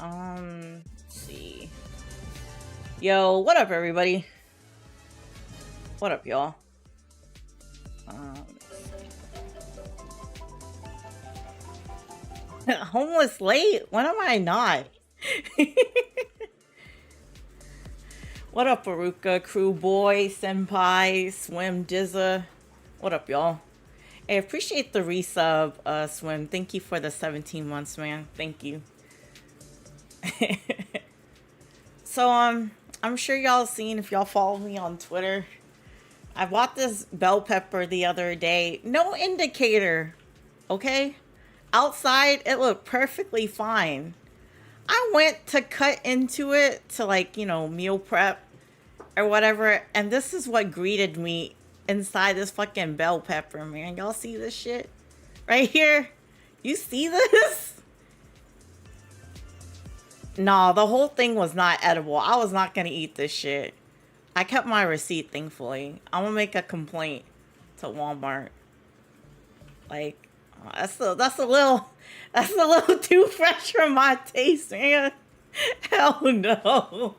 Let's see. Yo, what up, everybody? What up, y'all? Homeless late? When am I not? What up, Aruka, Crew Boy, Senpai, Swim, Dizza? What up, y'all? I appreciate the resub, Swim. Thank you for the 17 months, man. Thank you. So, I'm sure y'all seen if y'all follow me on Twitter. I bought this bell pepper the other day. No indicator, okay? Outside, it looked perfectly fine. I went to cut into it to, like, you know, meal prep or whatever, and this is what greeted me inside this fucking bell pepper, man. Y'all see this shit? Right here? You see this? Nah, the whole thing was not edible. I was not gonna eat this shit. I kept my receipt, thankfully. I'm gonna make a complaint to Walmart. Like, that's a little too fresh for my taste, man. Hell no.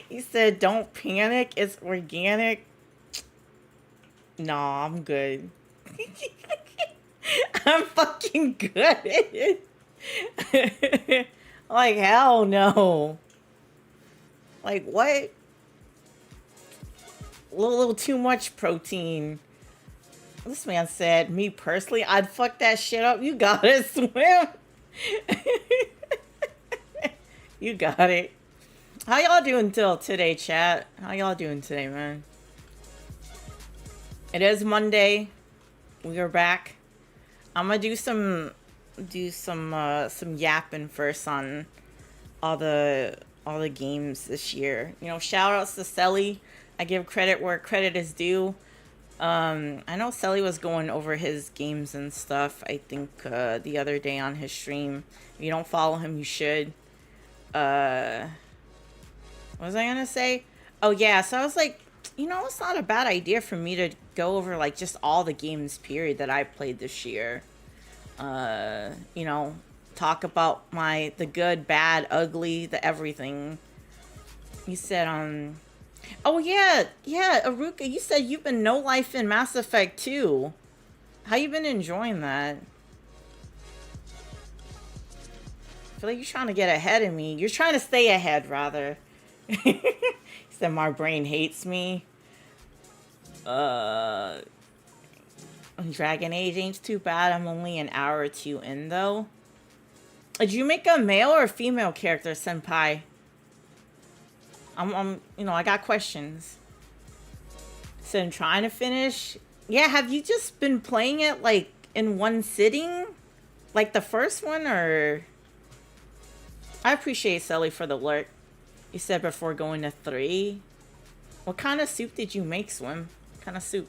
He said, "Don't panic. It's organic." Nah, I'm good. I'm fucking good. Like, hell no. Like, what? A little too much protein. This man said, me personally, I'd fuck that shit up. You got it, Swim. You got it. How y'all doing till today, chat? How y'all doing today, man? It is Monday. We are back. I'm gonna do some yapping first on all the games this year. You know, shout outs to Selly. I give credit where credit is due. I know Selly was going over his games and stuff, I think, the other day on his stream. If you don't follow him, you should. What was I gonna say? Oh, yeah, so I was like, you know, it's not a bad idea for me to go over, like, just all the games, period, that I played this year. You know, talk about the good, bad, ugly, the everything. You said, oh, yeah, Aruka, you said you've been no life in Mass Effect 2. How you been enjoying that? I feel like you're trying to get ahead of me. You're trying to stay ahead, rather. He said my brain hates me. Dragon Age ain't too bad. I'm only an hour or two in, though. Did you make a male or a female character, Senpai? You know, I got questions. So I'm trying to finish. Yeah, have you just been playing it, like, in one sitting? Like the first one, or... I appreciate Selly for the lurk. You said before going to 3. What kind of soup did you make, Swim? What kind of soup?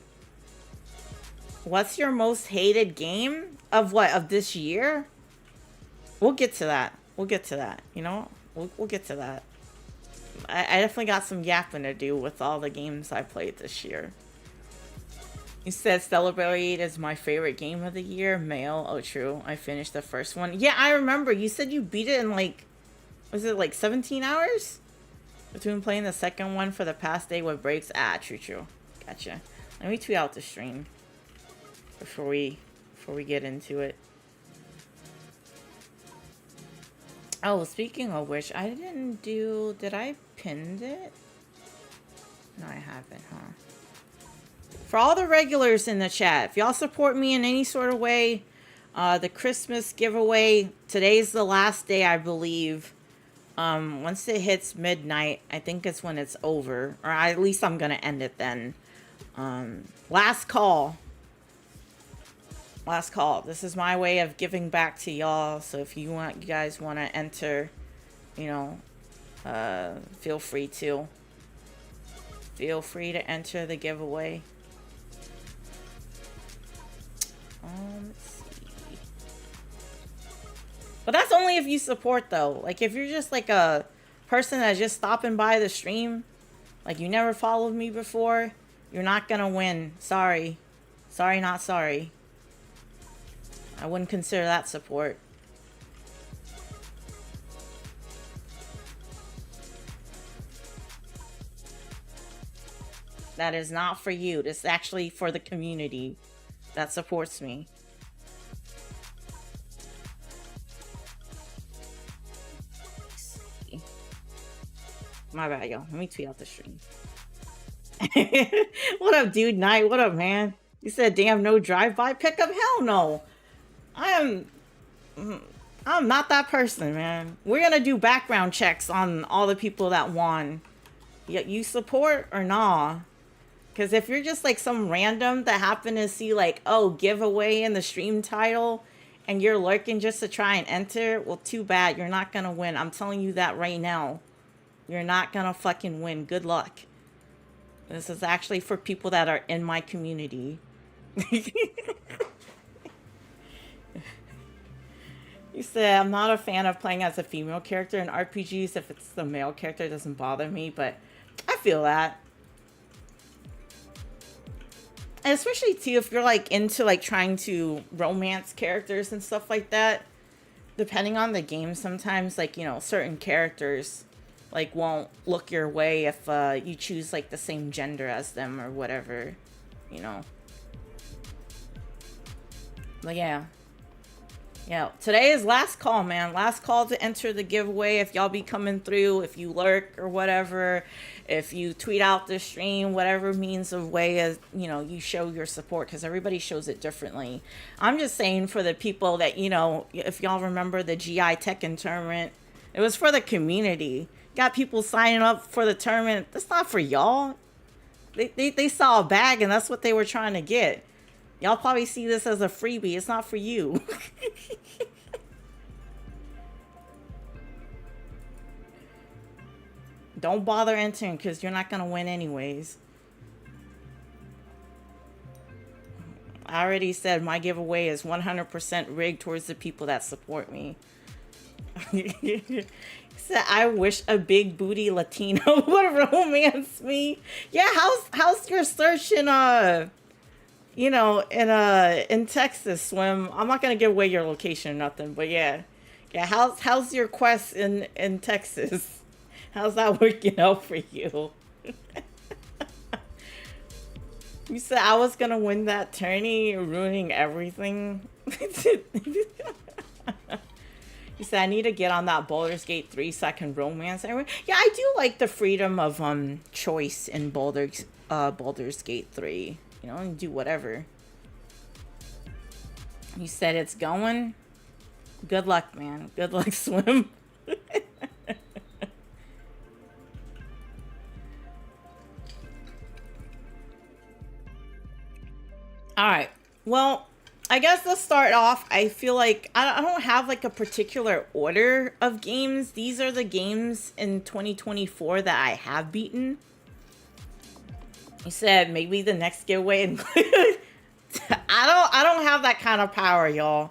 What's your most hated game? Of what? Of this year? We'll get to that. We'll get to that. You know? We'll get to that. I definitely got some yapping to do with all the games I played this year. You said Celebrate is my favorite game of the year. Male. Oh, true. I finished the first one. Yeah, I remember. You said you beat it in, like... Was it, like, 17 hours? Between playing the second one for the past day with breaks? Ah, true. Gotcha. Let me tweet out the stream. Before we get into it. Oh, speaking of which, I didn't do... Did I pin it? No, I haven't, huh? For all the regulars in the chat, if y'all support me in any sort of way, the Christmas giveaway, today's the last day, I believe. Once it hits midnight, I think it's when it's over. Or at least I'm gonna end it then. Last call. Last call. This is my way of giving back to y'all. So if you guys want to enter, you know, feel free to. Feel free to enter the giveaway. Let's see. But that's only if you support, though. Like, if you're just like a person that's just stopping by the stream, like you never followed me before, you're not gonna win. Sorry. Sorry, not sorry. I wouldn't consider that support. That is not for you. This is actually for the community that supports me. My bad, y'all. Let me tweet out the stream. What up, dude? Knight? What up, man? You said, damn, no drive-by pickup? Hell no. I'm not that person, man. We're gonna do background checks on all the people that won. You support or nah? Because if you're just like some random that happen to see like, oh, giveaway in the stream title and you're lurking just to try and enter, well, too bad. You're not gonna win. I'm telling you that right now. You're not gonna fucking win. Good luck. This is actually for people that are in my community. You said, I'm not a fan of playing as a female character in RPGs. If it's the male character, it doesn't bother me, but I feel that. And especially, too, if you're, like, into, like, trying to romance characters and stuff like that, depending on the game, sometimes, like, you know, certain characters, like, won't look your way if you choose, like, the same gender as them or whatever, you know. But, yeah. Yeah, today is last call, man. Last call to enter the giveaway. If y'all be coming through, if you lurk or whatever, if you tweet out the stream, whatever means of way as, you know, you show your support, because everybody shows it differently. I'm just saying for the people that, you know, if y'all remember the GI Tekken tournament, it was for the community. Got people signing up for the tournament. That's not for y'all. They saw a bag and that's what they were trying to get. Y'all probably see this as a freebie. It's not for you. Don't bother entering because you're not going to win anyways. I already said my giveaway is 100% rigged towards the people that support me. Said, I wish a big booty Latino would romance me. Yeah, how's your search in you know, in Texas, Swim? I'm not gonna give away your location or nothing, but yeah, how's your quest in Texas? How's that working out for you? You said I was gonna win that tourney, ruining everything. You said I need to get on that Baldur's Gate 3 so I can romance everyone. Yeah, I do like the freedom of choice in Baldur's Gate 3. You know, and do whatever. You said it's going. Good luck, man. Good luck, Swim. All right. Well, I guess let's start off. I feel like I don't have like a particular order of games. These are the games in 2024 that I have beaten. You said maybe the next giveaway include. I don't have that kind of power, y'all.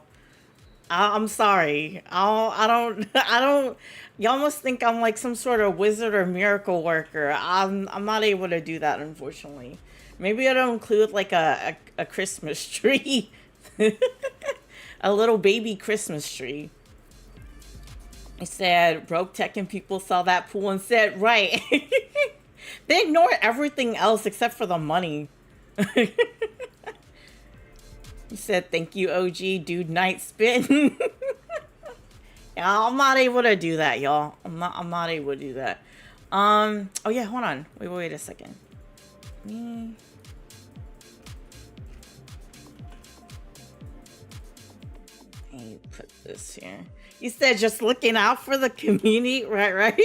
I'm sorry. I don't. Y'all must think I'm like some sort of wizard or miracle worker. I'm not able to do that, unfortunately. Maybe it'll include like a Christmas tree, a little baby Christmas tree. I said broke Tekken people saw that pool and said right. They ignore everything else except for the money. You said, thank you, OG, dude, night spin. Yeah, I'm not able to do that, y'all. I'm not able to do that. Oh yeah, hold on. Wait a second. Let me put this here. You said just looking out for the community, right?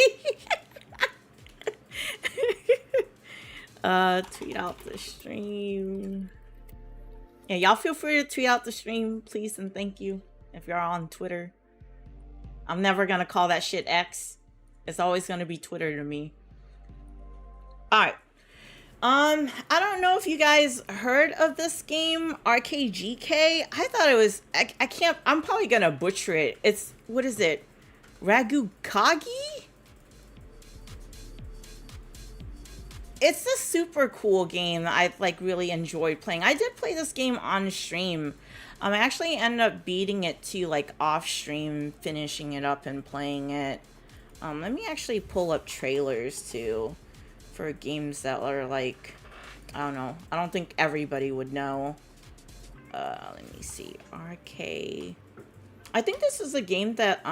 Tweet out the stream. Yeah, y'all feel free to tweet out the stream, please and thank you. If you're on Twitter, I'm never gonna call that shit X. It's always gonna be Twitter to me. All right. I don't know if you guys heard of this game, RKGK. I thought it was. I can't. I'm probably gonna butcher it. It's what is it? Ragukagi? It's a super cool game that I like really enjoyed playing. I did play this game on stream. I actually ended up beating it to like off stream, finishing it up and playing it. Let me actually pull up trailers too for games that are like I don't know. I don't think everybody would know. Let me see. RK. I think this is a game that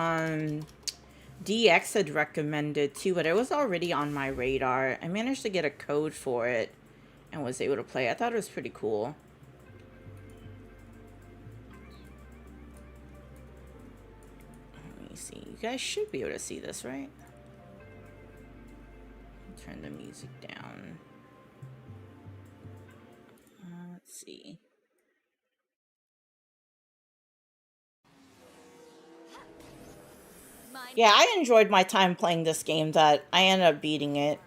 DX had recommended too, but it was already on my radar. I managed to get a code for it and was able to play. I thought it was pretty cool. Let me see. You guys should be able to see this, right? Turn the music down. Let's see. Yeah, I enjoyed my time playing this game that I ended up beating it.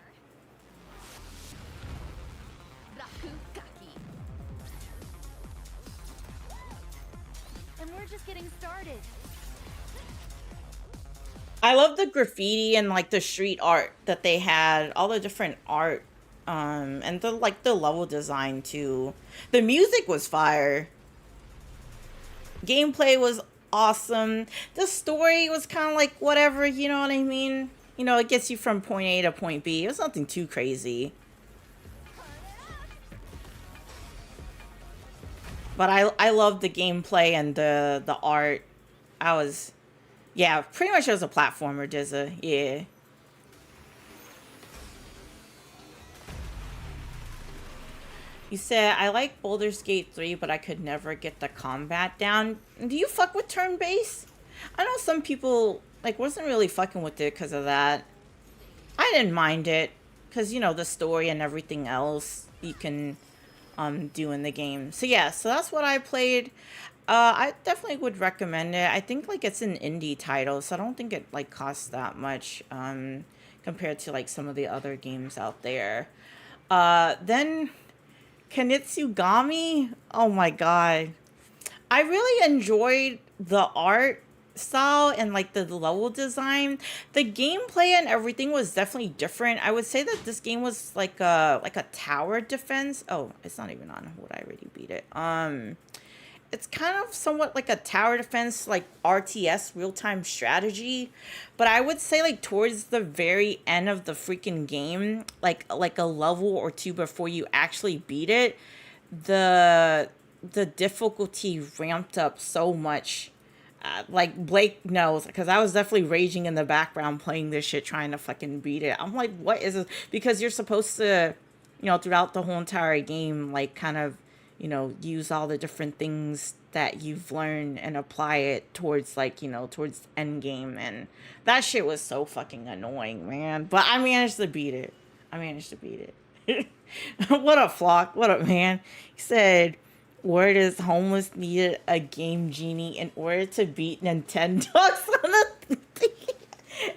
And we're just getting started. I love the graffiti and like the street art that they had, all the different art, and the level design too. The music was fire. Gameplay was awesome. The story was kind of like whatever, you know what I mean? You know, it gets you from point A to point B. It was nothing too crazy. But I loved the gameplay and the art. Yeah, pretty much it was a platformer, Dizza. Yeah. You said, I like Baldur's Gate 3, but I could never get the combat down. Do you fuck with turn-based? I know some people, like, wasn't really fucking with it because of that. I didn't mind it. Because, you know, the story and everything else you can do in the game. So, yeah, so that's what I played. I definitely would recommend it. I think, like, it's an indie title, so I don't think it, like, costs that much compared to, like, some of the other games out there. Then Kanitsugami, oh my god. I really enjoyed the art style and like the level design. The gameplay and everything was definitely different. I would say that this game was like a tower defense. Oh, it's not even on. Would I already beat it? It's kind of somewhat like a tower defense, like RTS real-time strategy. But I would say like towards the very end of the freaking game, like a level or two before you actually beat it, the difficulty ramped up so much. Like Blake knows, because I was definitely raging in the background playing this shit, trying to fucking beat it. I'm like, what is this? Because you're supposed to, you know, throughout the whole entire game, like kind of, you know, use all the different things that you've learned and apply it towards, like, you know, towards end game. And that shit was so fucking annoying, man. But I managed to beat it. What up, Flock? What up, man? He said, where does homeless need a game genie in order to beat Nintendo?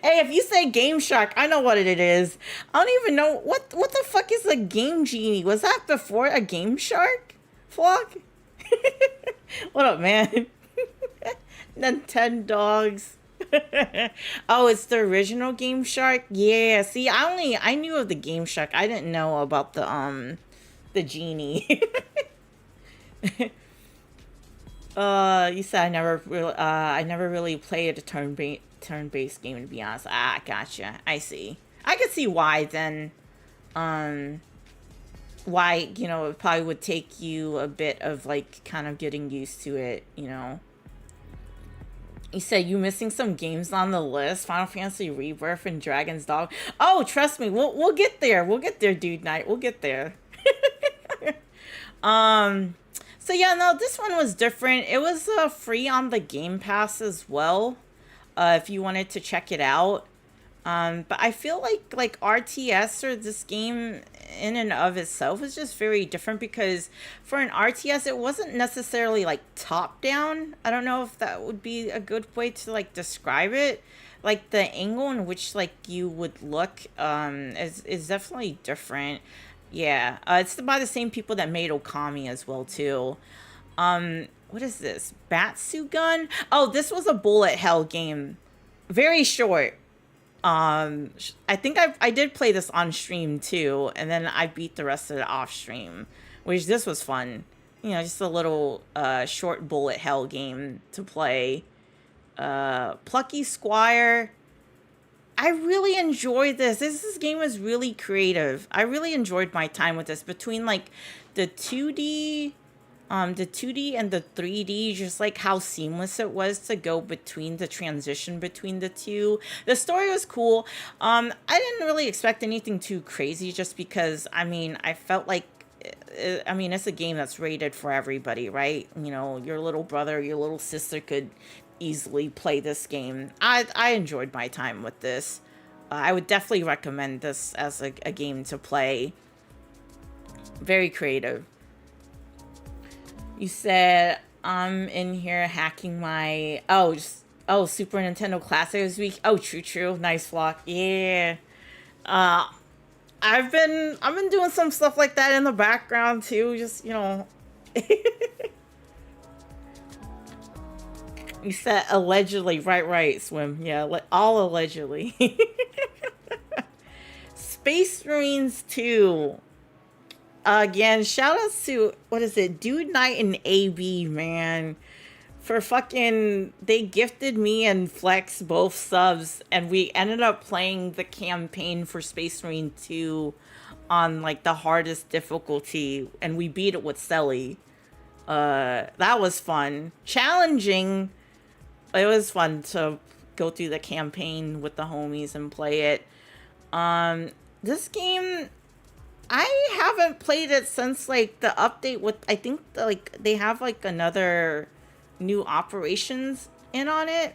Hey, if you say Game Shark, I know what it is. I don't even know what the fuck is a game genie. Was that before a Game Shark? Flock? What up, man? Nintendogs. Oh, it's the original Game Shark? Yeah, see, I knew of the Game Shark. I didn't know about the genie. You said I never really played a turn-based game, to be honest. Ah, gotcha. I see. I could see why then. Why, you know, it probably would take you a bit of like kind of getting used to it, you know. You said you missing some games on the list. Final Fantasy Rebirth and Dragon's Dogma. Oh, trust me, we'll get there. We'll get there, Dude Night. We'll get there. So yeah, no, this one was different. It was free on the Game Pass as well, if you wanted to check it out. But I feel like RTS or this game in and of itself is just very different, because for an RTS it wasn't necessarily like top down. I don't know if that would be a good way to like describe it. Like the angle in which like you would look is definitely different. Yeah, it's by the same people that made Okami as well too. What is this? Batsugun? Oh, this was a bullet hell game. Very short. I think I did play this on stream too, and then I beat the rest of it off stream, which this was fun. You know, just a little short bullet hell game to play. Plucky Squire. I really enjoyed this. This game was really creative. I really enjoyed my time with this between like the 2D the 2D and the 3D, just like how seamless it was to go between the transition between the two. The story was cool. I didn't really expect anything too crazy just because, I mean, I felt like, I mean, it's a game that's rated for everybody, right? You know, your little brother, your little sister could easily play this game. I enjoyed my time with this. I would definitely recommend this as a game to play. Very creative. You said I'm in here hacking my Super Nintendo Classic this week. Oh, true. Nice flock. Yeah. I've been doing some stuff like that in the background too. Just, you know. You said allegedly. Right, Swim. Yeah, all allegedly. Space Marines 2. Again, shout outs to, what is it, Dude Knight and AB, man. For fucking, they gifted me and Flex both subs, and we ended up playing the campaign for Space Marine 2 on, like, the hardest difficulty, and we beat it with Selly. That was fun. Challenging. It was fun to go through the campaign with the homies and play it. This game, I haven't played it since like the update with, I think like they have like another new operations in on it.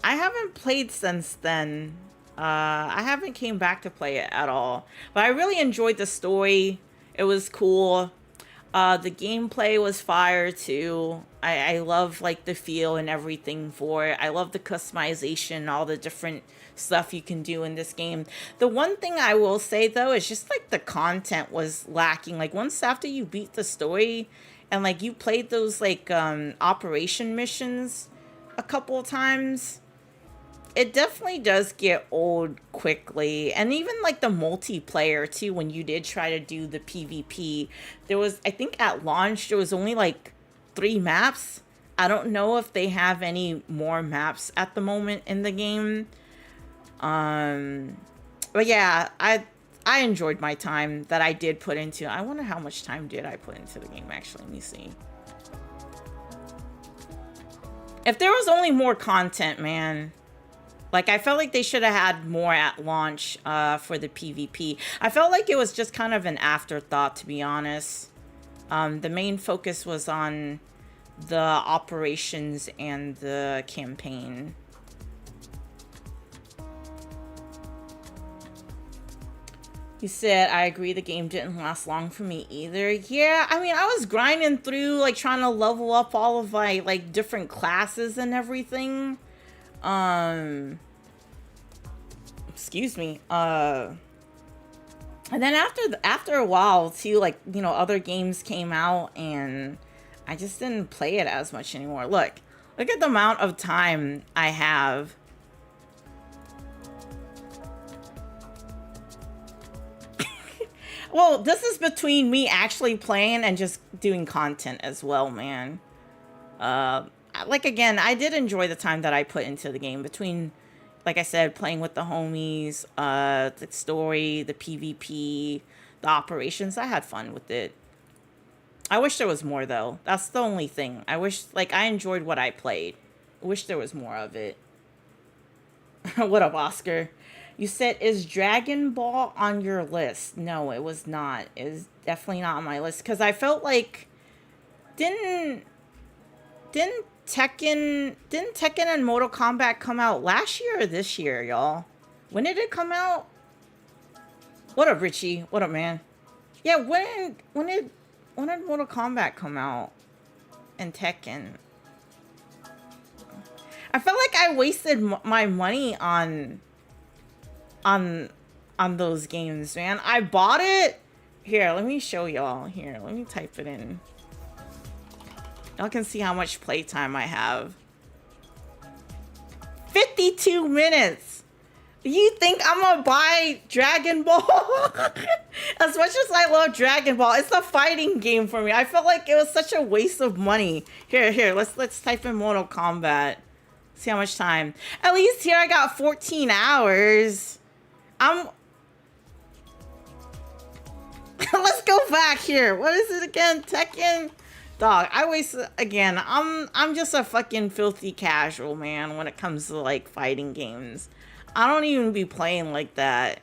I haven't played since then. I haven't came back to play it at all, but I really enjoyed the story. It was cool. The gameplay was fire too. I love like the feel and everything for it. I love the customization, all the different stuff you can do in this game. The one thing I will say though is just like the content was lacking. Like once after you beat the story and like you played those like operation missions a couple of times, it definitely does get old quickly. And even like the multiplayer too, when you did try to do the PvP, there was, I think at launch there was only like 3 maps. I don't know if they have any more maps at the moment in the game. But yeah, I enjoyed my time that I did put into. I wonder how much time did I put into the game actually. Let me see. If there was only more content, man. Like, I felt like they should have had more at launch for the PvP. I felt like it was just kind of an afterthought, to be honest. The main focus was on the operations and the campaign. You said, I agree, the game didn't last long for me either. Yeah, I mean, I was grinding through, like, trying to level up all of my, like, different classes and everything. Excuse me. And then after a while too, like, you know, other games came out and I just didn't play it as much anymore. Look at the amount of time I have. Well, this is between me actually playing and just doing content as well, man. Like, again, I did enjoy the time that I put into the game between, like I said, playing with the homies, the story, the PvP, the operations. I had fun with it. I wish there was more, though. That's the only thing. I wish, like, I enjoyed what I played. I wish there was more of it. What up, Oscar? You said, is Dragon Ball on your list? No, it was not. It was definitely not on my list. Because I felt like, didn't Tekken and Mortal Kombat come out last year or this year, y'all? When did it come out? What up, Richie? What up, man? Yeah, when did Mortal Kombat come out? And Tekken. I felt like I wasted my money on those games, man. I bought it. Here, let me show y'all. Here, let me type it in. Y'all can see how much playtime I have. 52 minutes. You think I'm gonna buy Dragon Ball? As much as I love Dragon Ball, it's a fighting game for me. I felt like it was such a waste of money. Here, let's type in Mortal Kombat. See how much time. At least here I got 14 hours. Let's go back here. What is it again? Tekken? Dog, I wasted again. I'm just a fucking filthy casual, man, when it comes to like fighting games. I don't even be playing like that.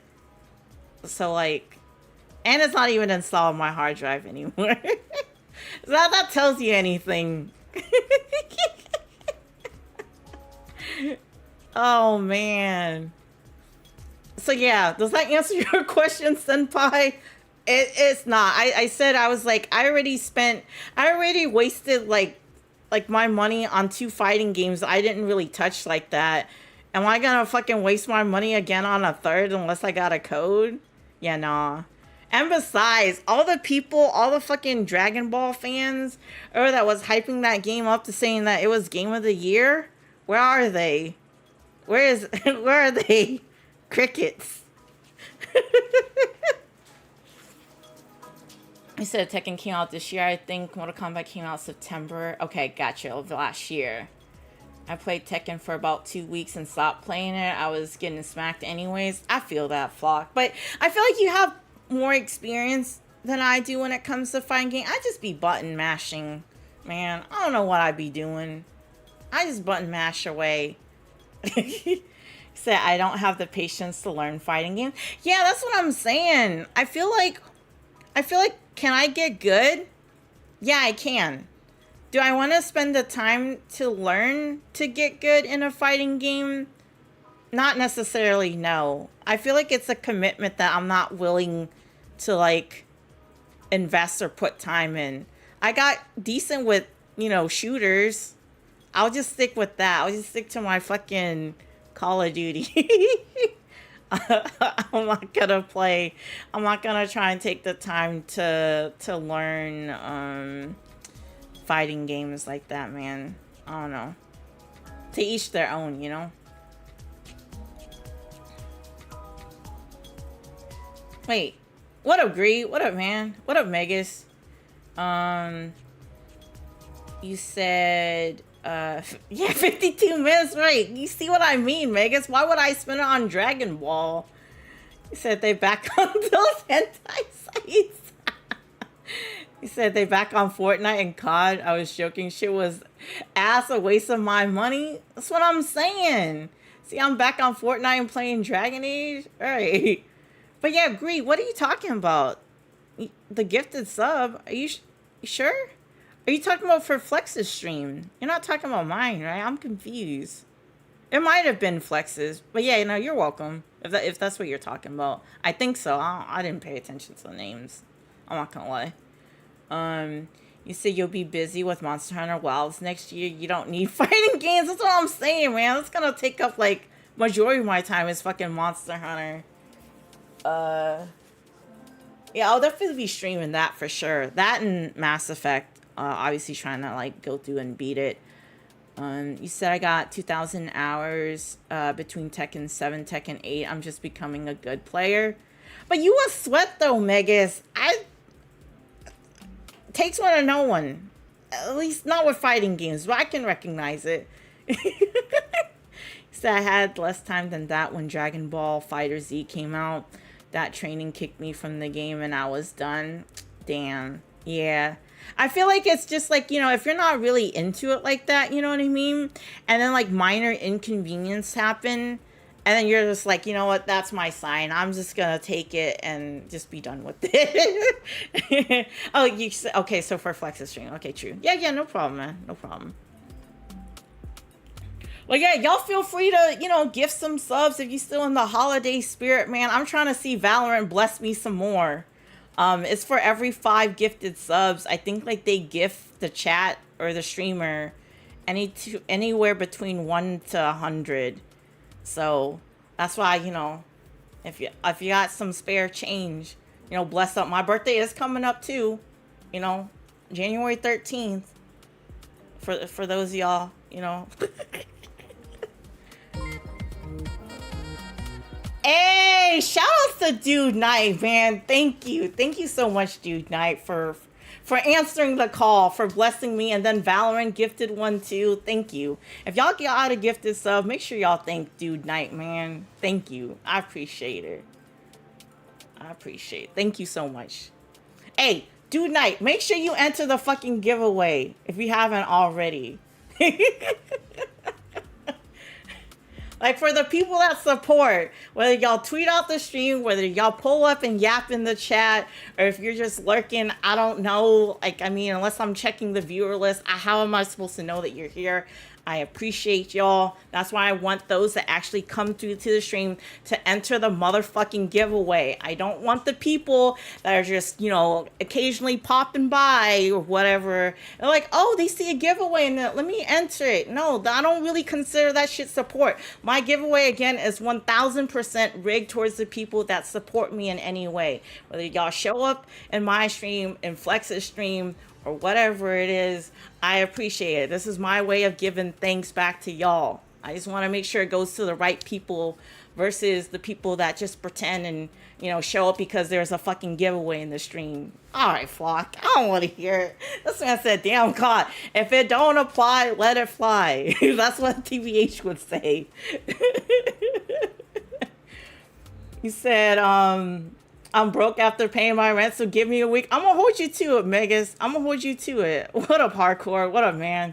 So like, and it's not even installed on my hard drive anymore. that tells you anything. Oh man. So yeah, does that answer your question, Senpai? It's not. I said, I was like, I already wasted like my money on 2 fighting games I didn't really touch like that. Am I gonna fucking waste my money again on a third unless I got a code? Yeah, nah. And besides, all the fucking Dragon Ball fans or that was hyping that game up to saying that it was game of the year, where are they? Where are they? Crickets. I said Tekken came out this year. I think Mortal Kombat came out September. Okay, gotcha. Of last year. I played Tekken for about 2 weeks and stopped playing it. I was getting smacked anyways. I feel that, Flock. But I feel like you have more experience than I do when it comes to fighting game. I just be button mashing, man. I don't know what I be doing. I just button mash away. Said I don't have the patience to learn fighting games. Yeah, that's what I'm saying. I feel like, can I get good? Yeah, I can. Do I want to spend the time to learn to get good in a fighting game? Not necessarily, no. I feel like it's a commitment that I'm not willing to like invest or put time in. I got decent with, shooters. I'll just stick with that. I'll just stick to my fucking Call of Duty. I'm not gonna try and take the time to learn fighting games like that, man. I don't know. To each their own, Wait, what up, Gree? What up, man? What up, Megas? You said, yeah, 52 minutes, right? You see what I mean, Megas? Why would I spend it on Dragon Ball? You said they back on those hentai sites. You said they back on Fortnite and COD. I was joking. Shit was ass, a waste of my money. That's what I'm saying. See, I'm back on Fortnite and playing Dragon Age. All right. But yeah, Gree, what are you talking about? The gifted sub? Are you sure? Are you talking about for Flex's stream? You're not talking about mine, right? I'm confused. It might have been Flex's, but yeah, you're welcome. If that's what you're talking about, I think so. I didn't pay attention to the names. I'm not gonna lie. You said you'll be busy with Monster Hunter Wilds next year. You don't need fighting games. That's what I'm saying, man. That's gonna take up like majority of my time is fucking Monster Hunter. Yeah, I'll definitely be streaming that for sure. That and Mass Effect. Obviously trying to like go through and beat it. You said I got 2,000 hours between Tekken 7, Tekken 8. I'm just becoming a good player. But you a sweat though, Megas. Takes one to know one. At least not with fighting games, but I can recognize it. So I had less time than that when Dragon Ball FighterZ came out. That training kicked me from the game and I was done. Damn. Yeah. I feel like it's just like, if you're not really into it like that, you know what I mean? And then like minor inconvenience happen. And then you're just like, you know what? That's my sign. I'm just going to take it and just be done with it. Oh, you said, okay, so for Flex's stream. Okay, true. Yeah, no problem, man. No problem. Well, yeah, y'all feel free to, gift some subs if you're still in the holiday spirit, man. I'm trying to see Valorant bless me some more. It's for every 5 gifted subs. I think like they gift the chat or the streamer anywhere between 1 to 100. So that's why, if you got some spare change, bless up. My birthday is coming up too, January 13th. For those of y'all, Hey, shout outs to Dude Knight, man. Thank you so much, Dude Knight, for for answering the call, for blessing me, and then Valorant gifted one too. Thank you. If y'all get out a gifted sub, make sure y'all thank Dude Knight, man. Thank you. I appreciate it. I appreciate it. Thank you so much. Hey, Dude Knight, make sure you enter the fucking giveaway if you haven't already. Like, for the people that support, whether y'all tweet out the stream, whether y'all pull up and yap in the chat, or if you're just lurking, I don't know. Like, I mean, unless I'm checking the viewer list, how am I supposed to know that you're here? I appreciate y'all. That's why I want those that actually come through to the stream to enter the motherfucking giveaway. I don't want the people that are just, you know, occasionally popping by or whatever. They're like, oh, they see a giveaway and let me enter it. No, I don't really consider that shit support. My giveaway, again, is 1000% rigged towards the people that support me in any way. Whether y'all show up in my stream, in Flex's stream, or whatever it is, I appreciate it. This is my way of giving thanks back to y'all. I just want to make sure it goes to the right people versus the people that just pretend and, you know, show up because there's a fucking giveaway in the stream. All right, Flock, I don't want to hear it. This man said, damn God, if it don't apply, let it fly. That's what TBH would say. He said, I'm broke after paying my rent, so give me a week. I'm gonna hold you to it, Megas. I'm gonna hold you to it. What up, hardcore? What up, man?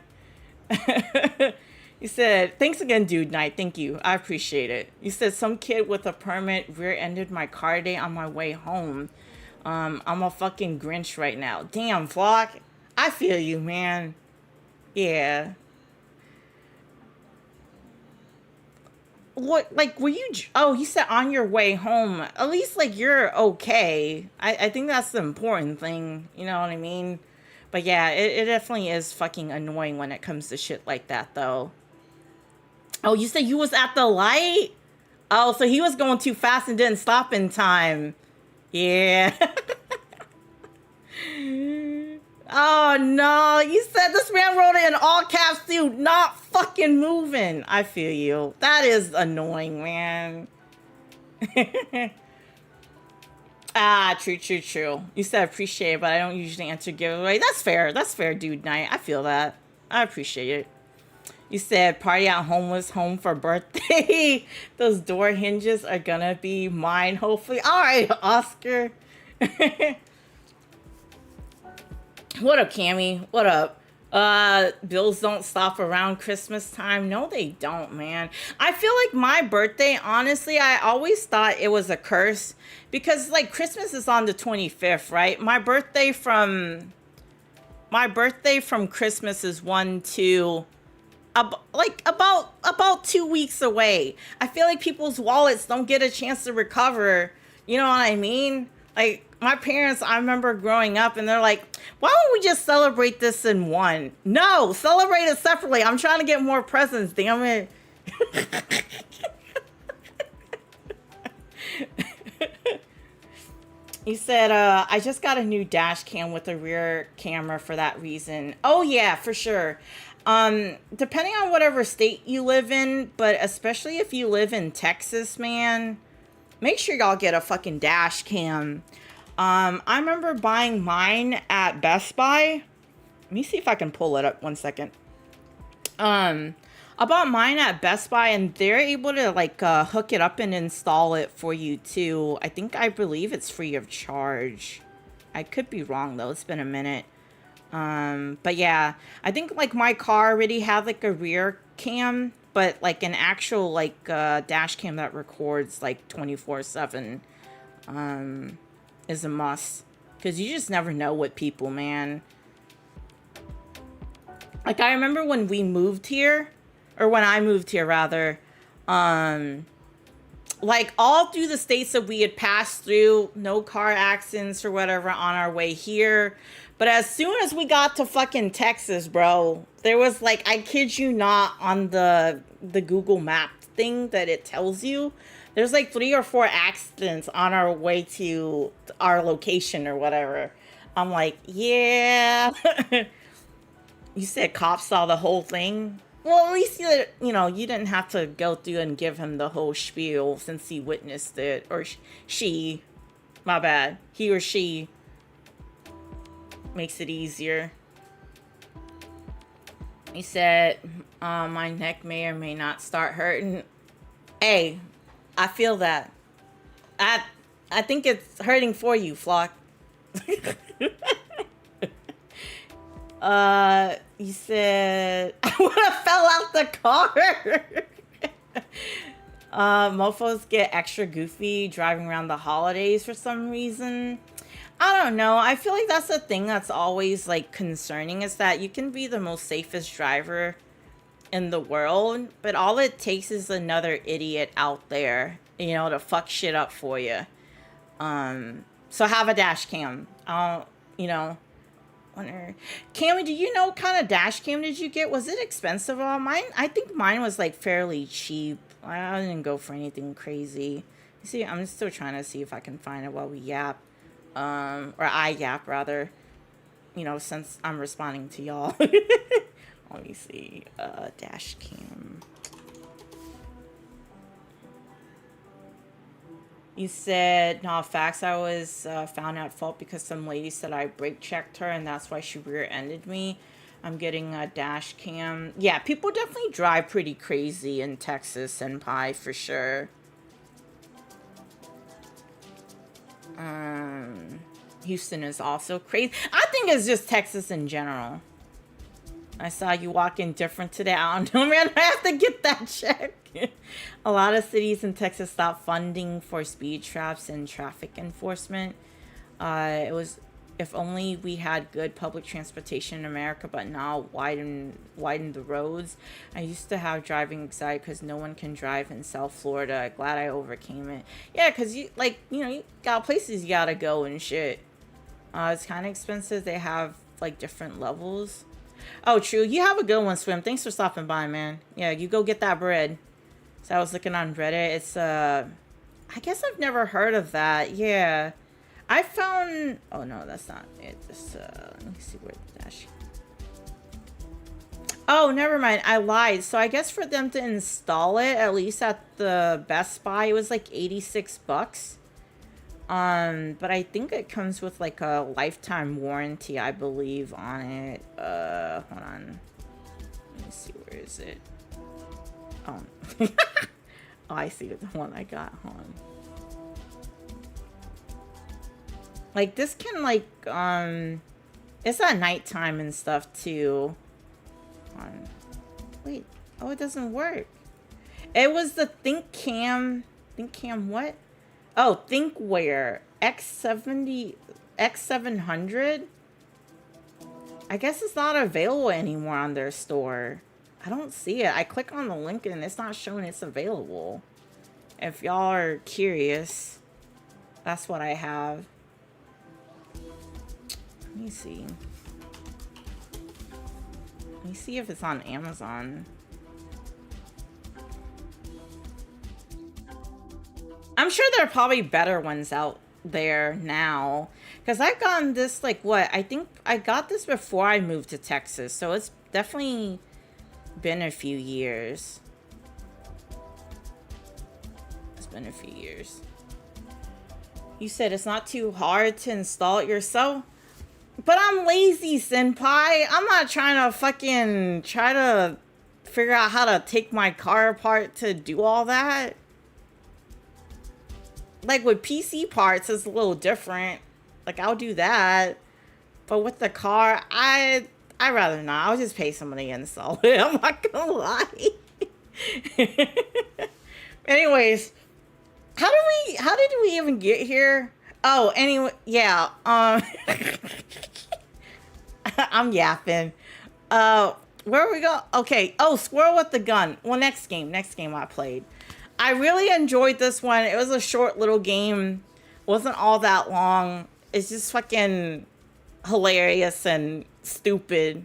He said, thanks again, Dude Knight. Thank you. I appreciate it. He said, some kid with a permit rear-ended my car today on my way home. I'm a fucking Grinch right now. Damn, Flock. I feel you, man. Yeah. What, like, were you, oh, he said on your way home. At least, like, you're okay. I think that's the important thing. You know what I mean? But yeah, it definitely is fucking annoying when it comes to shit like that, though. Oh, you said you was at the light? Oh, so he was going too fast and didn't stop in time. Yeah. Oh, no. You said this man wrote it in all caps, too. Not fucking moving. I feel you. That is annoying, man. Ah, true. You said appreciate it, but I don't usually answer giveaway. That's fair. That's fair, Dude Knight. I feel that. I appreciate it. You said party at home was home for birthday. Those door hinges are gonna be mine, hopefully. All right, Oscar. What up, Cammy? What up? Bills don't stop around Christmas time. No, they don't, man. I feel like my birthday, honestly, I always thought it was a curse because, like, Christmas is on the 25th, right? My birthday from Christmas is about 2 weeks away. I feel like people's wallets don't get a chance to recover. You know what I mean? Like, my parents, I remember growing up and they're like, why don't we just celebrate this in one? No, celebrate it separately. I'm trying to get more presents, damn it. He said, I just got a new dash cam with a rear camera for that reason. Oh yeah, for sure. Depending on whatever state you live in, but especially if you live in Texas, man, make sure y'all get a fucking dash cam. I remember buying mine at Best Buy. Let me see if I can pull it up 1 second. I bought mine at Best Buy and they're able to like hook it up and install it for you too. I believe it's free of charge. I could be wrong though. It's been a minute. But yeah, I think like my car already had like a rear cam, but like an actual like dash cam that records like 24/7 is a must, because you just never know what people, man. Like I remember when we moved here, or when I moved here rather, like all through the states that we had passed through, no car accidents or whatever on our way here. But as soon as we got to fucking Texas, bro, there was like, I kid you not, on the Google map thing that it tells you, there's like 3 or 4 accidents on our way to our location or whatever. I'm like, yeah. You said cops saw the whole thing? Well, at least, you know, you didn't have to go through and give him the whole spiel since he witnessed it. Or she. My bad. He or she. Makes it easier. He said, my neck may or may not start hurting. Hey, I feel that. I think it's hurting for you, Flock. You said, I would have fell out the car. Mofos get extra goofy driving around the holidays for some reason. I don't know. I feel like that's the thing that's always like concerning, is that you can be the most safest driver in the world, but all it takes is another idiot out there, you know, to fuck shit up for you. So have a dash cam. You know, wonder, Cammy, do you know what kind of dash cam did you get? Was it expensive? Mine, I think mine was like fairly cheap. I didn't go for anything crazy. See, I'm still trying to see if I can find it while we yap. Or I yap rather. You know, since I'm responding to y'all. Let me see. Dash cam. You said, no, facts, I was found at fault because some lady said I brake checked her and that's why she rear-ended me. I'm getting a dash cam. Yeah, people definitely drive pretty crazy in Texas, Senpai, for sure. Houston is also crazy. I think it's just Texas in general. I saw you walk in different today. I don't know, man. I have to get that checked. A lot of cities in Texas stopped funding for speed traps and traffic enforcement. It was, if only we had good public transportation in America, but now widen the roads. I used to have driving anxiety because no one can drive in South Florida. Glad I overcame it. Yeah, because you you got places you gotta go and shit. It's kind of expensive. They have like different levels. Oh, true. You have a good one, Swim. Thanks for stopping by, man. Yeah, you go get that bread. So I was looking on Reddit. It's, I guess I've never heard of that. Yeah. I found... Oh, no, that's not it. Just, let me see where the dash... Oh, never mind. I lied. So I guess for them to install it, at least at the Best Buy, it was like 86 bucks. But I think it comes with like a lifetime warranty, I believe, on it. Hold on. Let me see, where is it? Oh. Oh, I see the one I got. Hold on. Like, this can, like, it's at nighttime and stuff, too. Hold on. Wait. Oh, it doesn't work. It was the ThinkCam what? Oh, ThinkWare X700. I guess it's not available anymore on their store. I don't see it. I click on the link and it's not showing it's available. If y'all are curious, that's what I have. Let me see. Let me see if it's on Amazon. I'm sure there are probably better ones out there now. Because I've gotten this, like, what? I think I got this before I moved to Texas. So it's definitely been a few years. It's been a few years. You said it's not too hard to install it yourself? But I'm lazy, Senpai. I'm not trying to fucking try to figure out how to take my car apart to do all that. Like, with PC parts, it's a little different. Like, I'll do that. But with the car, I'd rather not. I'll just pay somebody to install it. I'm not gonna lie. Anyways, how did we even get here? Oh, anyway, yeah. I'm yapping. Where are we go? Okay. Oh, Squirrel with the Gun. Well, next game I played. I really enjoyed this one. It was a short little game. Wasn't all that long. It's just fucking hilarious and stupid.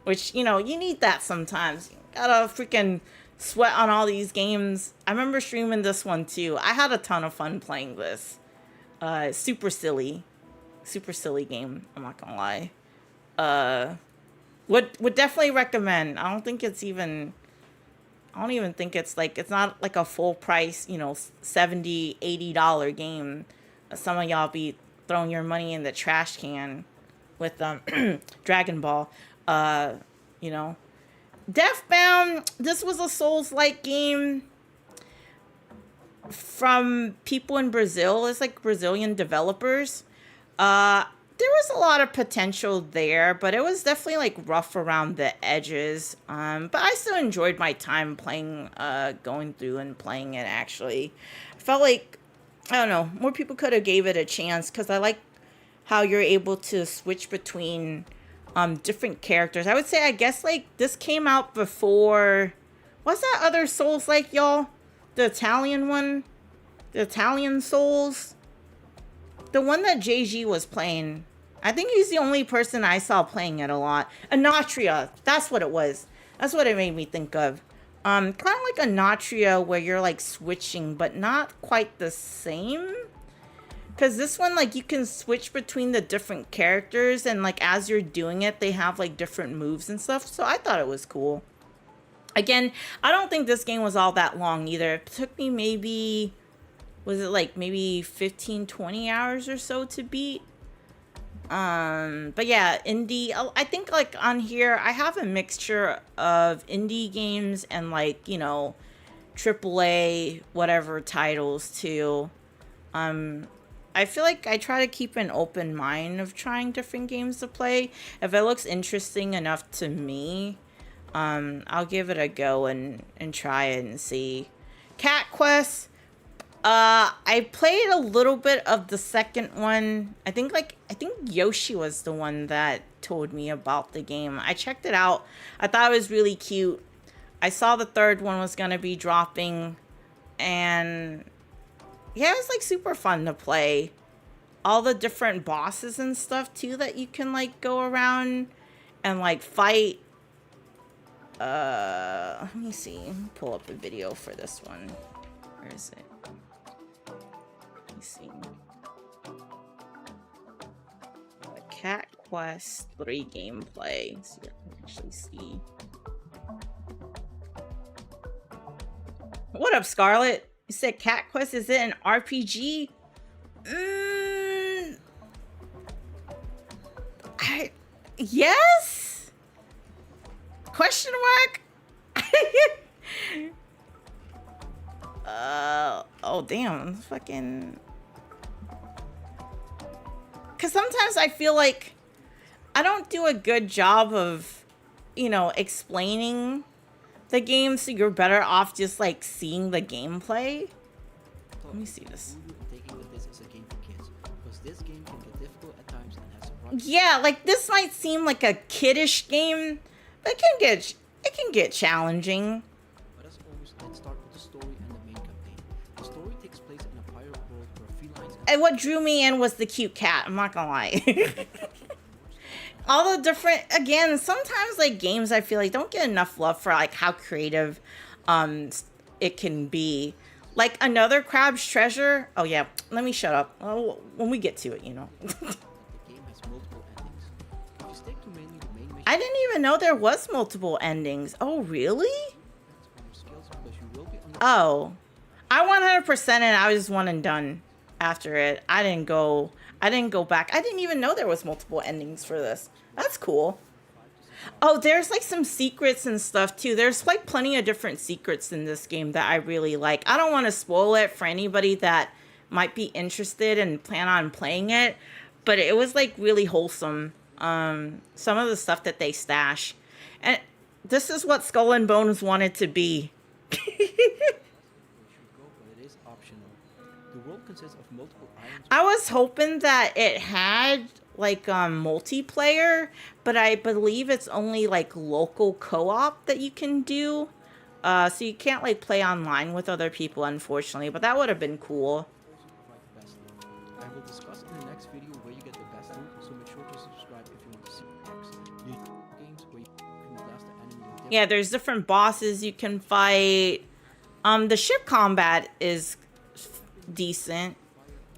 Which, you know, you need that sometimes. You gotta freaking sweat on all these games. I remember streaming this one too. I had a ton of fun playing this. Super silly. Super silly game. I'm not gonna lie. Would definitely recommend. I don't even think it's like, it's not like a full price, you know, $70-$80 game. Some of y'all be throwing your money in the trash can with Dragon Ball. You know, Deathbound. This was a Souls-like game from people in Brazil. It's like Brazilian developers. There was a lot of potential there, but it was definitely like rough around the edges. But I still enjoyed my time playing, going through and playing it. Actually, I felt like, I don't know, more people could have gave it a chance because I like how you're able to switch between different characters. I would say, I guess like this came out before. What's that other Souls like, y'all? The Italian one, the Italian Souls. The one that JG was playing. I think he's the only person I saw playing it a lot. Anatria. That's what it was. That's what it made me think of. Kind of like Anatria where you're like switching, but not quite the same. Because this one, like, you can switch between the different characters. And, like, as you're doing it, they have, like, different moves and stuff. So I thought it was cool. Again, I don't think this game was all that long either. It took me maybe... Was it like maybe 15, 20 hours or so to beat? But yeah, indie. I think like on here, I have a mixture of indie games and like, you know, AAA, whatever titles too. I feel like I try to keep an open mind of trying different games to play. If it looks interesting enough to me, I'll give it a go and try it and see. Cat Quest. I played a little bit of the second one. I think Yoshi was the one that told me about the game. I checked it out. I thought it was really cute. I saw the third one was gonna be dropping, and yeah, it was like super fun to play. All the different bosses and stuff too that you can like go around and like fight. Let me see. Pull up a video for this one. Where is it? See. The Cat Quest 3 gameplay. So you can actually see. What up, Scarlet? You said Cat Quest, is it an RPG? Yes? Question mark? Oh damn, fucking. Because sometimes I feel like I don't do a good job of, you know, explaining the game, so you're better off just like seeing the gameplay. Let me see this. Yeah, like this might seem like a kiddish game, but it can get challenging. And what drew me in was the cute cat. I'm not gonna lie. All the different, again, sometimes like games I feel like don't get enough love for like how creative it can be. Like another Crab's Treasure. Oh yeah, let me shut up. Oh, when we get to it, you know. I didn't even know there was multiple endings. Oh really? Oh, I 100% and I was just one and done. After it, I didn't go back. I didn't even know there was multiple endings for this. That's cool. Oh, there's like some secrets and stuff too. There's like plenty of different secrets in this game that I really like. I don't want to spoil it for anybody that might be interested and plan on playing it, but it was like really wholesome. Some of the stuff that they stash, and this is what Skull and Bones wanted to be. I was hoping that it had like multiplayer, but I believe it's only like local co-op that you can do. So you can't like play online with other people, unfortunately, but that would have been cool. I will discuss in the next video where you get the best loot, so make sure to subscribe if you want to see next. Games where you can blast the enemy. Yeah, there's different bosses you can fight. The ship combat is decent.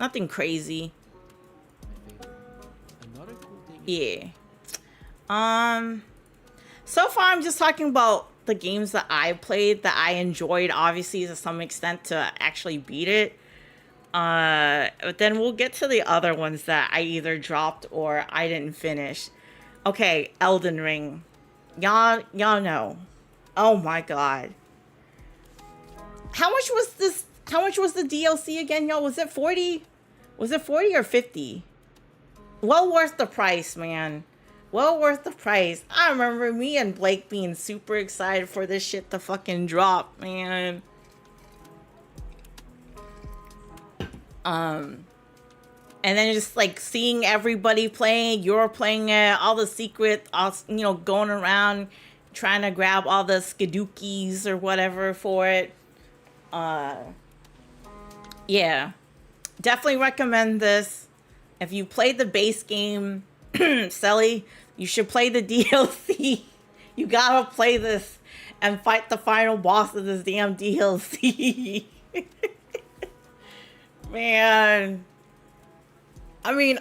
Nothing crazy. Yeah. So far I'm just talking about the games that I played that I enjoyed, obviously to some extent, to actually beat it. But then we'll get to the other ones that I either dropped or I didn't finish. Okay, Elden Ring. Y'all know. Oh my god. How much was this? How much was the DLC again, y'all? Was it 40? Was it 40 or 50? Well worth the price, man. Well worth the price. I remember me and Blake being super excited for this shit to fucking drop, man. And then just like seeing everybody playing, you're playing it, all the secret, you know, going around trying to grab all the skidookies or whatever for it. Yeah, definitely recommend this. If you played the base game, Selly, you should play the DLC. You gotta play this and fight the final boss of this damn DLC. Man. I mean,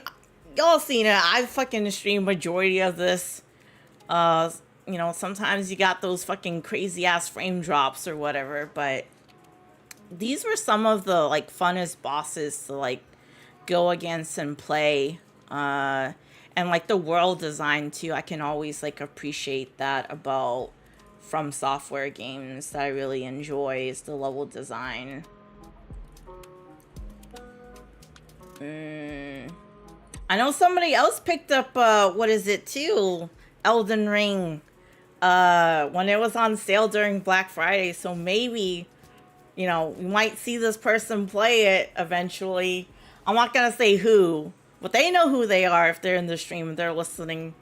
y'all seen it. I fucking stream majority of this. You know, sometimes you got those fucking crazy ass frame drops or whatever, but these were some of the like funnest bosses to like go against and play. And like the world design too, I can always like appreciate that about From Software games that I really enjoy is the level design. I know somebody else picked up what is it too? Elden Ring. When it was on sale during Black Friday, so maybe, you know, we might see this person play it eventually. I'm not gonna say who, but they know who they are if they're in the stream and they're listening.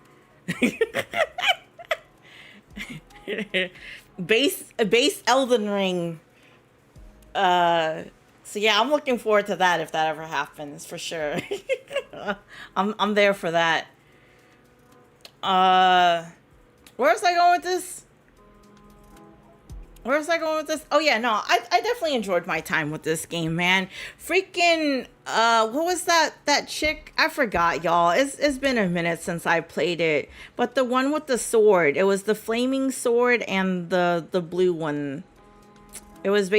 base Elden Ring. So yeah, I'm looking forward to that if that ever happens, for sure. I'm there for that. Where was I going with this? Where was I going with this? Oh yeah, no, I definitely enjoyed my time with this game, man. Freaking, what was that chick? I forgot, y'all. It's been a minute since I played it. But the one with the sword, it was the flaming sword and the blue one. It was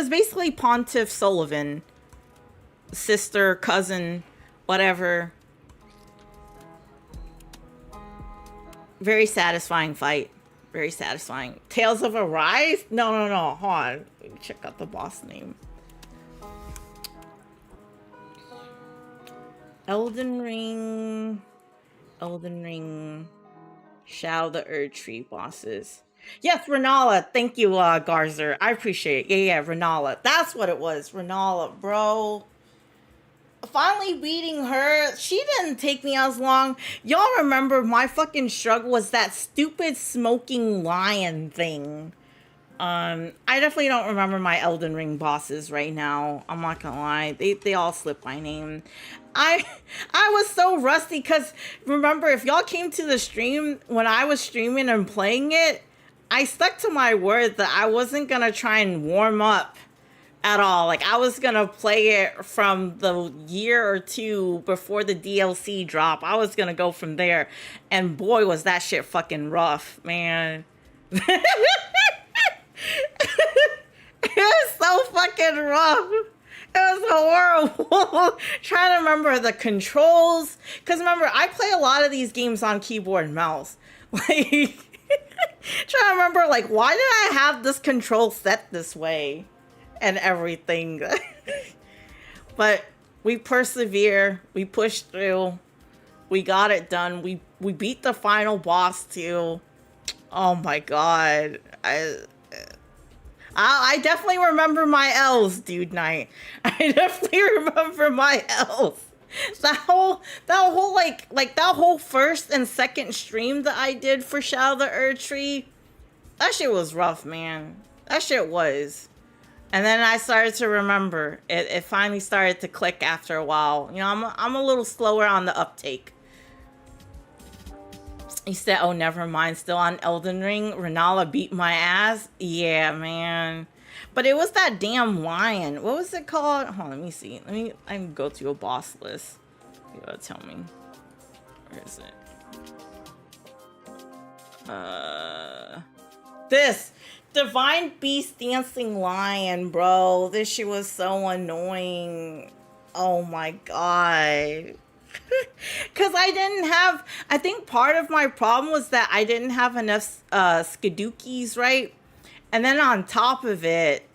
basically Pontiff Sullivan. Sister, cousin, whatever. Very satisfying fight. Very satisfying. Tales of Arise? No. Hold on. Let me check out the boss name. Elden Ring. Shao the Erdtree bosses. Yes, Renala. Thank you, Garzer. I appreciate it. Yeah, Renala. That's what it was. Renala, bro. Finally beating her. She didn't take me as long. Y'all remember my fucking struggle was that stupid smoking lion thing. I definitely don't remember my Elden Ring bosses right now. I'm not gonna lie. They all slip my name. I was so rusty because remember, if y'all came to the stream when I was streaming and playing it, I stuck to my word that I wasn't gonna try and warm up at all. Like, I was gonna play it from the year or two before the DLC drop. I was gonna go from there. And boy, was that shit fucking rough, man. It was so fucking rough. It was horrible. Trying to remember the controls. Because remember, I play a lot of these games on keyboard and mouse. Like, trying to remember, like, why did I have this control set this way? And everything. But we persevere. We pushed through. We got it done. We beat the final boss too. Oh my god. I definitely remember my L's, dude night. I definitely remember my L's. That whole that whole first and second stream that I did for Shao the Erdtree, that shit was rough, man. That shit was. And then I started to remember. It finally started to click after a while. You know, I'm a little slower on the uptake. He said, oh, never mind. Still on Elden Ring. Renala beat my ass. Yeah, man. But it was that damn lion. What was it called? Hold on, let me see. I can go to a boss list. You gotta tell me. Where is it? Divine Beast Dancing Lion, bro. This shit was so annoying. Oh my god. Because I think part of my problem was that I didn't have enough skadookies, right? And then on top of it,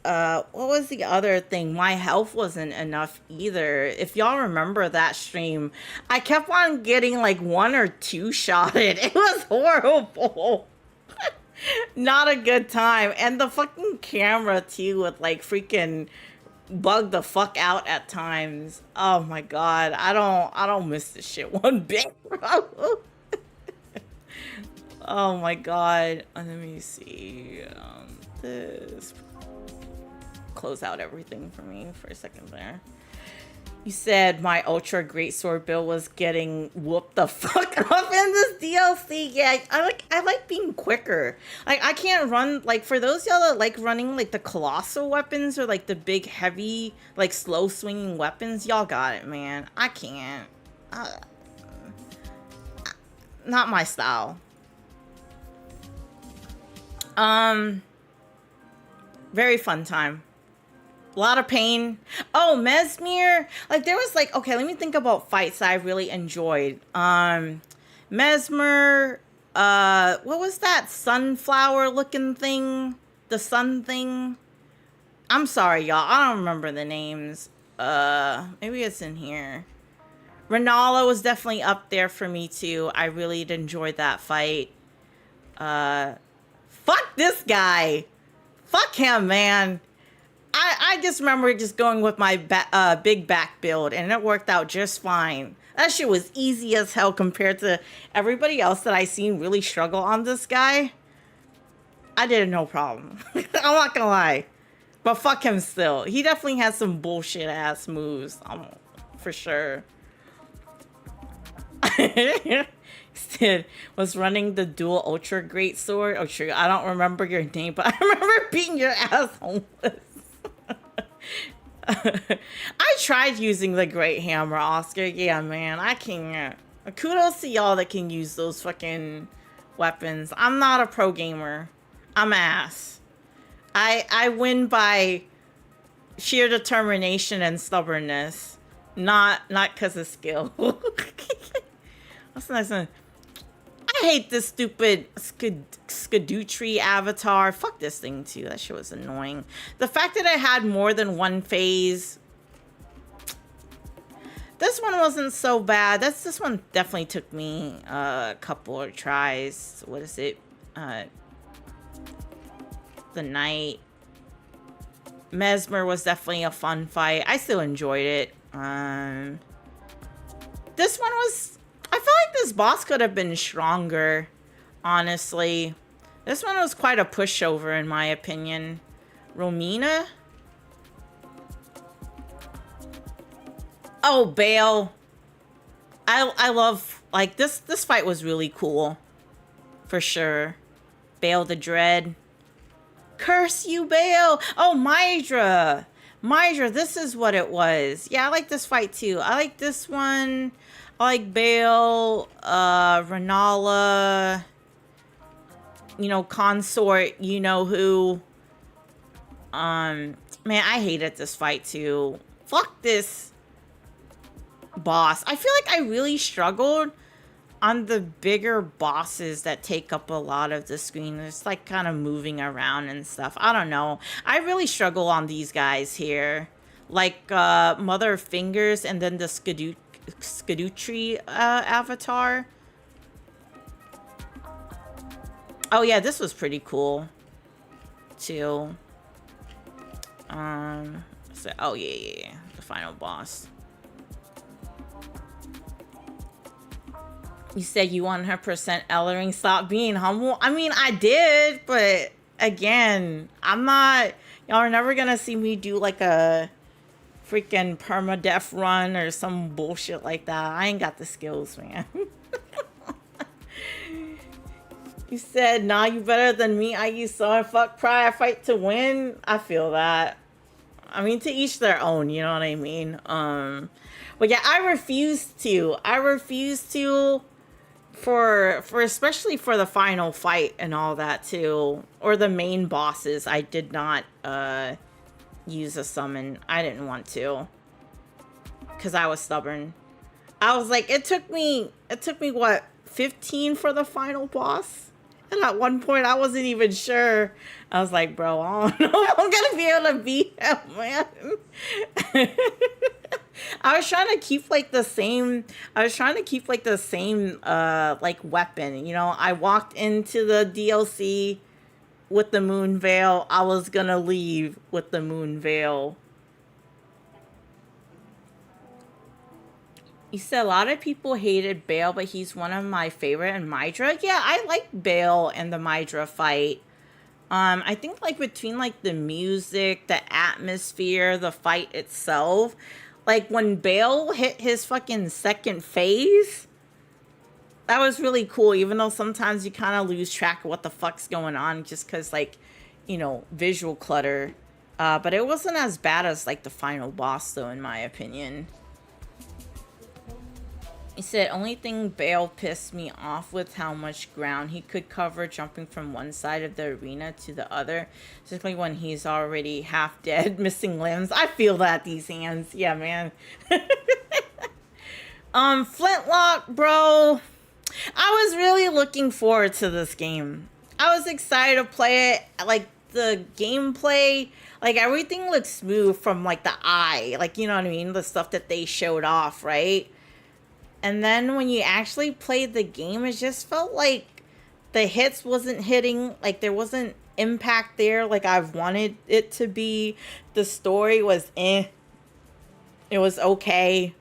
what was the other thing? My health wasn't enough either. If y'all remember that stream, I kept on getting like 1 or 2 shotted. It was horrible. Not a good time. And the fucking camera too would like freaking bug the fuck out at times. Oh my god. I don't miss this shit one bit, bro. Oh my god. Let me see. This close out everything for me for a second there. You said my ultra greatsword build was getting whooped the fuck up in this DLC. Yeah, I like being quicker. Like I can't run like for those y'all that like running like the colossal weapons or like the big heavy like slow swinging weapons. Y'all got it, man. I can't. Not my style. Very fun time. A lot of pain. Oh, Mesmer. Like there was like, okay, let me think about fights that I really enjoyed. Mesmer, what was that sunflower looking thing? The sun thing? I'm sorry, y'all. I don't remember the names. Maybe it's in here. Renala was definitely up there for me too. I really enjoyed that fight. Fuck this guy. Fuck him, man. I just remember just going with my big back build, and it worked out just fine. That shit was easy as hell compared to everybody else that I seen really struggle on this guy. I did it no problem. I'm not gonna lie. But fuck him still. He definitely has some bullshit ass moves. For sure. Sid was running the dual ultra great sword. Oh, true. I don't remember your name, but I remember beating your ass homeless. I tried using the great hammer, Oscar. Yeah, man, I can't. Kudos to y'all that can use those fucking weapons. I'm not a pro gamer. I'm ass. I win by sheer determination and stubbornness, not because of skill. That's nice. I hate this stupid Skadootree avatar. Fuck this thing too. That shit was annoying. The fact that it had more than one phase. This one wasn't so bad. This one definitely took me a couple of tries. What is it? The Knight. Mesmer was definitely a fun fight. I still enjoyed it. This one was... I feel like this boss could have been stronger, honestly. This one was quite a pushover, in my opinion. Romina? Oh, Bale. I love... Like, this fight was really cool. For sure. Bale the Dread. Curse you, Bale! Oh, Mydra! Mydra, this is what it was. Yeah, I like this fight, too. I like this one... I like Bale, Renala, you know, Consort, you know who. Man, I hated this fight too. Fuck this boss. I feel like I really struggled on the bigger bosses that take up a lot of the screen. It's like kind of moving around and stuff. I don't know. I really struggle on these guys here. Like, Mother of Fingers and then the Skadootree avatar. Oh yeah, this was pretty cool too. So, oh yeah, the final boss. You said you 100% Ellering. Stop being humble. I mean, I did, but again, I'm not. Y'all are never gonna see me do like a freaking permadeath run or some bullshit like that. I ain't got the skills, man. You said, nah, you better than me. I use so and fuck pride. I fight to win. I feel that. I mean, to each their own, you know what I mean? But yeah, I refuse to for especially for the final fight and all that too, or the main bosses, I did not use a summon. I didn't want to, because I was stubborn. I was like, it took me what, 15 for the final boss? And at one point I wasn't even sure. I was like, bro, I don't know if I'm gonna be able to beat him, man. I was trying to keep like the same like weapon. You know, I walked into the DLC with the moon veil. I was gonna leave with the moon veil. You said a lot of people hated Bale, but he's one of my favorite in Mydra. Yeah, I like Bale and the Mydra fight. I think like between like the music, the atmosphere, the fight itself, like when Bale hit his fucking second phase, that was really cool. Even though sometimes you kind of lose track of what the fuck's going on just because like, you know, visual clutter. But it wasn't as bad as like the final boss though, in my opinion. He said, only thing Bale pissed me off with how much ground he could cover jumping from one side of the arena to the other. Particularly when he's already half dead, missing limbs. I feel that, these hands. Yeah, man. Flintlock, bro. I was really looking forward to this game. I was excited to play it. Like, the gameplay, like, everything looked smooth from, like, the eye. Like, you know what I mean? The stuff that they showed off, right? And then when you actually played the game, it just felt like the hits wasn't hitting. Like, there wasn't impact there like I wanted it to be. The story was eh. It was okay.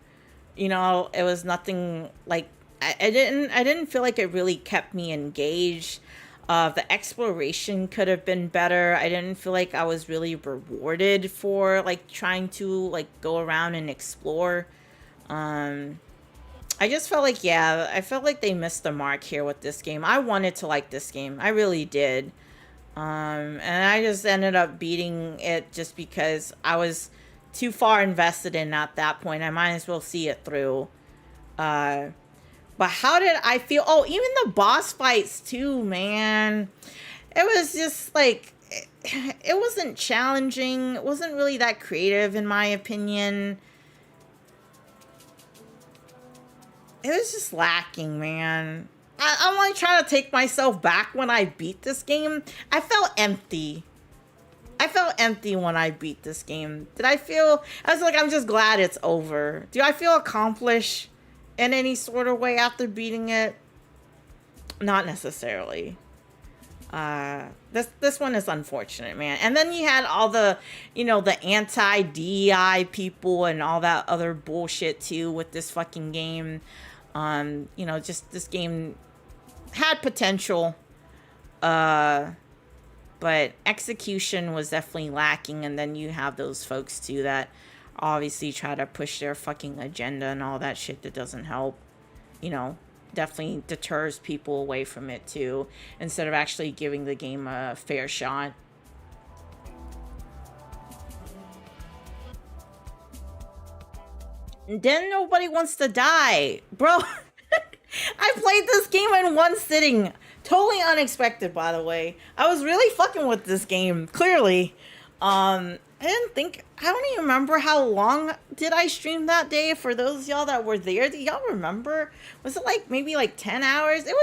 You know, it was nothing like... I didn't feel like it really kept me engaged. The exploration could have been better. I didn't feel like I was really rewarded for, like, trying to, like, go around and explore. I just felt like, yeah, I felt like they missed the mark here with this game. I wanted to like this game. I really did. And I just ended up beating it just because I was too far invested in at that point. I might as well see it through. But how did I feel? Oh, even the boss fights too, man. It was just like, it wasn't challenging. It wasn't really that creative in my opinion. It was just lacking, man. I'm like trying to take myself back when I beat this game. I felt empty. I felt empty when I beat this game. Did I feel... I was like, I'm just glad it's over. Do I feel accomplished in any sort of way after beating it? Not necessarily. This one is unfortunate, man. And then you had all the, you know, the anti-DEI people and all that other bullshit too with this fucking game. You know, just this game had potential, but execution was definitely lacking. And then you have those folks too that obviously try to push their fucking agenda and all that shit that doesn't help. You know, definitely deters people away from it too, instead of actually giving the game a fair shot. Then nobody wants to die. Bro, I played this game in one sitting. Totally unexpected, by the way. I was really fucking with this game, clearly. I don't even remember how long did I stream that day. For those of y'all that were there, do y'all remember? Was it like maybe like 10 hours? It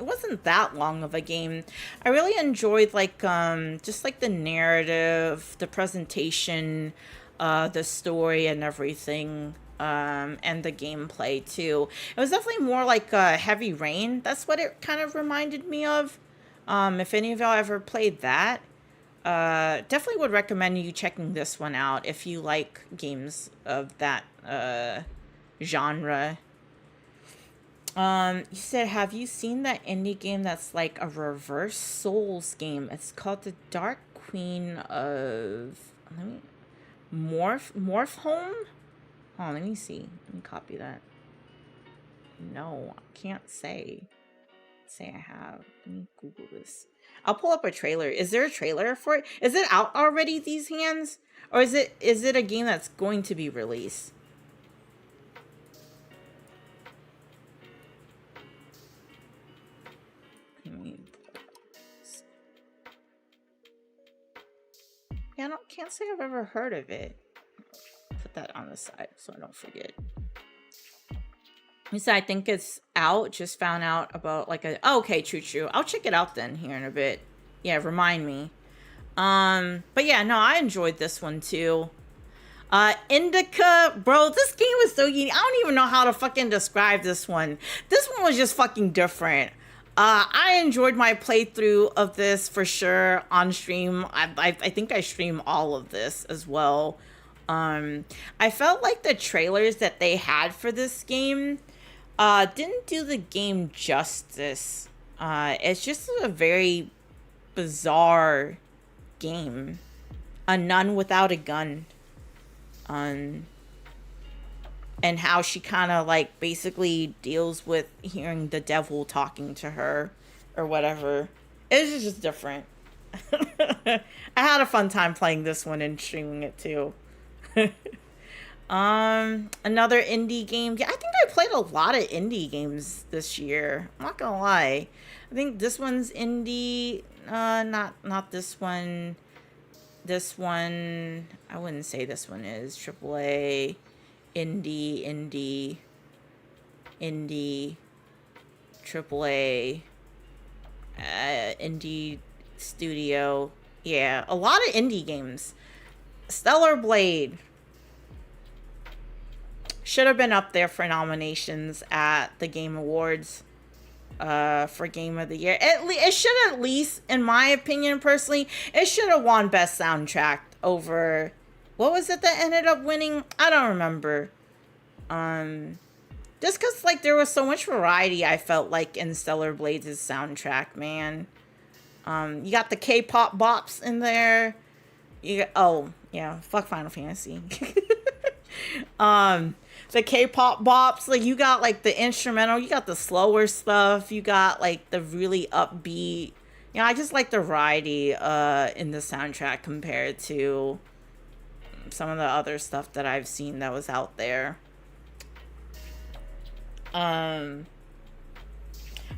wasn't that long of a game. I really enjoyed like just like the narrative, the presentation, the story and everything, and the gameplay too. It was definitely more like Heavy Rain. That's what it kind of reminded me of. If any of y'all ever played that, definitely would recommend you checking this one out if you like games of that genre. You said, have you seen that indie game that's like a reverse Souls game? It's called The Dark Queen of... Morph Home? Oh, let me see. Let me copy that. No, I can't say I have. Let me Google this. I'll pull up a trailer. Is there a trailer for it? Is it out already, these hands? Or is it a game that's going to be released? Yeah, can't say I've ever heard of it. Put that on the side so I don't forget. He said, I think it's out. Just found out about like a... Oh, okay, true. I'll check it out then here in a bit. Yeah, remind me. But yeah, no, I enjoyed this one too. Indica, bro, this game was so unique. I don't even know how to fucking describe this one. This one was just fucking different. I enjoyed my playthrough of this for sure on stream. I think I stream all of this as well. I felt like the trailers that they had for this game didn't do the game justice. It's just a very bizarre game. A nun without a gun. And how she kind of like basically deals with hearing the devil talking to her or whatever. It was just different. I had a fun time playing this one and streaming it too. Another indie game. Yeah, I think I played a lot of indie games this year. I'm not gonna lie. I think this one's indie. Not this one. This one, I wouldn't say this one is AAA, indie, AAA, indie studio. Yeah, a lot of indie games. Stellar Blade should have been up there for nominations at the Game Awards. For Game of the Year. It should at least, in my opinion, personally, it should have won Best Soundtrack over... What was it that ended up winning? I don't remember. Just because, like, there was so much variety, I felt like, in Stellar Blades' soundtrack, man. You got the K-pop bops in there. You got... Oh, yeah. Fuck Final Fantasy. The K-pop bops, like you got like the instrumental, you got the slower stuff, you got like the really upbeat. You know, I just like the variety in the soundtrack compared to some of the other stuff that I've seen that was out there. I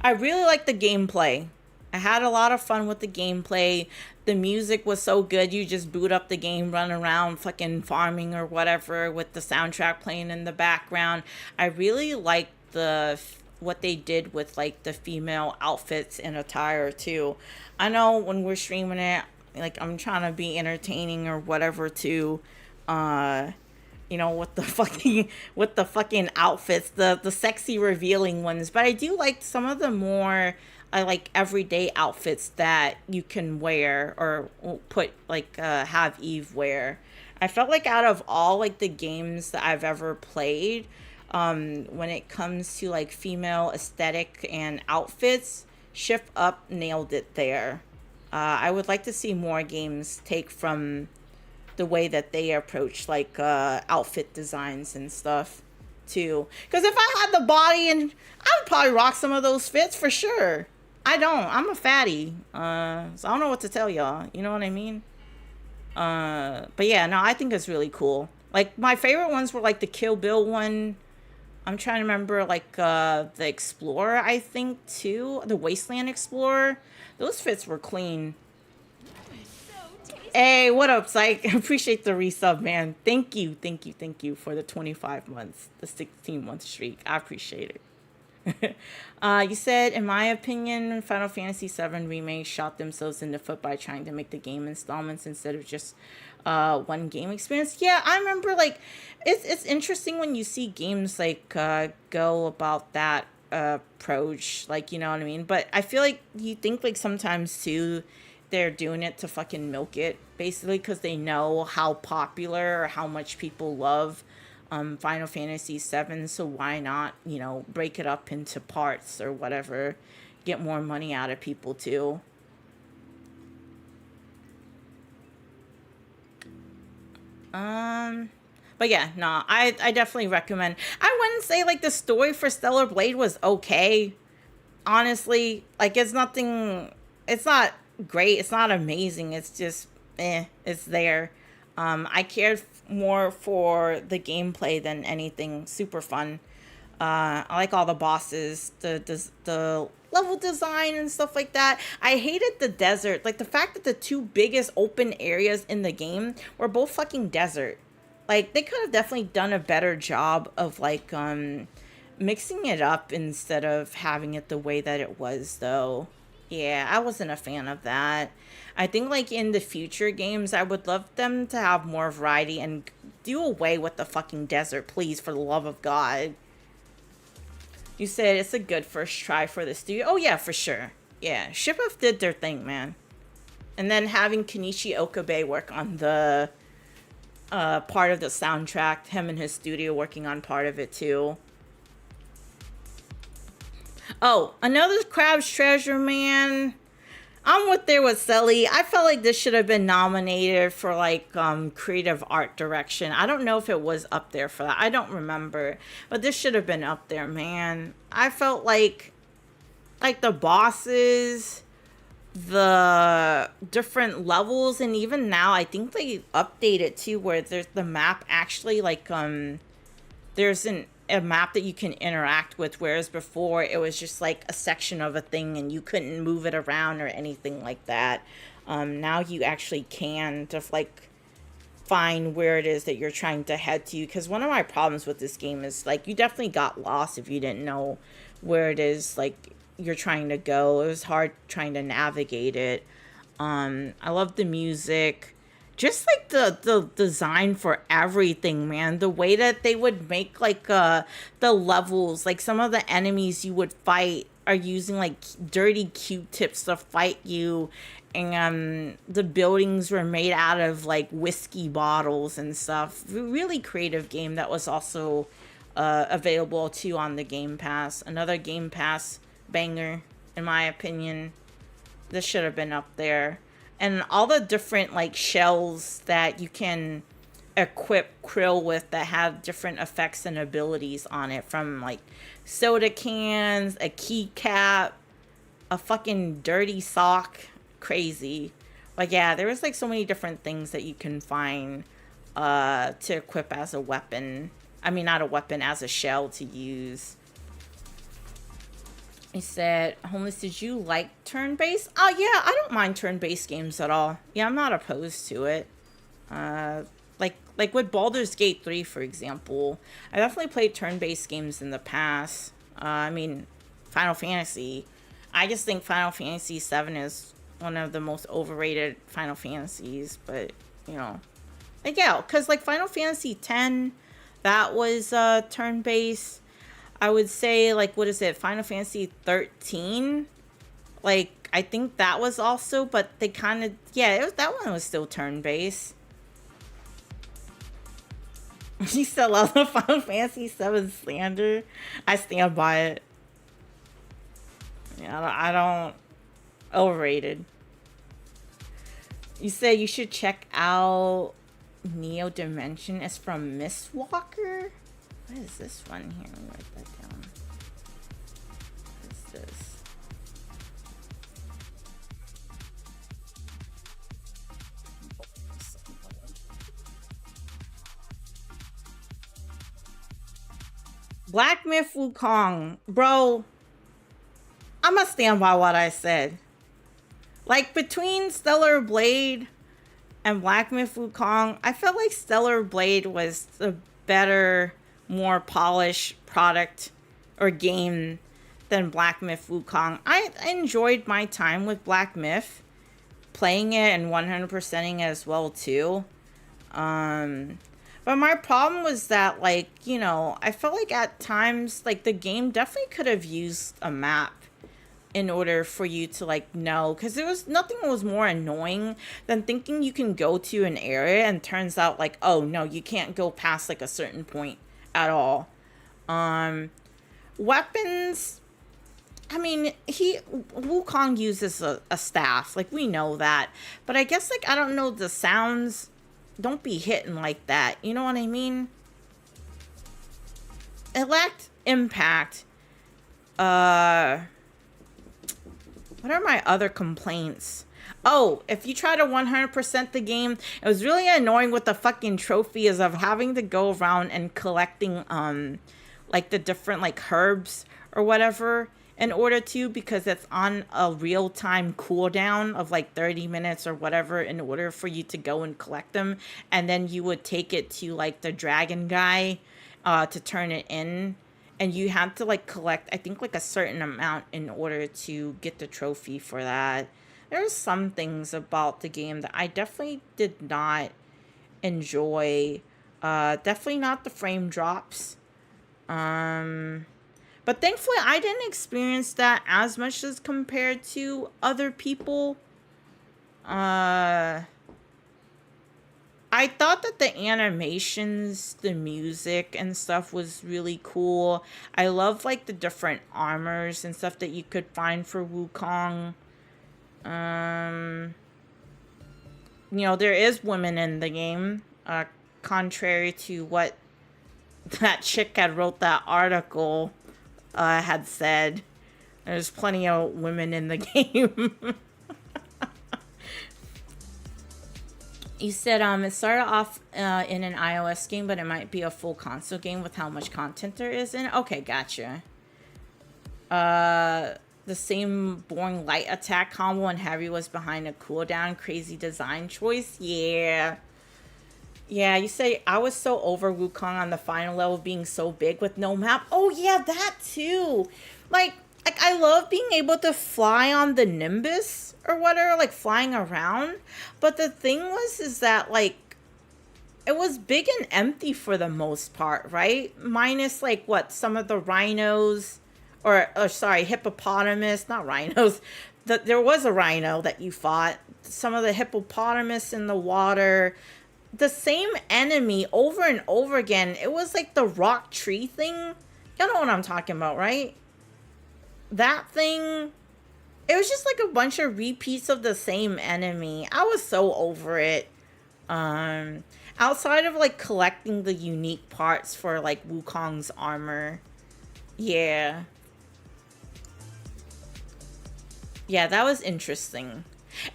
really like the gameplay. I had a lot of fun with the gameplay. The music was so good. You just boot up the game, run around fucking farming or whatever with the soundtrack playing in the background. I really liked what they did with like the female outfits and attire too. I know when we're streaming it, like I'm trying to be entertaining or whatever too. You know, with the fucking outfits, the sexy revealing ones. But I do like some of the more like everyday outfits that you can wear or put like have Eve wear. I felt like out of all like the games that I've ever played, when it comes to like female aesthetic and outfits, Shift Up nailed it there. I would like to see more games take from the way that they approach like outfit designs and stuff too. Because if I had the body, and I would probably rock some of those fits for sure. I don't. I'm a fatty. So I don't know what to tell y'all. You know what I mean? But yeah, no, I think it's really cool. Like, my favorite ones were, like, the Kill Bill one. I'm trying to remember, like, the Explorer, I think, too. The Wasteland Explorer. Those fits were clean. Hey, what up, Psych? Appreciate the resub, man. Thank you for the 25 months, the 16-month streak. I appreciate it. You said, in my opinion, Final Fantasy VII Remake shot themselves in the foot by trying to make the game installments instead of just one game experience. Yeah, I remember, like, it's interesting when you see games, like, go about that approach, like, you know what I mean? But I feel like you think, like, sometimes, too, they're doing it to fucking milk it, basically, because they know how popular or how much people love Final Fantasy VII, so why not, you know, break it up into parts or whatever, get more money out of people too. But yeah, no, I definitely recommend. I wouldn't say like the story for Stellar Blade was okay, honestly. Like, it's nothing, it's not great, it's not amazing, it's just it's there. I cared more for the gameplay than anything super fun. I like all the bosses, the level design and stuff like that. I hated the desert. Like the fact that the two biggest open areas in the game were both fucking desert. Like they could have definitely done a better job of like mixing it up instead of having it the way that it was though. Yeah, I wasn't a fan of that. I think like in the future games, I would love them to have more variety and do away with the fucking desert, please, for the love of God. You said it's a good first try for the studio. Oh yeah, for sure. Yeah, Shippeth did their thing, man. And then having Kenichi Okabe work on the part of the soundtrack, him and his studio working on part of it too. Oh, another Crab's Treasure, man. I'm with there with Selly. I felt like this should have been nominated for like creative art direction. I don't know if it was up there for that. I don't remember, but this should have been up there, man. I felt like the bosses, the different levels, and even now I think they updated too, where there's the map actually like there's a map that you can interact with, whereas before it was just like a section of a thing and you couldn't move it around or anything like that. Now you actually can to like find where it is that you're trying to head to, because one of my problems with this game is like you definitely got lost if you didn't know where it is like you're trying to go. It was hard trying to navigate it. I love the music. Just like the design for everything, man. The way that they would make like the levels, like some of the enemies you would fight are using like dirty Q-tips to fight you, and the buildings were made out of like whiskey bottles and stuff. Really creative game that was also available too on the Game Pass. Another Game Pass banger, in my opinion. This should have been up there. And all the different like shells that you can equip Krill with that have different effects and abilities on it, from like soda cans, a keycap, a fucking dirty sock. Crazy. Like yeah, there was like so many different things that you can find to equip as a weapon. I mean, not a weapon, as a shell to use. He said, Homeless, did you like turn-based? Oh, yeah, I don't mind turn-based games at all. Yeah, I'm not opposed to it. Like with Baldur's Gate 3, for example. I definitely played turn-based games in the past. I mean, Final Fantasy. I just think Final Fantasy 7 is one of the most overrated Final Fantasies. But, you know. Like, yeah, because, like, Final Fantasy 10, that was turn-based. I would say, like, what is it? Final Fantasy 13? Like, I think that was also, but they kind of, yeah, that one was still turn-based. You still love the Final Fantasy 7 slander? I stand by it. Yeah, I don't. Overrated. You say you should check out Neo Dimension. It's from Miss Walker? What is this one here? Let me write that down. What is this? Black Myth Wukong. Bro, I'm gonna stand by what I said. Like, between Stellar Blade and Black Myth Wukong, I felt like Stellar Blade was the better, more polished product or game than Black Myth Wukong. I enjoyed my time with Black Myth, playing it and 100%ing it as well too. But my problem was that, like, you know, I felt like at times, like, the game definitely could have used a map in order for you to, like, know, because there was nothing was more annoying than thinking you can go to an area and turns out like, oh no, you can't go past like a certain point at all. Weapons, I mean, Wukong uses a staff, like, we know that, but I guess, like, I don't know, the sounds don't be hitting like that, you know what I mean? It lacked impact. What are my other complaints? Oh, if you try to 100% the game, it was really annoying with the fucking trophies of having to go around and collecting, like the different like herbs or whatever in order to, because it's on a real time cooldown of like 30 minutes or whatever in order for you to go and collect them. And then you would take it to like the dragon guy to turn it in. And you have to like collect, I think, like a certain amount in order to get the trophy for that. There's some things about the game that I definitely did not enjoy. Definitely not the frame drops. But thankfully, I didn't experience that as much as compared to other people. I thought that the animations, the music and stuff was really cool. I love like the different armors and stuff that you could find for Wukong. There is women in the game, contrary to what that chick that wrote that article had said. There's plenty of women in the game. You said it started off in an iOS game, but it might be a full console game with how much content there is in it. Okay, gotcha. The same boring light attack combo and heavy was behind a cooldown. Crazy design choice. Yeah. Yeah, you say I was so over Wukong on the final level being so big with no map. Oh yeah, that too. Like I love being able to fly on the Nimbus or whatever, like flying around. But the thing is that like it was big and empty for the most part, right? Minus like what, some of the rhinos or sorry, hippopotamus, not rhinos. There was a rhino that you fought. Some of the hippopotamus in the water. The same enemy over and over again. It was like the rock tree thing. You know what I'm talking about, right? That thing. It was just like a bunch of repeats of the same enemy. I was so over it. Outside of like collecting the unique parts for like Wukong's armor. Yeah. Yeah, that was interesting.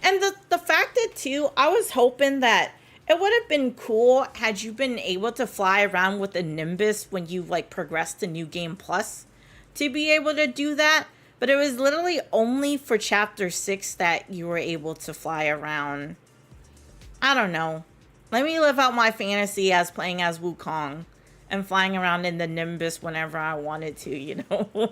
And the fact that too, I was hoping that it would have been cool had you been able to fly around with a Nimbus when you like progressed to New Game Plus to be able to do that. But it was literally only for Chapter 6 that you were able to fly around. I don't know. Let me live out my fantasy as playing as Wukong and flying around in the Nimbus whenever I wanted to, you know?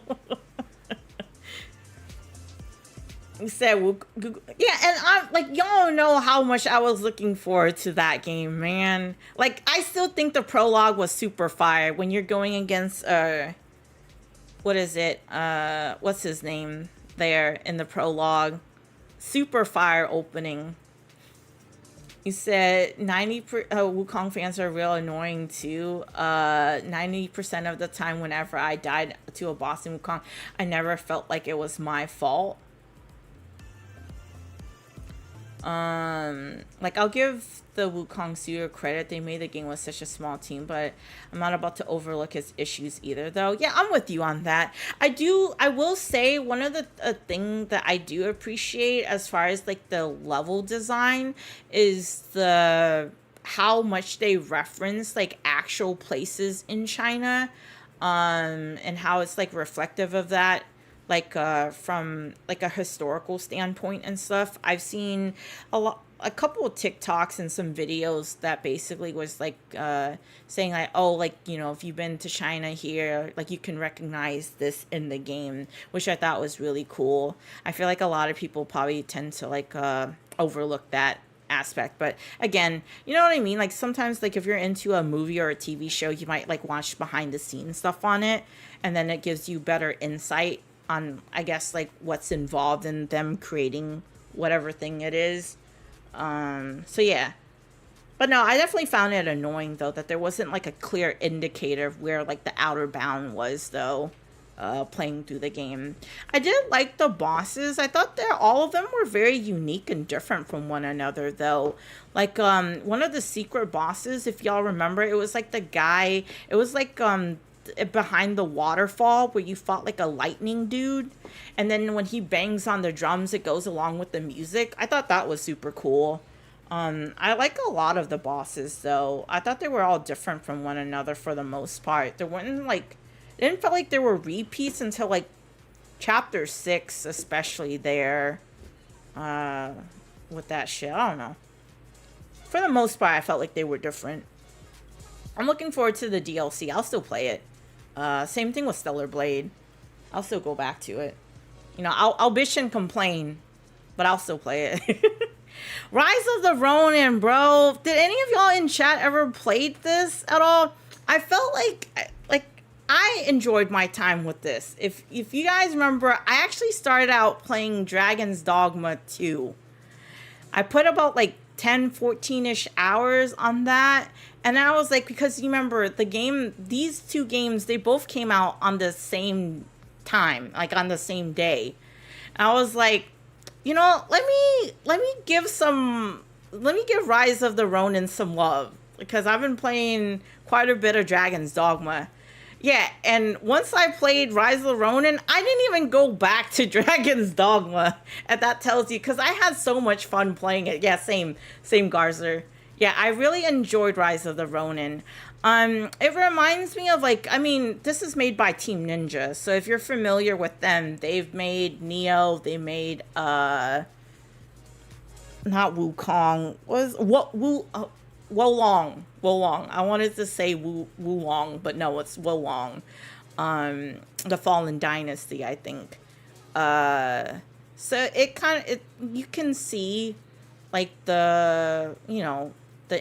You said Google. Yeah, and I'm like, y'all know how much I was looking forward to that game, man. Like, I still think the prologue was super fire when you're going against what is it? What's his name there in the prologue? Super fire opening. You said 90% Wukong fans are real annoying too. 90% of the time whenever I died to a boss in Wukong, I never felt like it was my fault. Like I'll give the Wukong studio credit. They made the game with such a small team, but I'm not about to overlook his issues either though. Yeah, I'm with you on that. I will say one of the thing that I do appreciate as far as like the level design is how much they reference like actual places in China, and how it's like reflective of that, like from like a historical standpoint and stuff. I've seen a couple of TikToks and some videos that basically was like saying like, oh, like, you know, if you've been to China here, like you can recognize this in the game, which I thought was really cool. I feel like a lot of people probably tend to like overlook that aspect, but again, you know what I mean? Like sometimes like if you're into a movie or a TV show, you might like watch behind the scenes stuff on it, and then it gives you better insight on, I guess, like what's involved in them creating whatever thing it is. So yeah. But no, I definitely found it annoying though that there wasn't like a clear indicator of where like the outer bound was though, playing through the game. I did like the bosses. I thought all of them were very unique and different from one another though. Like one of the secret bosses, if y'all remember, it was like the guy, it was like behind the waterfall where you fought like a lightning dude, and then when he bangs on the drums it goes along with the music. I thought that was super cool. I like a lot of the bosses though. I thought they were all different from one another for the most part. There weren't like It didn't feel like there were repeats until like chapter 6, especially there. With that shit, I don't know. For the most part, I felt like they were different. I'm looking forward to the DLC. I'll still play it. Same thing with Stellar Blade. I'll still go back to it. You know, I'll bitch and complain, but I'll still play it. Rise of the Ronin, bro. Did any of y'all in chat ever played this at all? I felt like I enjoyed my time with this. If you guys remember, I actually started out playing Dragon's Dogma 2. I put about like 10, 14-ish hours on that. And I was like, because you remember the game, these two games, they both came out on the same time, like on the same day. And I was like, you know, let me give Rise of the Ronin some love, because I've been playing quite a bit of Dragon's Dogma. Yeah, and once I played Rise of the Ronin, I didn't even go back to Dragon's Dogma. And that tells you, because I had so much fun playing it. Yeah, same Garzer. Yeah, I really enjoyed Rise of the Ronin. It reminds me of, like, I mean, this is made by Team Ninja. So if you're familiar with them, they've made Neo, they made, not Wukong, Wolong. I wanted to say Wulong, but no, it's Wolong. The Fallen Dynasty, I think. So you can see, like, the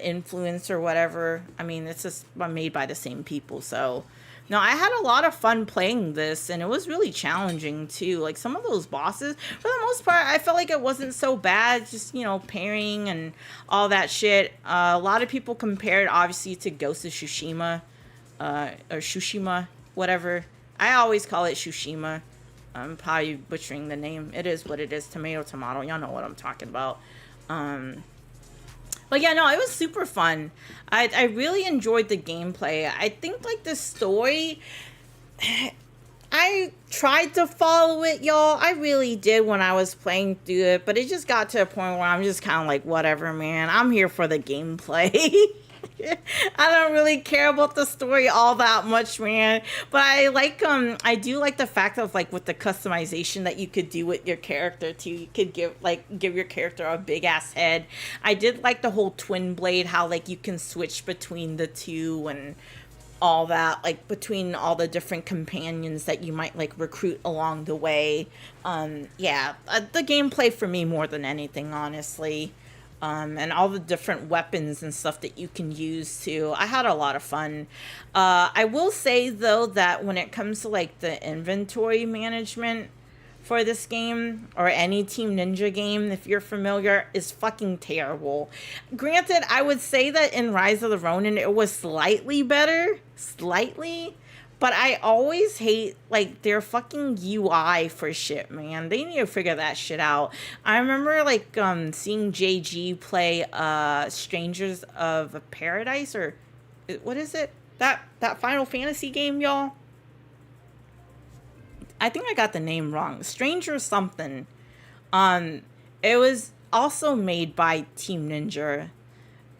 influence or whatever. I mean, it's just made by the same people, so. No, I had a lot of fun playing this, and it was really challenging, too. Like, some of those bosses, for the most part, I felt like it wasn't so bad. Just, pairing and all that shit. A lot of people compared, obviously, to Ghost of Tsushima. Or Tsushima, whatever. I always call it Tsushima. I'm probably butchering the name. It is what it is. Tomato, tomato. Y'all know what I'm talking about. But yeah, no, it was super fun. I really enjoyed the gameplay. I think, like, the story, I tried to follow it, y'all. I really did when I was playing through it, but it just got to a point where I'm just kind of like, whatever, man. I'm here for the gameplay. I don't really care about the story all that much, man. But I do like the fact of, like, with the customization that you could do with your character too. You could give your character a big ass head. I did like the whole twin blade, how, like, you can switch between the two and all that, like, between all the different companions that you might, like, recruit along the way. The gameplay for me more than anything, honestly. And all the different weapons and stuff that you can use too. I had a lot of fun. I will say, though, that when it comes to, like, the inventory management for this game, or any Team Ninja game, if you're familiar, is fucking terrible. Granted, I would say that in Rise of the Ronin, it was slightly better. Slightly. But I always hate, like, their fucking UI for shit, man. They need to figure that shit out. I remember, like, seeing JG play Strangers of Paradise, or what is it? That Final Fantasy game, y'all? I think I got the name wrong. Stranger something. It was also made by Team Ninja.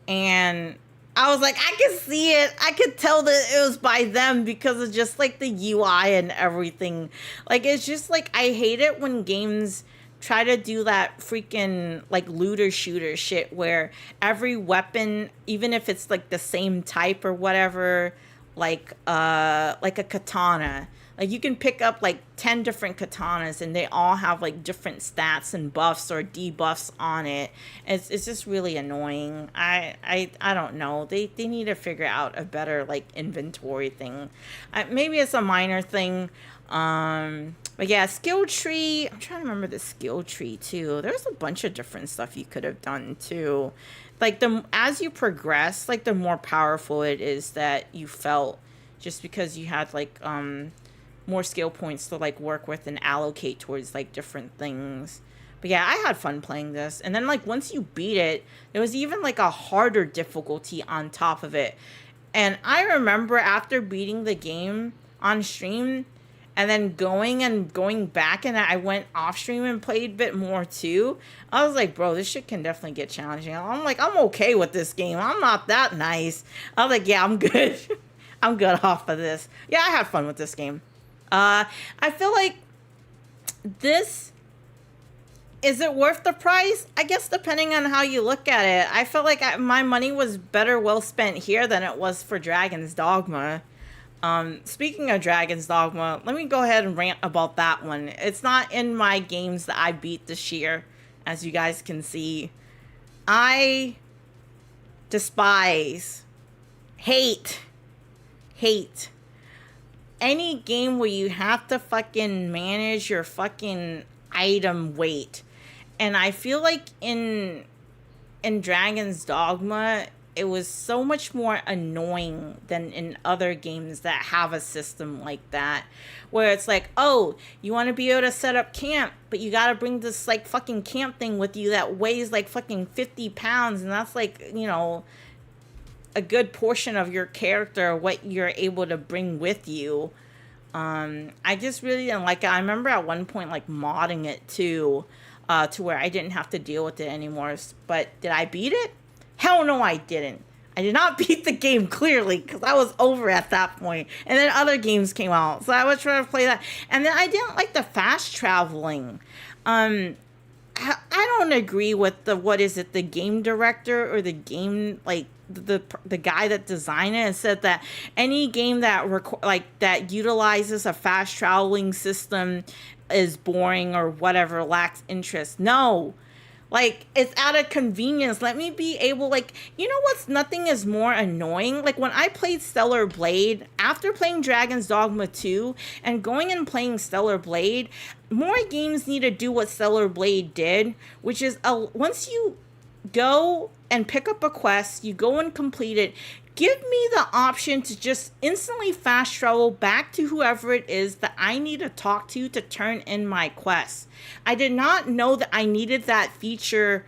And I was like, I can see it. I could tell that it was by them because of just, like, the UI and everything. Like, it's just, like, I hate it when games try to do that freaking, like, looter shooter shit where every weapon, even if it's, like, the same type or whatever, like a katana. Like, you can pick up, like, 10 different katanas, and they all have, like, different stats and buffs or debuffs on it. It's just really annoying. I don't know. They need to figure out a better, like, inventory thing. Maybe it's a minor thing. But yeah, skill tree. I'm trying to remember the skill tree, too. There's a bunch of different stuff you could have done, too. Like, as you progress, like, the more powerful it is that you felt, just because you had, like, more skill points to, like, work with and allocate towards, like, different things. But yeah, I had fun playing this. And then, like, once you beat it, there was even, like, a harder difficulty on top of it. And I remember after beating the game on stream, and then going back, and I went off stream and played a bit more too, I was like, bro, this shit can definitely get challenging. I'm like, I'm okay with this game. I'm not that nice. I was like, yeah, I'm good. I'm good off of this. Yeah, I had fun with this game. I feel like this, is it worth the price? I guess depending on how you look at it. I felt like my money was better well spent here than it was for Dragon's Dogma. Speaking of Dragon's Dogma, let me go ahead and rant about that one. It's not in my games that I beat this year, as you guys can see. I despise, hate any game where you have to fucking manage your fucking item weight. And I feel like in Dragon's Dogma, it was so much more annoying than in other games that have a system like that, where it's like, oh, you want to be able to set up camp, but you got to bring this like fucking camp thing with you that weighs like fucking 50 pounds, and that's like, you know, a good portion of your character, what you're able to bring with you. I just really didn't like it. I remember at one point like modding it too, to where I didn't have to deal with it anymore. But did I beat it? Hell no, I didn't. I did not beat the game, clearly, because I was over at that point. And then other games came out, so I was trying to play that. And then I didn't like the fast traveling. I don't agree with the, what is it, the game director or the game, like, the guy that designed it, and said that any game that that utilizes a fast traveling system is boring or whatever, lacks interest. No, like, it's out of convenience. Let me be able, like, you know what's, nothing is more annoying? Like, when I played Stellar Blade, after playing Dragon's Dogma 2 and going and playing Stellar Blade, more games need to do what Stellar Blade did, which is, once you go and pick up a quest, you go and complete it, give me the option to just instantly fast travel back to whoever it is that I need to talk to turn in my quest. I did not know that I needed that feature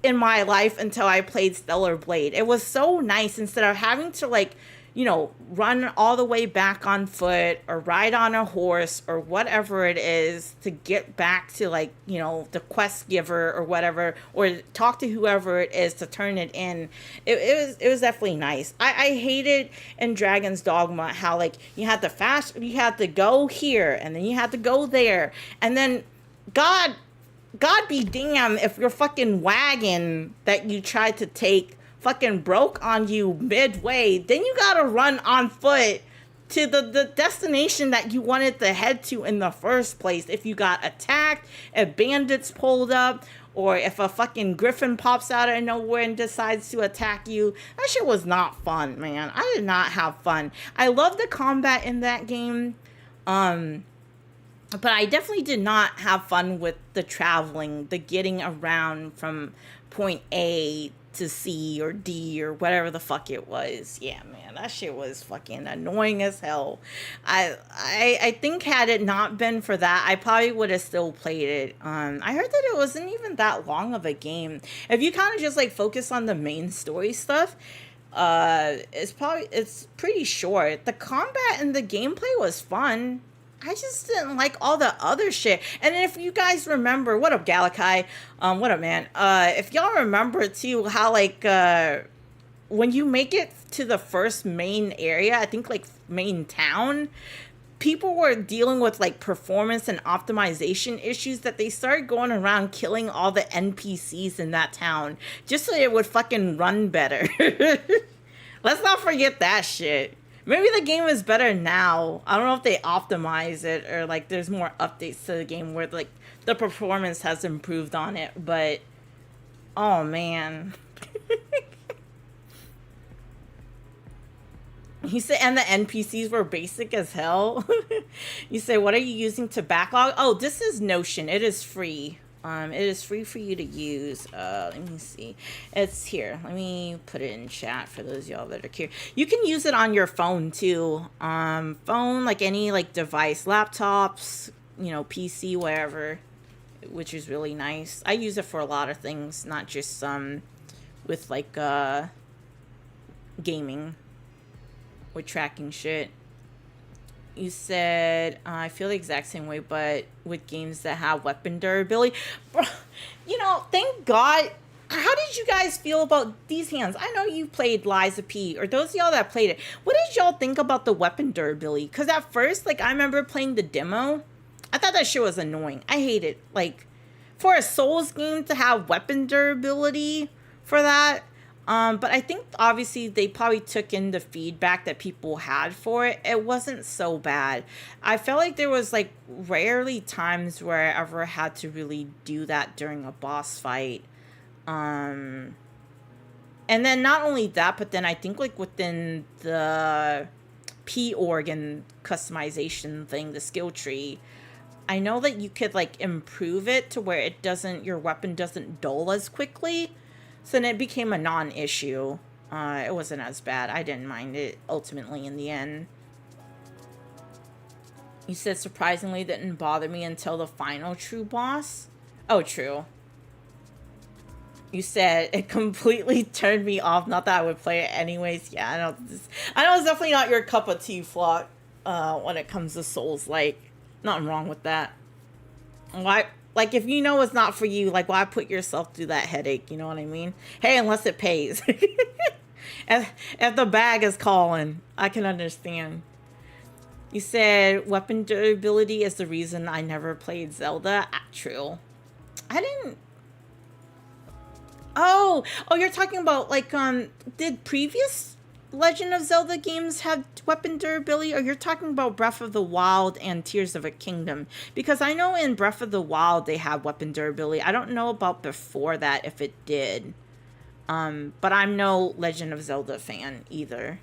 in my life until I played Stellar Blade. It was so nice, instead of having to, like, you know, run all the way back on foot or ride on a horse or whatever it is to get back to, like, you know, the quest giver or whatever, or talk to whoever it is to turn it in. It was definitely nice. I hated in Dragon's Dogma how, like, you had to go here and then you had to go there, and then God be damn if your fucking wagon that you tried to take fucking broke on you midway, then you gotta run on foot to the destination that you wanted to head to in the first place. If you got attacked, if bandits pulled up, or if a fucking griffin pops out of nowhere and decides to attack you, that shit was not fun, man. I did not have fun. I love the combat in that game, but I definitely did not have fun with the traveling, the getting around from point A to C or D or whatever the fuck it was. Yeah, man, that shit was fucking annoying as hell. I think had it not been for that, I probably would have still played it. I heard that it wasn't even that long of a game. If you kind of just like focus on the main story stuff, it's pretty short. The combat and the gameplay was fun. I just didn't like all the other shit. And if you guys remember, what up, Galakai? What up, man? If y'all remember too, how like when you make it to the first main area, I think like main town, people were dealing with like performance and optimization issues, that they started going around killing all the NPCs in that town just so it would fucking run better. Let's not forget that shit. Maybe the game is better now. I don't know if they optimize it or like there's more updates to the game where like the performance has improved on it, but oh man. He said, and the NPCs were basic as hell. You say, what are you using to backlog? Oh, this is Notion. It is free. It is free for you to use. Let me see. It's here. Let me put it in chat for those of y'all that are curious. You can use it on your phone too. Phone, like any like device, laptops, you know, PC, wherever, which is really nice. I use it for a lot of things, not just with like gaming, with tracking shit. You said, I feel the exact same way, but with games that have weapon durability. Bro, you know, thank God how did you guys feel about these hands? I know you played Liza P, or those of y'all that played it. What did y'all think about the weapon durability? Because at first, like, I remember playing the demo. I thought that shit was annoying. I hate it. Like, for a Souls game to have weapon durability for that. But I think obviously they probably took in the feedback that people had for it. It wasn't so bad. I felt like there was like rarely times where I ever had to really do that during a boss fight. And then not only that, but then I think like within the P organ customization thing, the skill tree, I know that you could like improve it to where it doesn't, your weapon doesn't dull as quickly. So then it became a non-issue. It wasn't as bad. I didn't mind it ultimately in the end. You said surprisingly didn't bother me until the final true boss. Oh, true. You said it completely turned me off. Not that I would play it anyways. Yeah, I know it's definitely not your cup of tea, Flock. When it comes to Souls, like, nothing wrong with that. Why? Like, if you know it's not for you, like, why put yourself through that headache? You know what I mean? Hey, unless it pays. if the bag is calling, I can understand. You said weapon durability is the reason I never played Zelda. True. I didn't. Oh, you're talking about, like, did previous Legend of Zelda games have weapon durability, or you're talking about Breath of the Wild and Tears of a Kingdom? Because I know in Breath of the Wild they have weapon durability. I don't know about before that if it did. But I'm no Legend of Zelda fan either.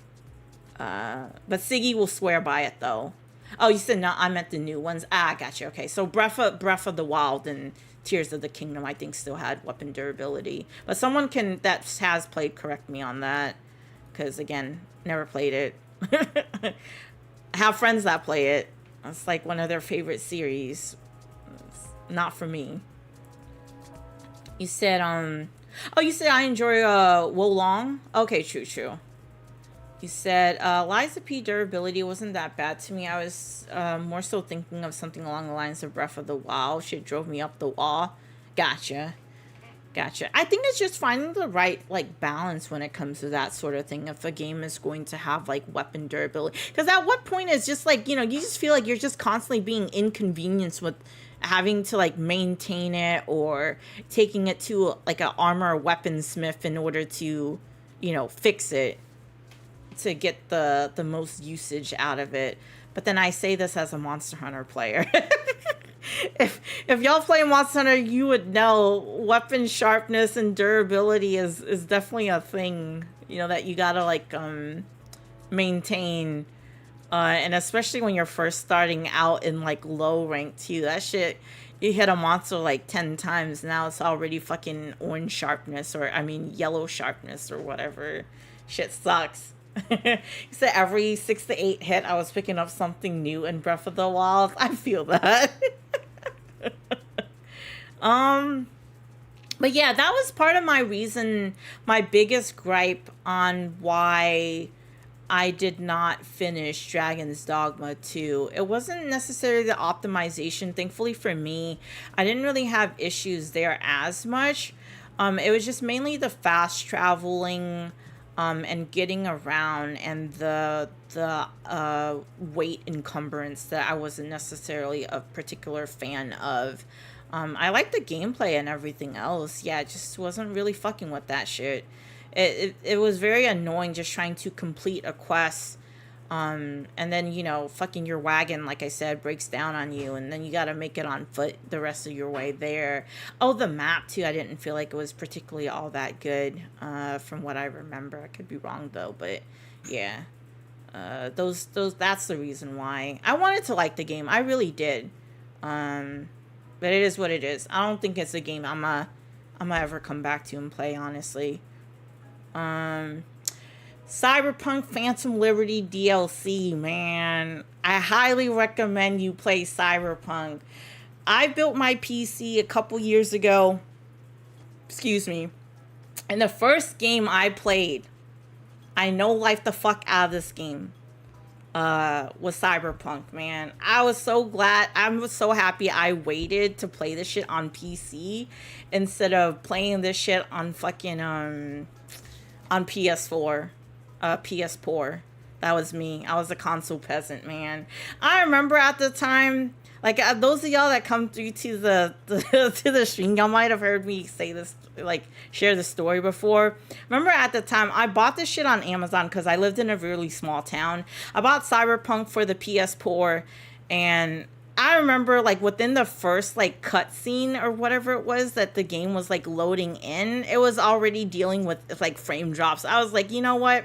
But Siggy will swear by it though. Oh, you said no, I meant the new ones. Ah, gotcha. Okay, so Breath of the Wild and Tears of the Kingdom I think still had weapon durability. But someone that has played correct me on that. Because, again, never played it. I have friends that play it. It's like one of their favorite series. It's not for me. You said, you said I enjoy, Wolong? Okay, true. You said, Liza P durability wasn't that bad to me. I was, more so thinking of something along the lines of Breath of the Wild. Shit drove me up the wall. Gotcha. I think it's just finding the right, like, balance when it comes to that sort of thing. If a game is going to have, like, weapon durability. Because at what point is just, like, you know, you just feel like you're just constantly being inconvenienced with having to, like, maintain it or taking it to, like, an armor or weaponsmith in order to, you know, fix it to get the most usage out of it. But then I say this as a Monster Hunter player. If y'all play Monster Hunter, you would know weapon sharpness and durability is definitely a thing, you know, that you gotta like maintain, and especially when you're first starting out in like low rank too. That shit, you hit a monster like 10 times, now it's already fucking orange sharpness, or I mean yellow sharpness or whatever. Shit sucks. You said every 6 to 8 hit I was picking up something new in Breath of the Wild. I feel that. But yeah, that was part of my reason, my biggest gripe on why I did not finish Dragon's Dogma 2. It wasn't necessarily the optimization. Thankfully for me, I didn't really have issues there as much. It was just mainly the fast traveling, and getting around, and the weight encumbrance that I wasn't necessarily a particular fan of. I liked the gameplay and everything else. Yeah, it just wasn't really fucking with that shit. It was very annoying just trying to complete a quest. And then, you know, fucking your wagon, like I said, breaks down on you, and then you gotta make it on foot the rest of your way there. Oh, the map, too, I didn't feel like it was particularly all that good, from what I remember. I could be wrong, though, but, yeah. That's the reason why. I wanted to like the game. I really did. But it is what it is. I don't think it's a game I'm gonna ever come back to and play, honestly. Cyberpunk Phantom Liberty DLC, man. I highly recommend you play Cyberpunk. I built my PC a couple years ago. Excuse me. And the first game I played, I no life the fuck out of this game. was Cyberpunk, man. I was so glad. I was so happy I waited to play this shit on PC instead of playing this shit on fucking on PS4. PS4. That was me. I was a console peasant, man. I remember at the time, like those of y'all that come through to the to the stream, y'all might have heard me say this, like share the story before. Remember at the time, I bought this shit on Amazon because I lived in a really small town. I bought Cyberpunk for the PS4, and I remember like within the first like cutscene or whatever it was that the game was like loading in, it was already dealing with like frame drops. I was like, you know what?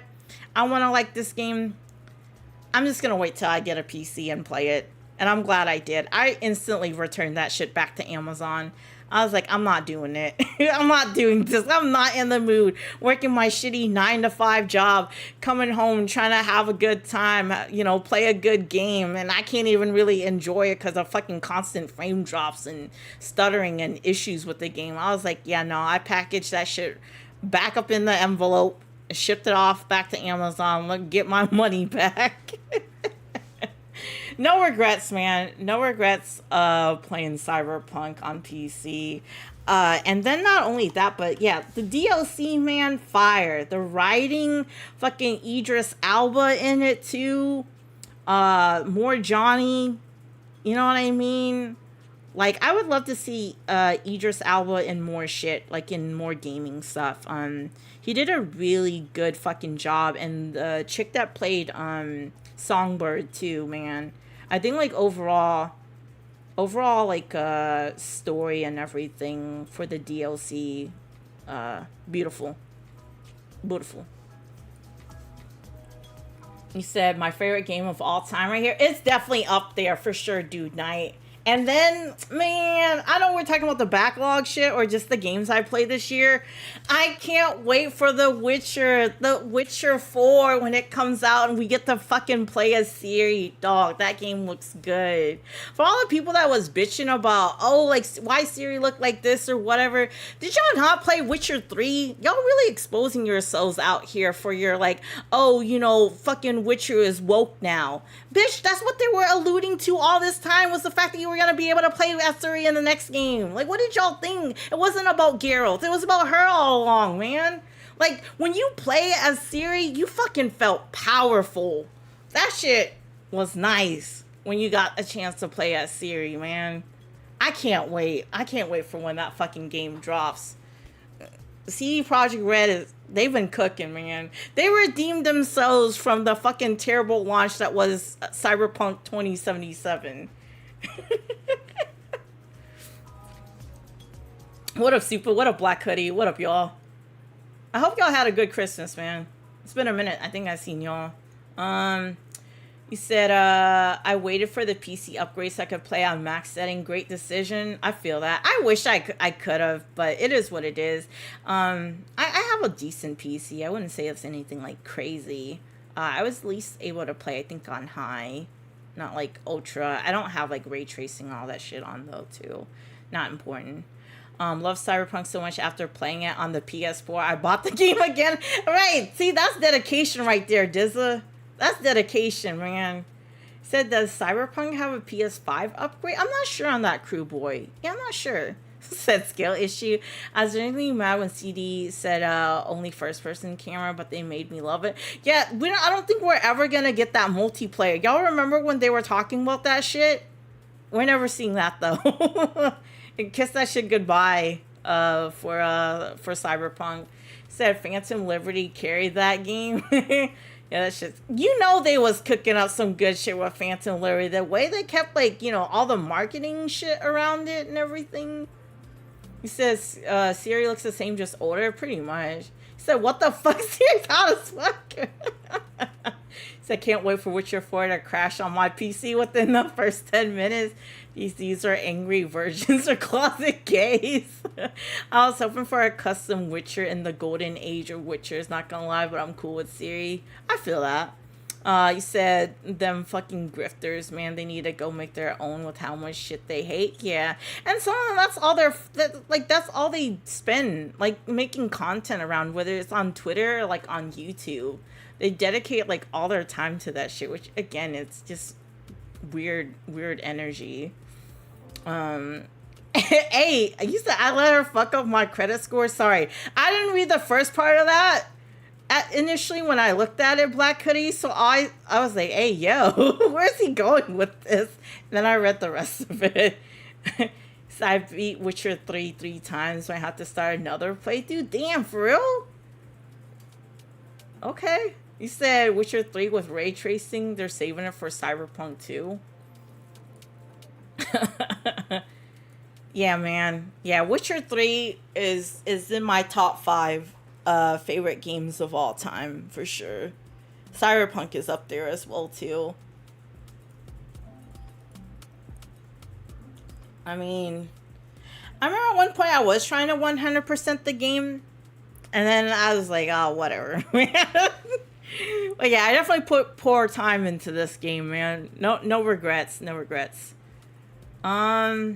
I want to like this game. I'm just going to wait till I get a PC and play it. And I'm glad I did. I instantly returned that shit back to Amazon. I was like, I'm not doing it. I'm not doing this. I'm not in the mood. Working my shitty 9-to-5 job, coming home, trying to have a good time, you know, play a good game. And I can't even really enjoy it because of fucking constant frame drops and stuttering and issues with the game. I was like, yeah, no, I packaged that shit back up in the envelope, shipped it off back to Amazon, let get my money back. No regrets, man. No regrets playing Cyberpunk on PC. And then not only that, but yeah, the DLC, man, fire. The writing, fucking Idris Elba in it too. More Johnny. You know what I mean? Like, I would love to see Idris Elba in more shit, like in more gaming stuff. He did a really good fucking job, and the chick that played Songbird too, man. I think like overall like story and everything for the DLC, beautiful. He said my favorite game of all time right here. It's definitely up there for sure, Dude Night. And then, man, I know we're talking about the backlog shit or just the games I played this year. I can't wait for The Witcher 4 when it comes out and we get to fucking play as Ciri. Dog, that game looks good. For all the people that was bitching about, oh, like, why Ciri look like this or whatever, did y'all not play Witcher 3? Y'all really exposing yourselves out here for your, like, oh, you know, fucking Witcher is woke now. Bitch, that's what they were alluding to all this time, was the fact that you were gonna be able to play as Ciri in the next game. Like, what did y'all think? It wasn't about Geralt. It was about her all along, man. Like, when you play as Ciri, you fucking felt powerful. That shit was nice when you got a chance to play as Ciri, man. I can't wait. I can't wait for when that fucking game drops. CD Projekt Red they've been cooking, man. They redeemed themselves from the fucking terrible launch that was Cyberpunk 2077. What up, Super? What up, Black Hoodie? What up, y'all? I hope y'all had a good Christmas, man. It's been a minute. I think I've seen y'all. You said, I waited for the PC upgrade so I could play on max setting. Great decision. I feel that. I wish I could have, but it is what it is. I have a decent PC. I wouldn't say it's anything, like, crazy. I was at least able to play, I think, on high. Not, like, ultra. I don't have, like, ray tracing, all that shit on, though, too. Not important. Love Cyberpunk so much after playing it on the PS4. I bought the game again. Right. See, that's dedication right there, Dizza. That's dedication, man. Said, does Cyberpunk have a PS5 upgrade? I'm not sure on that, Crew Boy. Yeah, I'm not sure. Said scale issue. I was genuinely mad when CD said only first-person camera, but they made me love it. Yeah, I don't think we're ever gonna get that multiplayer. Y'all remember when they were talking about that shit? We're never seeing that, though. Kiss that shit goodbye for Cyberpunk. Said Phantom Liberty carried that game. Yeah, that shit. You know they was cooking up some good shit with Phantom Liberty. The way they kept, like, you know, all the marketing shit around it and everything. He says, Ciri looks the same, just older, pretty much. He said, what the fuck? Ciri's hot as fuck. He said, can't wait for Witcher 4 to crash on my PC within the first 10 minutes. These are angry virgins or closet gays. I was hoping for a custom Witcher in the golden age of Witchers, not gonna lie, but I'm cool with Ciri. I feel that. You said them fucking grifters, man. They need to go make their own with how much shit they hate. Yeah, and some of them, that's all that's all they spend, like making content around, whether it's on Twitter or like on YouTube. They dedicate like all their time to that shit, which again, it's just weird energy. Hey, you said I let her fuck up my credit score. Sorry, I didn't read the first part of that. Initially when I looked at it, Black Hoodie, so I was like, hey, yo, where's he going with this? And then I read the rest of it. So I beat Witcher 3 times, so I had to start another playthrough. Damn, for real? Okay. You said Witcher 3 with ray tracing, they're saving it for Cyberpunk 2. Yeah, man. Yeah, Witcher 3 is in my top 5 favorite games of all time, for sure. Cyberpunk is up there as well, too. I mean, I remember at one point I was trying to 100% the game, and then I was like, oh, whatever. But yeah, I definitely put poor time into this game, man. No regrets, no regrets. Yeah,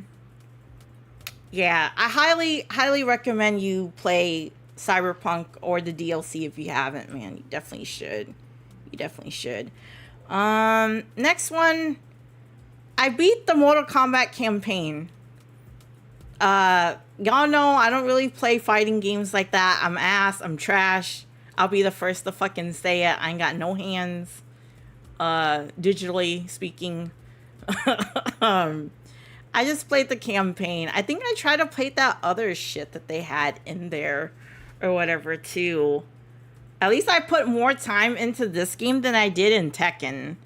I highly recommend you play Cyberpunk or the DLC if you haven't, man. You definitely should. You definitely should. Next one, I beat the Mortal Kombat campaign. Y'all know I don't really play fighting games like that. I'm ass. I'm trash. I'll be the first to fucking say it. I ain't got no hands. Digitally speaking. I just played the campaign. I think I tried to play that other shit that they had in there or whatever too. At least I put more time into this game than I did in Tekken.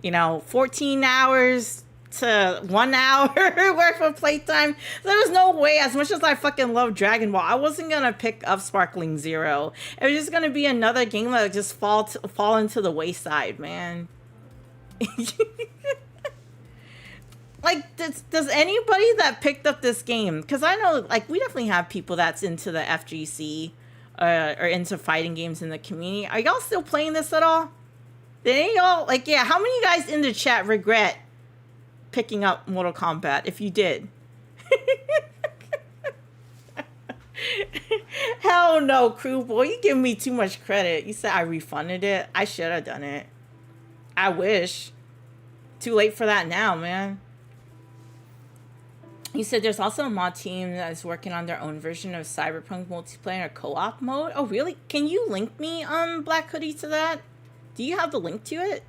You know, 14 hours to 1 hour worth of playtime. There was no way, as much as I fucking love Dragon Ball, I wasn't gonna pick up Sparkling Zero. It was just gonna be another game that would just fall into the wayside, man. Like, does anybody that picked up this game, because I know, like, we definitely have people that's into the FGC or into fighting games in the community. Are y'all still playing this at all? Did any y'all, like, yeah, how many guys in the chat regret picking up Mortal Kombat, if you did? Hell no, crew boy, you give me too much credit. You said I refunded it. I should have done it. I wish. Too late for that now, man. You said there's also a mod team that is working on their own version of Cyberpunk multiplayer co-op mode. Oh, really? Can you link me, Black Hoodie, to that? Do you have the link to it?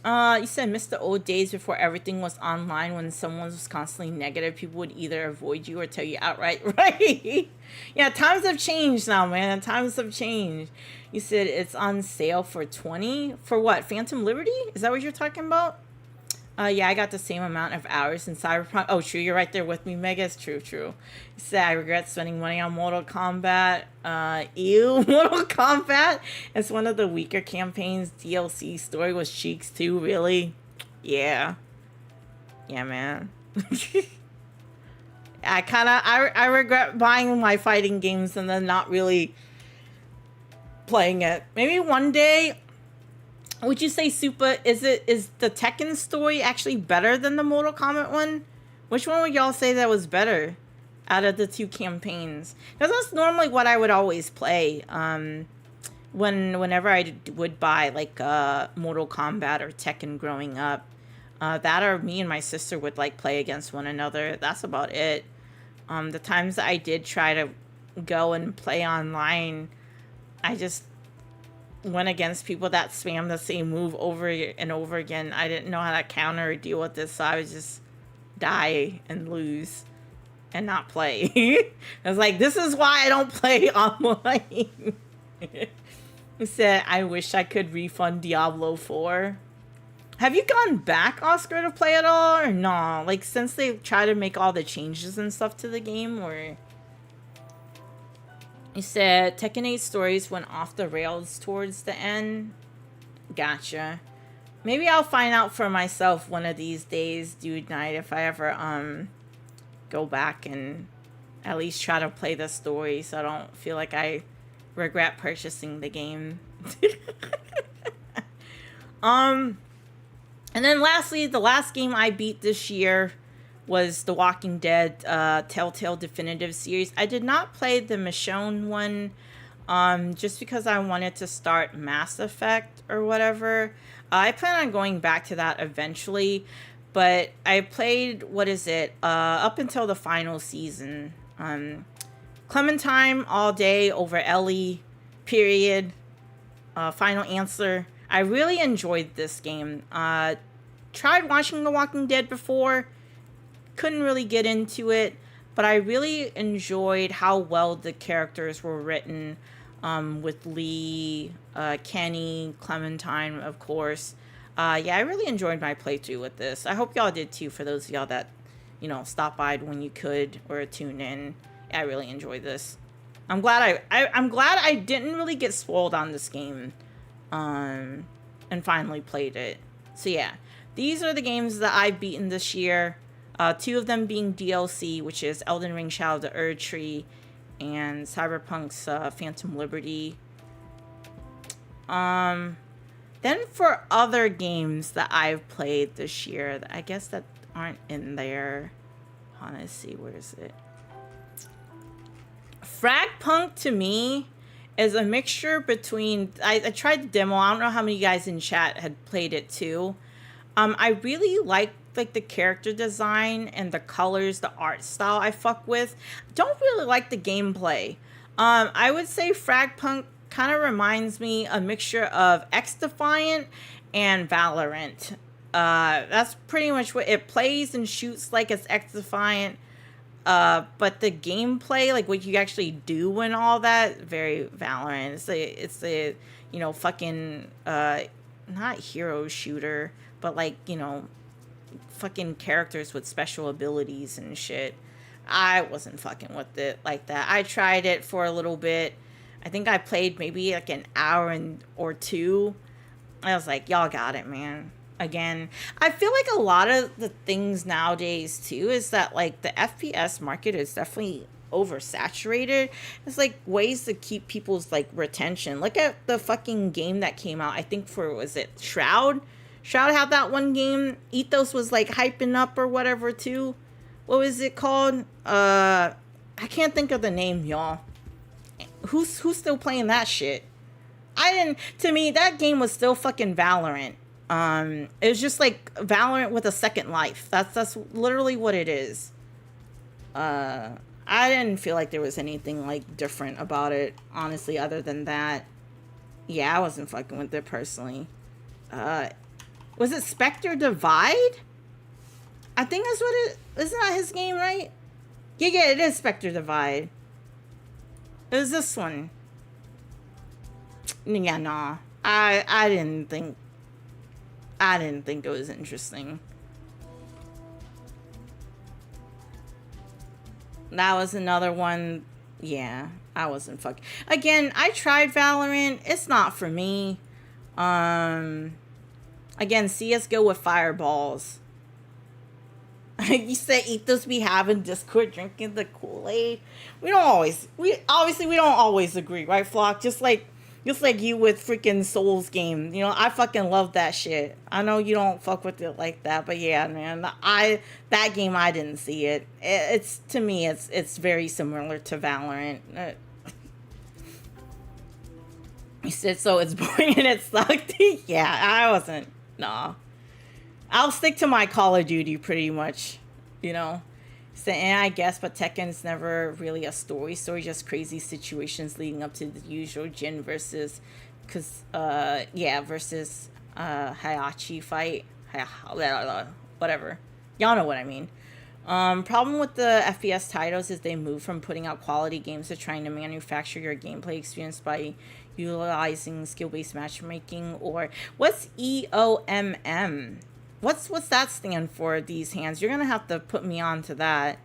You said miss the old days before everything was online, when someone was constantly negative. People would either avoid you or tell you outright. Right? Yeah, times have changed now, man. Times have changed. You said it's on sale for $20. For what? Phantom Liberty? Is that what you're talking about? Yeah, I got the same amount of hours in Cyberpunk. Oh, true. You're right there with me, Mega. It's true. You said I regret spending money on Mortal Kombat. Ew, Mortal Kombat. It's one of the weaker campaigns. DLC story was cheeks too, really? Yeah. Yeah, man. I regret buying my fighting games and then not really playing it. Maybe one day. Would you say is the Tekken story actually better than the Mortal Kombat one? Which one would y'all say that was better out of the two campaigns? Because that's normally what I would always play whenever I would buy like Mortal Kombat or Tekken growing up. That or me and my sister would like play against one another. That's about it. The times I did try to go and play online, I just went against people that spam the same move over and over again. I didn't know how to counter or deal with this, so I would just die and lose and not play. I was like, this is why I don't play online. He said, I wish I could refund Diablo 4. Have you gone back, Oscar, to play at all, or no? Like, since they try to make all the changes and stuff to the game, or... He said Tekken 8 stories went off the rails towards the end. Gotcha. Maybe I'll find out for myself one of these days, dude night, if I ever go back and at least try to play the story so I don't feel like I regret purchasing the game. And then lastly, the last game I beat this year was The Walking Dead Telltale Definitive Series. I did not play the Michonne one just because I wanted to start Mass Effect or whatever. I plan on going back to that eventually, but I played, what is it, up until the final season. Clementine all day over Ellie, period. Final answer. I really enjoyed this game. Tried watching The Walking Dead before, couldn't really get into it, but I really enjoyed how well the characters were written, with Lee, Kenny, Clementine, of course. Yeah, I really enjoyed my playthrough with this. I hope y'all did too, for those of y'all that, you know, stopped by when you could or tuned in. Yeah, I really enjoyed this. I'm glad I'm glad I didn't really get spoiled on this game, and finally played it. So yeah, these are the games that I've beaten this year. 2 of them being DLC, which is Elden Ring Shadow of the Erdtree and Cyberpunk's Phantom Liberty. Then for other games that I've played this year, I guess that aren't in there. Let's see, where is it? Fragpunk to me is a mixture between... I tried the demo. I don't know how many guys in chat had played it too. I really like the character design and the colors, the art style I fuck with. Don't really like the gameplay. I would say Fragpunk kind of reminds me a mixture of X-Defiant and Valorant. That's pretty much what it plays and shoots like it's X-Defiant. But the gameplay, like what you actually do and all that, very Valorant. It's a you know, fucking not hero shooter, but like, you know, fucking characters with special abilities and shit. I wasn't fucking with it like that. I tried it for a little bit. I think I played maybe like an hour or two. I was like, y'all got it, man. Again, I feel like a lot of the things nowadays too is that like the FPS market is definitely oversaturated. It's like ways to keep people's like retention. Look at the fucking game that came out, I think for, was it Shroud had that one game. Ethos was like hyping up or whatever too. What was it called? I can't think of the name, y'all. Who's still playing that shit? To me, that game was still fucking Valorant. It was just like Valorant with a second life. That's literally what it is. I didn't feel like there was anything like different about it, honestly, other than that. Yeah, I wasn't fucking with it personally. Was it Spectre Divide? I think that's what it... Isn't that his game, right? Yeah, it is Spectre Divide. It was this one. Yeah, nah. I didn't think it was interesting. That was another one. Yeah, I wasn't fucking... Again, I tried Valorant. It's not for me. Again, CSGO with fireballs. You said Ethos be having Discord drinking the Kool-Aid. We don't always agree, right, Flock? Just like you with freaking Souls game. You know, I fucking love that shit. I know you don't fuck with it like that, but yeah, man, that game, I didn't see it. It's to me, it's very similar to Valorant. He said so. It's boring and it sucked. Yeah, I wasn't. Nah. I'll stick to my Call of Duty pretty much, you know. So, and I guess, but Tekken's never really a story, just crazy situations leading up to the usual Jin versus Hayachi fight. Whatever. Y'all know what I mean. Problem with the FPS titles is they move from putting out quality games to trying to manufacture your gameplay experience by utilizing skill-based matchmaking, or what's EOMM? What's that stand for, these hands? You're gonna have to put me on to that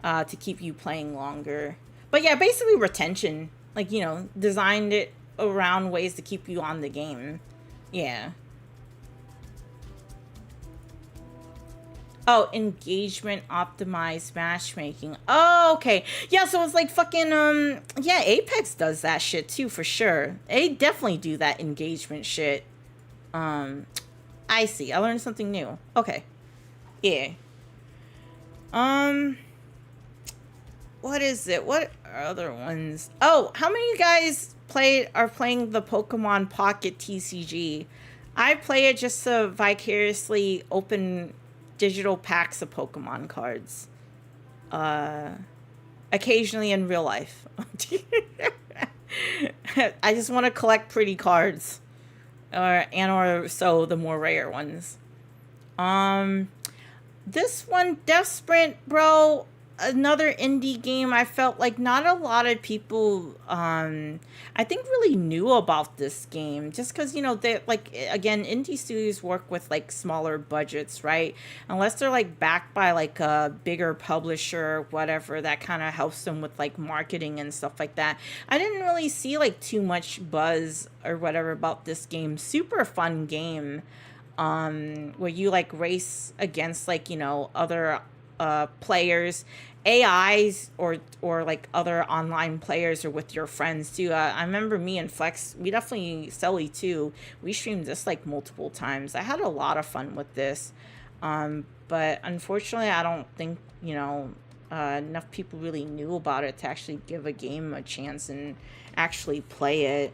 to keep you playing longer. But yeah, basically retention. Like, you know, designed it around ways to keep you on the game. Yeah. Oh, engagement optimized matchmaking. Oh, okay. Yeah, so it's like fucking, yeah, Apex does that shit too, for sure. They definitely do that engagement shit. I see. I learned something new. Okay. Yeah. What is it? What are other ones? Oh, how many of you guys are playing the Pokemon Pocket TCG? I play it just to vicariously open digital packs of Pokemon cards. Occasionally in real life. I just want to collect pretty cards. Or so the more rare ones. This one, Death Sprint, bro, another indie game. I felt like not a lot of people, I think really knew about this game just because, you know, they like, again, indie studios work with like smaller budgets, right? Unless they're like backed by like a bigger publisher or whatever, that kind of helps them with like marketing and stuff like that. I didn't really see like too much buzz or whatever about this game. Super fun game. Where you like race against like, you know, other players, AIs, or like other online players, or with your friends too. I remember me and Flex, we definitely, Sully too, we streamed this like multiple times. I had a lot of fun with this, but unfortunately I don't think, you know, enough people really knew about it to actually give a game a chance and actually play it.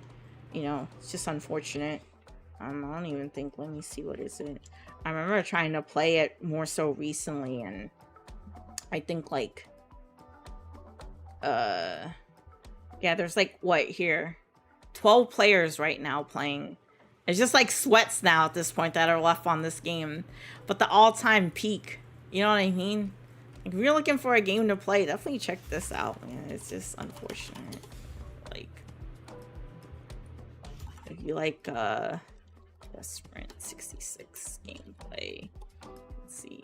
You know, it's just unfortunate. I don't even think, let me see, what is it? I remember trying to play it more so recently, and I think like, yeah, there's like, what, here? 12 players right now playing. It's just like sweats now at this point that are left on this game. But the all-time peak, you know what I mean? If you're looking for a game to play, definitely check this out, man. It's just unfortunate. Like, if you like, Sprint 66 gameplay. Let's see.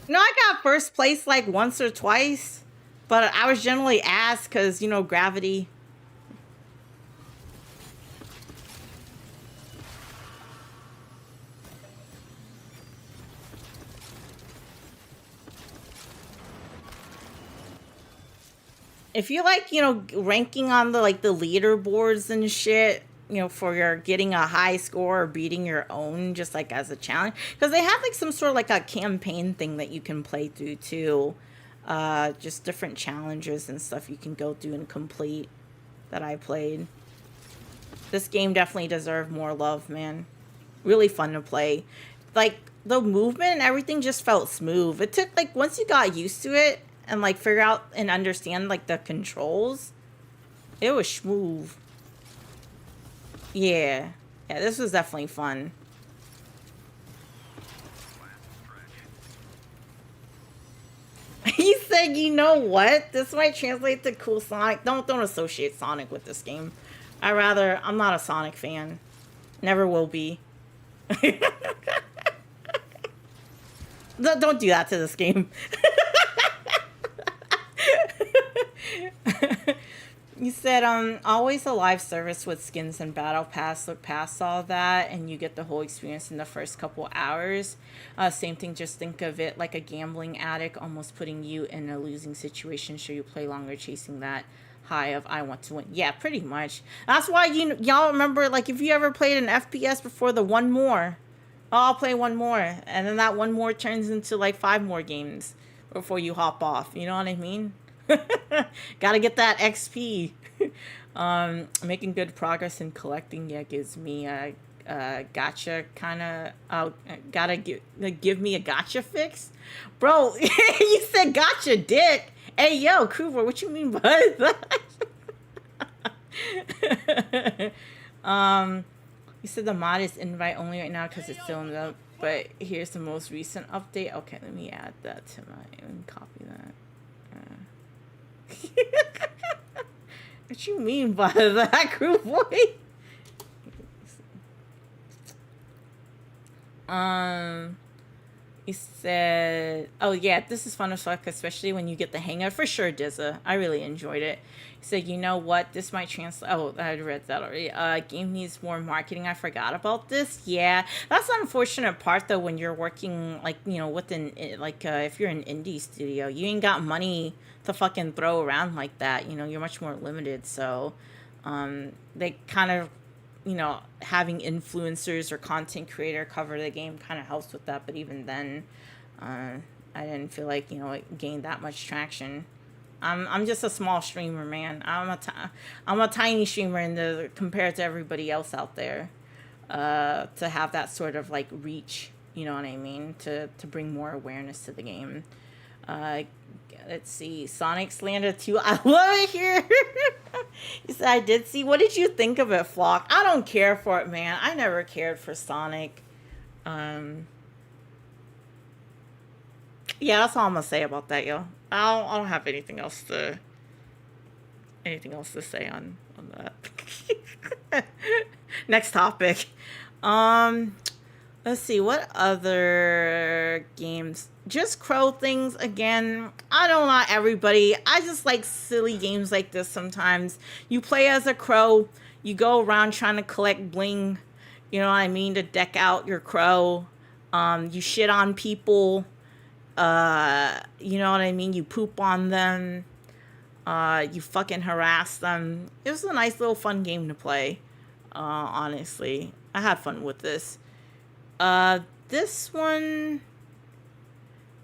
You know, I got first place like once or twice, but I was generally asked because, you know, gravity. If you like, you know, ranking on the like the leaderboards and shit, you know, for your getting a high score or beating your own, just like as a challenge, because they have like some sort of like a campaign thing that you can play through too. Just different challenges and stuff you can go through and complete that I played. This game definitely deserved more love, man. Really fun to play. Like, the movement and everything just felt smooth. It took, like, once you got used to it and, like, figure out and understand, like, the controls, it was smooth. Yeah. Yeah, this was definitely fun. He said, you know what? This might translate to cool Sonic. Don't associate Sonic with this game. I'm not a Sonic fan. Never will be. Don't do that to this game. You said, always a live service with skins and battle pass. Look past all that, and you get the whole experience in the first couple hours. Same thing, just think of it like a gambling addict, almost putting you in a losing situation. Sure, you play longer chasing that high of I want to win. Yeah, pretty much. That's why y'all remember, like, if you ever played an FPS before, the one more. Oh, I'll play one more. And then that one more turns into, like, 5 more games before you hop off. You know what I mean? Gotta get that XP. Making good progress in collecting, yeah, gives me a gotcha kind of. Gotta give me a gotcha fix, bro. You said gotcha, dick. Hey, yo, Cooper, what you mean by that? You said the mod is invite only right now because it's still in the. But here's the most recent update. Okay, let me add that to and copy that. What you mean by that, crew boy? He said, "Oh yeah, this is fun as fuck, especially when you get the hang of it." For sure, Dizza. I really enjoyed it. He said, "You know what? This might translate." Oh, I read that already. Game needs more marketing. I forgot about this. Yeah, that's the unfortunate part though. When you're working like within if you're an indie studio, you ain't got money to fucking throw around like that. You're much more limited. So, they kind of having influencers or content creator cover the game kind of helps with that. But even then, I didn't feel like it gained that much traction. I'm just a small streamer, man. I'm a tiny streamer compared to everybody else out there. To have that sort of like reach, you know what I mean, to bring more awareness to the game. Uh, let's see, Sonic Slander 2. I love it here. He said, I did see. What did you think of it, Flock? I don't care for it, man. I never cared for Sonic. Yeah, that's all I'm gonna say about that, yo. I don't have anything else to say on that. Next topic. Let's see, what other games? Just Crow things again. I don't know everybody. I just like silly games like this sometimes. You play as a crow. You go around trying to collect bling. You know what I mean? To deck out your crow. You shit on people. You know what I mean? You poop on them. You fucking harass them. It was a nice little fun game to play. Honestly. I had fun with this. This one,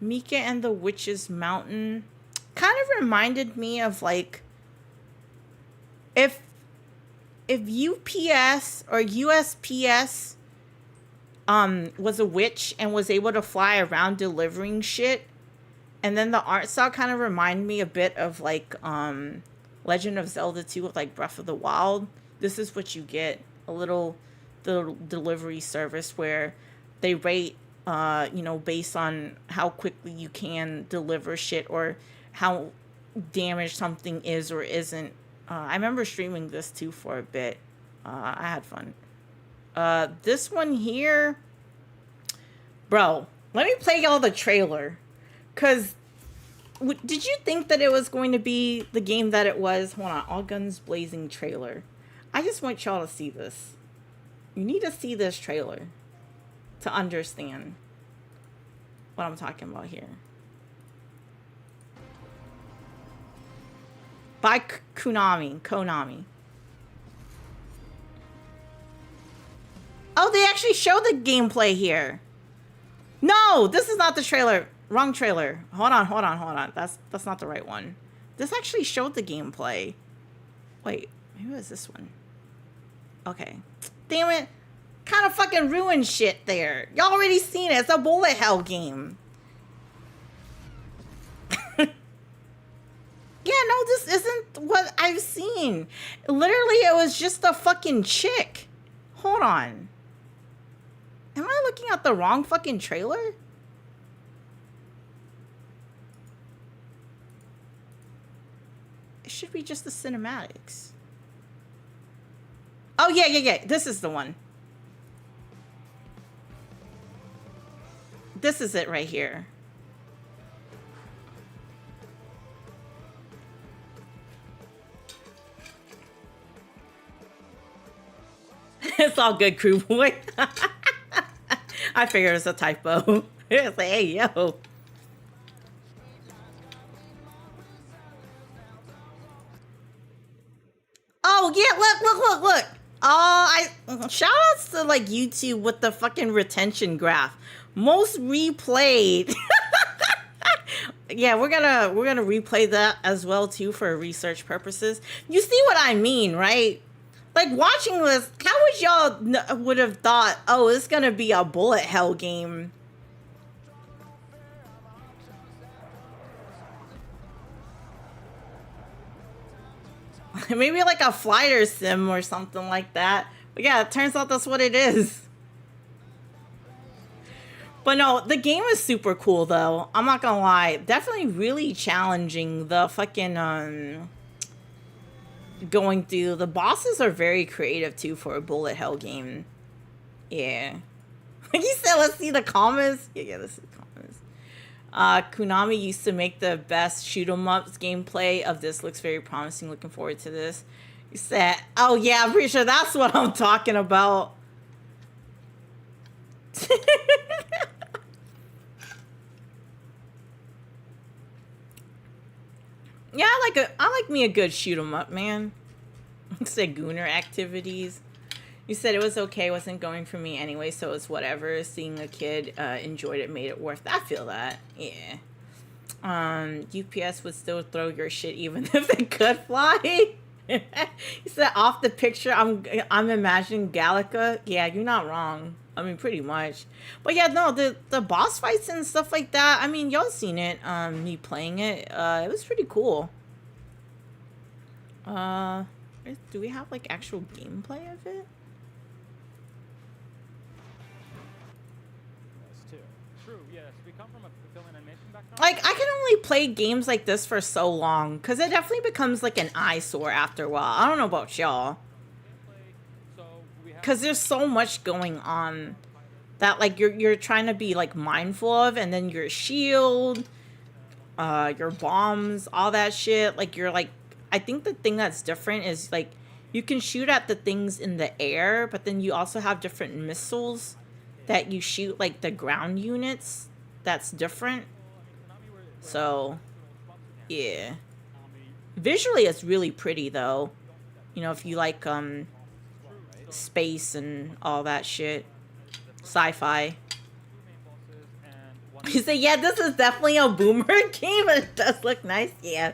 Mika and the Witch's Mountain, kind of reminded me of like if UPS or USPS was a witch and was able to fly around delivering shit, and then the art style kind of reminded me a bit of like Legend of Zelda 2 with like Breath of the Wild. This is what you get, a little the delivery service where they rate based on how quickly you can deliver shit or how damaged something is or isn't. I remember streaming this too for a bit. I had fun. This one here, bro, let me play y'all the trailer, cause did you think that it was going to be the game that it was? Hold on, All Guns Blazing trailer. I just want y'all to see this. You need to see this trailer to understand what I'm talking about here. By Konami. Oh, they actually show the gameplay here. No, this is not the trailer. Wrong trailer. Hold on. That's not the right one. This actually showed the gameplay. Wait, maybe it was this one. Okay. Damn it. Kind of fucking ruined shit there. Y'all already seen it. It's a bullet hell game. Yeah, no, this isn't what I've seen. Literally, it was just a fucking chick. Hold on. Am I looking at the wrong fucking trailer? It should be just the cinematics. Oh, yeah. This is the one. This is it right here. It's all good, crew boy. I figured it's a typo. It's like, hey, yo. Oh, yeah, look. Oh, shout outs to like YouTube with the fucking retention graph. Most replayed. Yeah, we're gonna replay that as well too for research purposes. You see what I mean, right? Like watching this, how would y'all would have thought, oh, it's gonna be a bullet hell game? Maybe like a flyer sim or something like that. But yeah, it turns out that's what it is. But no, the game is super cool though. I'm not gonna lie. Definitely really challenging. The fucking going through the bosses are very creative too for a bullet hell game. Yeah. Like you said, let's see the comments. Yeah, this is the comments. Konami used to make the best shoot 'em ups gameplay of this. Looks very promising. Looking forward to this. You said, oh yeah, I'm pretty sure that's what I'm talking about. Yeah, I like me a good shoot 'em up, man. Said Gooner activities. You said it was okay, wasn't going for me anyway, so it's whatever. Seeing a kid enjoyed it made it worth it. I feel that. Yeah. UPS would still throw your shit even if it could fly. You said off the picture, I'm imagining Gallica. Yeah, you're not wrong. I mean, pretty much. But yeah, no, the boss fights and stuff like that. I mean, y'all seen it. Me playing it. It was pretty cool. Do we have like actual gameplay of it? Like, I can only play games like this for so long, because it definitely becomes, like, an eyesore after a while. I don't know about y'all. Because there's so much going on that, like, you're trying to be, like, mindful of, and then your shield, your bombs, all that shit. Like, you're, like, I think the thing that's different is, like, you can shoot at the things in the air, but then you also have different missiles that you shoot, like, the ground units. That's different. So, yeah. Visually, it's really pretty, though. You know, if you like, space and all that shit. Sci-fi. You say, yeah, this is definitely a boomer game, but it does look nice. Yeah.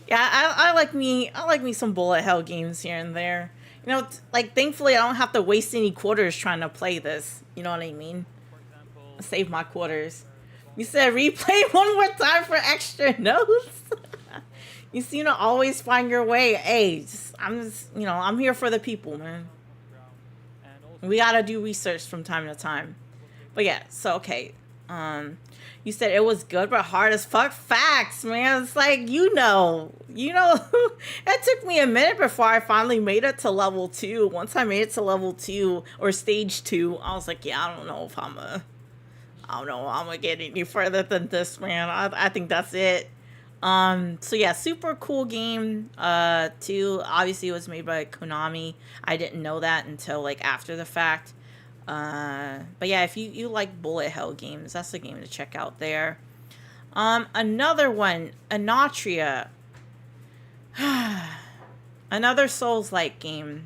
Yeah, I like me some bullet hell games here and there. You know, like, thankfully, I don't have to waste any quarters trying to play this. You know what I mean? Save my quarters. You said replay one more time for extra notes. You seem to always find your way. Hey, I'm here for the people, man. We gotta do research from time to time. But yeah, so okay. You said it was good but hard as fuck. Facts, man. It's like, you know. It took me a minute before I finally made it to level 2. Once I made it to level 2 or stage 2, I was like, yeah, I don't know if I'm gonna get any further than this, man. I think that's it. So yeah, super cool game. Too. Obviously, it was made by Konami. I didn't know that until like after the fact. But yeah, if you like bullet hell games, that's the game to check out there. Another one, Anatria. Another Souls-like game.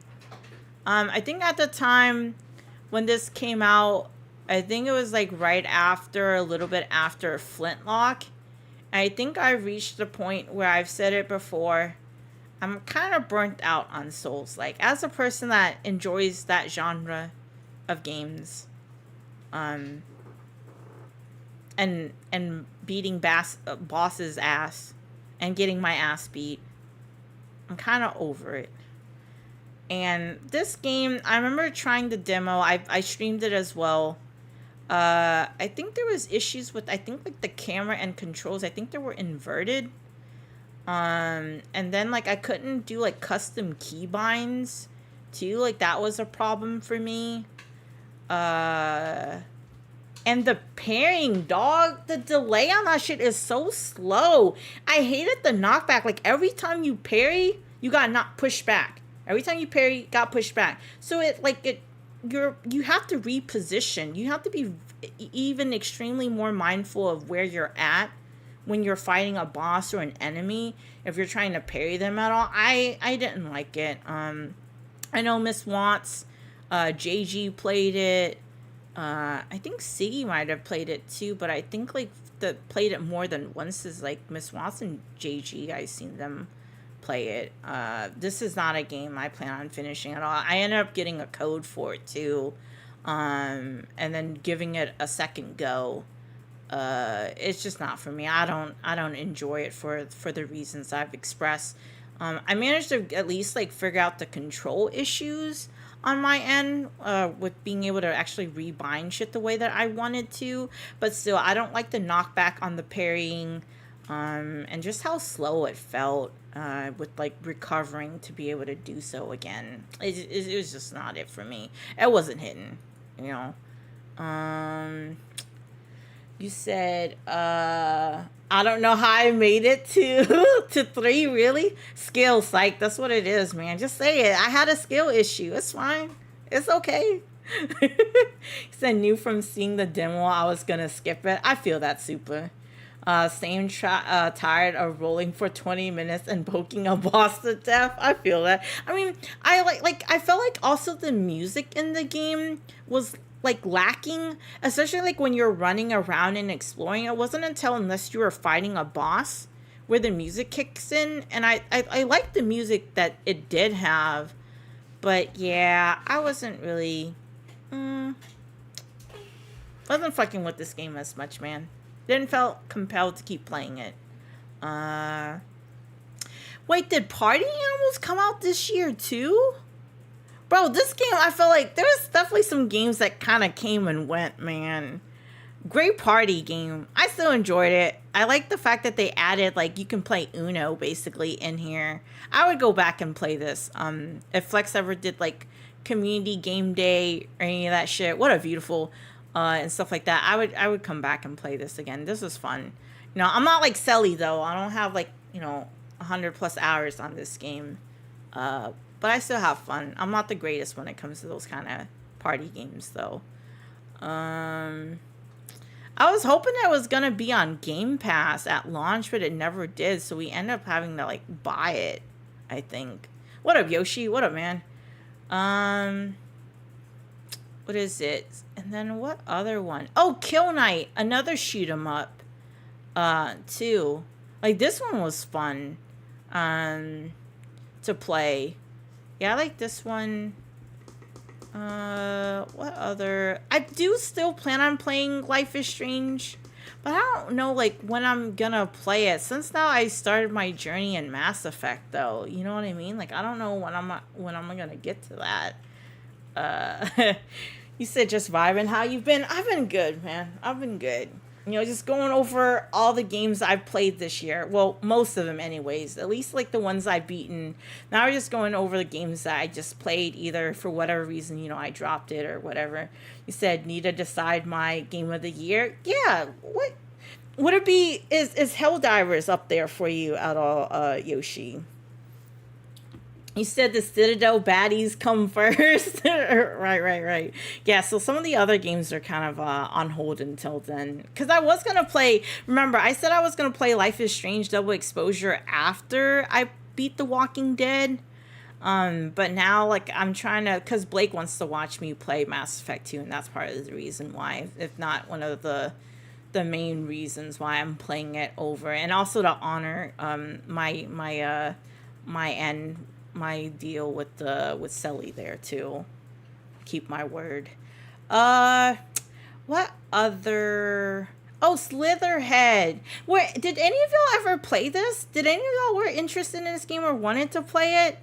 I think at the time when this came out, I think it was like right after, a little bit after Flintlock. I think I reached the point where I've said it before. I'm kind of burnt out on Souls-like. As a person that enjoys that genre of games, and beating boss's ass and getting my ass beat, I'm kind of over it. And this game, I remember trying the demo. I streamed it as well. I think there was issues with, I think, like, the camera and controls. I think they were inverted. And then, like, I couldn't do, like, custom keybinds, too. Like, that was a problem for me. And the pairing, dog, the delay on that shit is so slow. I hated the knockback. Like, every time you parry, you got pushed back. Every time you parry, got pushed back. So you have to reposition. You have to be even extremely more mindful of where you're at when you're fighting a boss or an enemy, if you're trying to parry them at all. I didn't like it. I know Miss Watts, JG played it. I think Siggy might have played it too, but I think like played it more than once is like Miss Watts and JG. I've seen them play it. This is not a game I plan on finishing at all. I ended up getting a code for it too, and then giving it a second go. It's just not for me. I don't enjoy it for the reasons I've expressed. I managed to at least like figure out the control issues on my end, with being able to actually rebind shit the way that I wanted to, but still, I don't like the knockback on the parrying, and just how slow it felt, with like recovering to be able to do so again. It was just not it for me. It wasn't hitting, you know. You said, I don't know how I made it to to 3, really? Skill psych, that's what it is, man. Just say it. I had a skill issue. It's fine. It's okay. He said knew from seeing the demo I was gonna skip it. I feel that super. Tired of rolling for 20 minutes and poking a boss to death. I feel that. I mean, I felt like also the music in the game was like lacking, especially like when you're running around and exploring. It wasn't until unless you were fighting a boss where the music kicks in, and I like the music that it did have, but yeah, I wasn't really wasn't fucking with this game as much, man. Didn't felt compelled to keep playing it. Wait, did Party Animals come out this year too? Bro, this game, I feel like there's definitely some games that kind of came and went, man. Great party game. I still enjoyed it. I like the fact that they added, like, you can play Uno, basically, in here. I would go back and play this. If Flex ever did, like, community game day or any of that shit, what a beautiful, and stuff like that, I would come back and play this again. This was fun. You know, I'm not like Selly, though. I don't have, like, 100 plus hours on this game. But I still have fun. I'm not the greatest when it comes to those kind of party games, though. I was hoping it was going to be on Game Pass at launch, but it never did. So we ended up having to, like, buy it, I think. What up, Yoshi? What up, man? What is it? And then what other one? Oh, Kill Knight. Another shoot 'em up, too. Like, this one was fun, to play. Yeah, I like this one. What other? I do still plan on playing Life is Strange, but I don't know, like, when I'm gonna play it. Since now I started my journey in Mass Effect, though. You know what I mean? Like, I don't know when I'm gonna get to that. You said just vibing. How you been? I've been good, man. I've been good. Just going over all the games I've played this year. Well, most of them anyways. At least, like, the ones I've beaten. Now we're just going over the games that I just played, either for whatever reason, I dropped it or whatever. You said, need to decide my game of the year. Yeah, what would it be? Is Helldivers up there for you at all, Yoshi? You said the Citadel baddies come first. Right. Yeah, so some of the other games are kind of on hold until then. Because I was going to play... Remember, I said I was going to play Life is Strange Double Exposure after I beat The Walking Dead. But now, like, I'm trying to... Because Blake wants to watch me play Mass Effect 2, and that's part of the reason why. If not one of the main reasons why I'm playing it over. And also to honor my deal with Selly there too. Keep my word. What other? Oh, Slitherhead. Where did any of y'all ever play this? Did any of y'all were interested in this game or wanted to play it?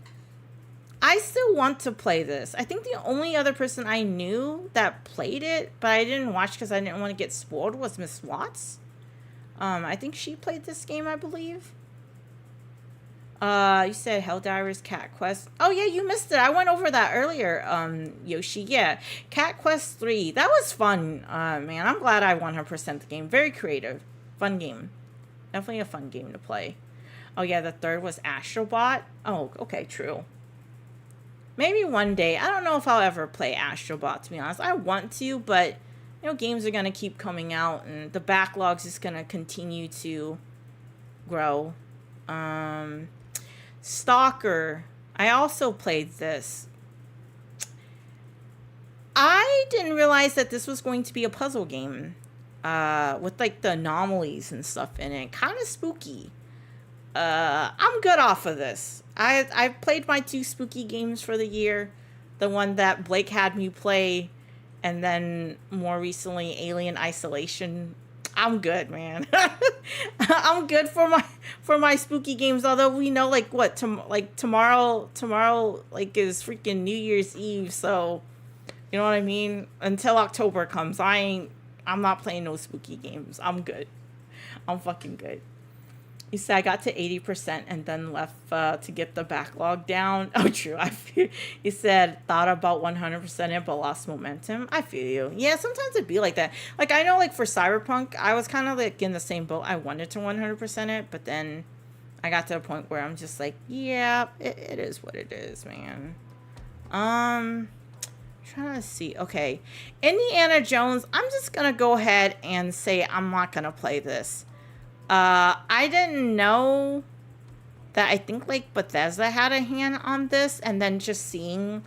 I still want to play this. I think the only other person I knew that played it, but I didn't watch because I didn't want to get spoiled, was Miss Watts. I think she played this game, I believe. You said Helldivers Cat Quest. Oh, yeah, you missed it. I went over that earlier, Yoshi. Yeah, Cat Quest 3. That was fun, man. I'm glad I 100% the game. Very creative. Fun game. Definitely a fun game to play. Oh, yeah, the third was Astrobot. Oh, okay, true. Maybe one day. I don't know if I'll ever play Astrobot, to be honest. I want to, but, games are going to keep coming out, and the backlog's just going to continue to grow. Stalker. I also played this. I didn't realize that this was going to be a puzzle game. With, like, the anomalies and stuff in it. Kind of spooky. I'm good off of this. I've played my 2 spooky games for the year. The one that Blake had me play, and then more recently Alien Isolation. I'm good, man. I'm good for my spooky games. Although we know, like, what tomorrow like is freaking New Year's Eve, so you know what I mean. Until October comes, I'm not playing no spooky games. I'm good. I'm fucking good. You said I got to 80% and then left to get the backlog down. Oh, true. I feel. You said thought about 100% it, but lost momentum. I feel you. Yeah, sometimes it'd be like that. Like I know, like for Cyberpunk, I was kind of like in the same boat. I wanted to 100% it, but then I got to a point where I'm just like, yeah, it is what it is, man. Trying to see. Okay, Indiana Jones. I'm just gonna go ahead and say I'm not gonna play this. I didn't know that I think like Bethesda had a hand on this, and then just seeing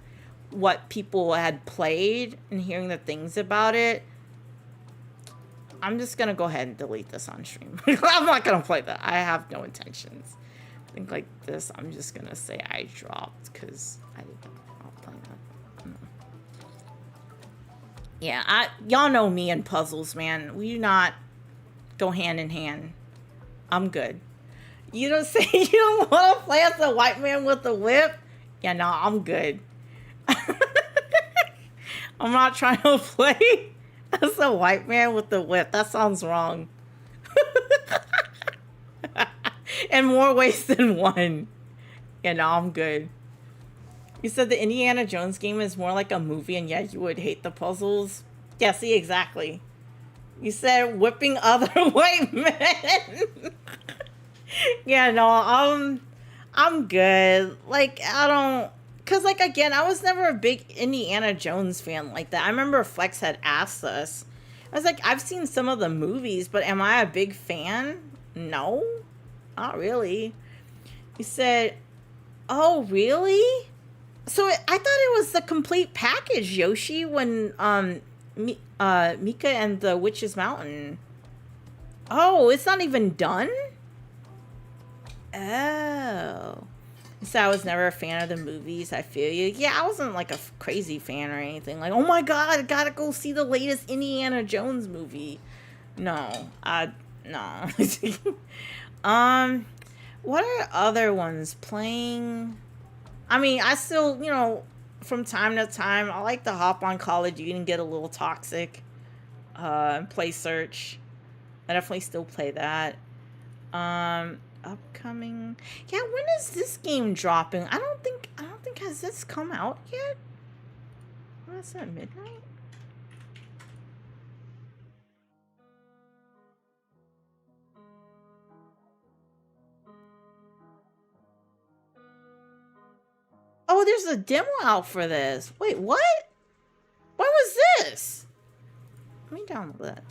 what people had played and hearing the things about it, I'm just gonna go ahead and delete this on stream. I'm not gonna play that. I have no intentions. I think like this, I'm just gonna say I dropped because I didn't play that. Yeah, y'all know me and puzzles, man. We do not go hand in hand. I'm good. You don't say you don't want to play as a white man with a whip? Yeah, no, I'm good. I'm not trying to play as a white man with a whip. That sounds wrong. In more ways than one. Yeah, no, I'm good. You said the Indiana Jones game is more like a movie, and yet you would hate the puzzles. Yeah, see, exactly. You said whipping other white men. Yeah, no, I'm good. Like, I don't... Because, like, again, I was never a big Indiana Jones fan like that. I remember Flex had asked us. I was like, I've seen some of the movies, but am I a big fan? No, not really. He said, oh, really? So I thought it was the complete package, Yoshi, when Mika and the Witch's Mountain. Oh, it's not even done? Oh. So I was never a fan of the movies. I feel you. Yeah, I wasn't like a crazy fan or anything. Like, oh my god, I gotta go see the latest Indiana Jones movie. No. No. What are other ones playing? I mean, I still, you know, from time to time, I like to hop on Call of Duty and get a little toxic. Play Search. I definitely still play that. Upcoming. Yeah, when is this game dropping? I don't think has this come out yet? What is that, midnight? Oh, there's a demo out for this. Wait, what? When was this? Let me download that.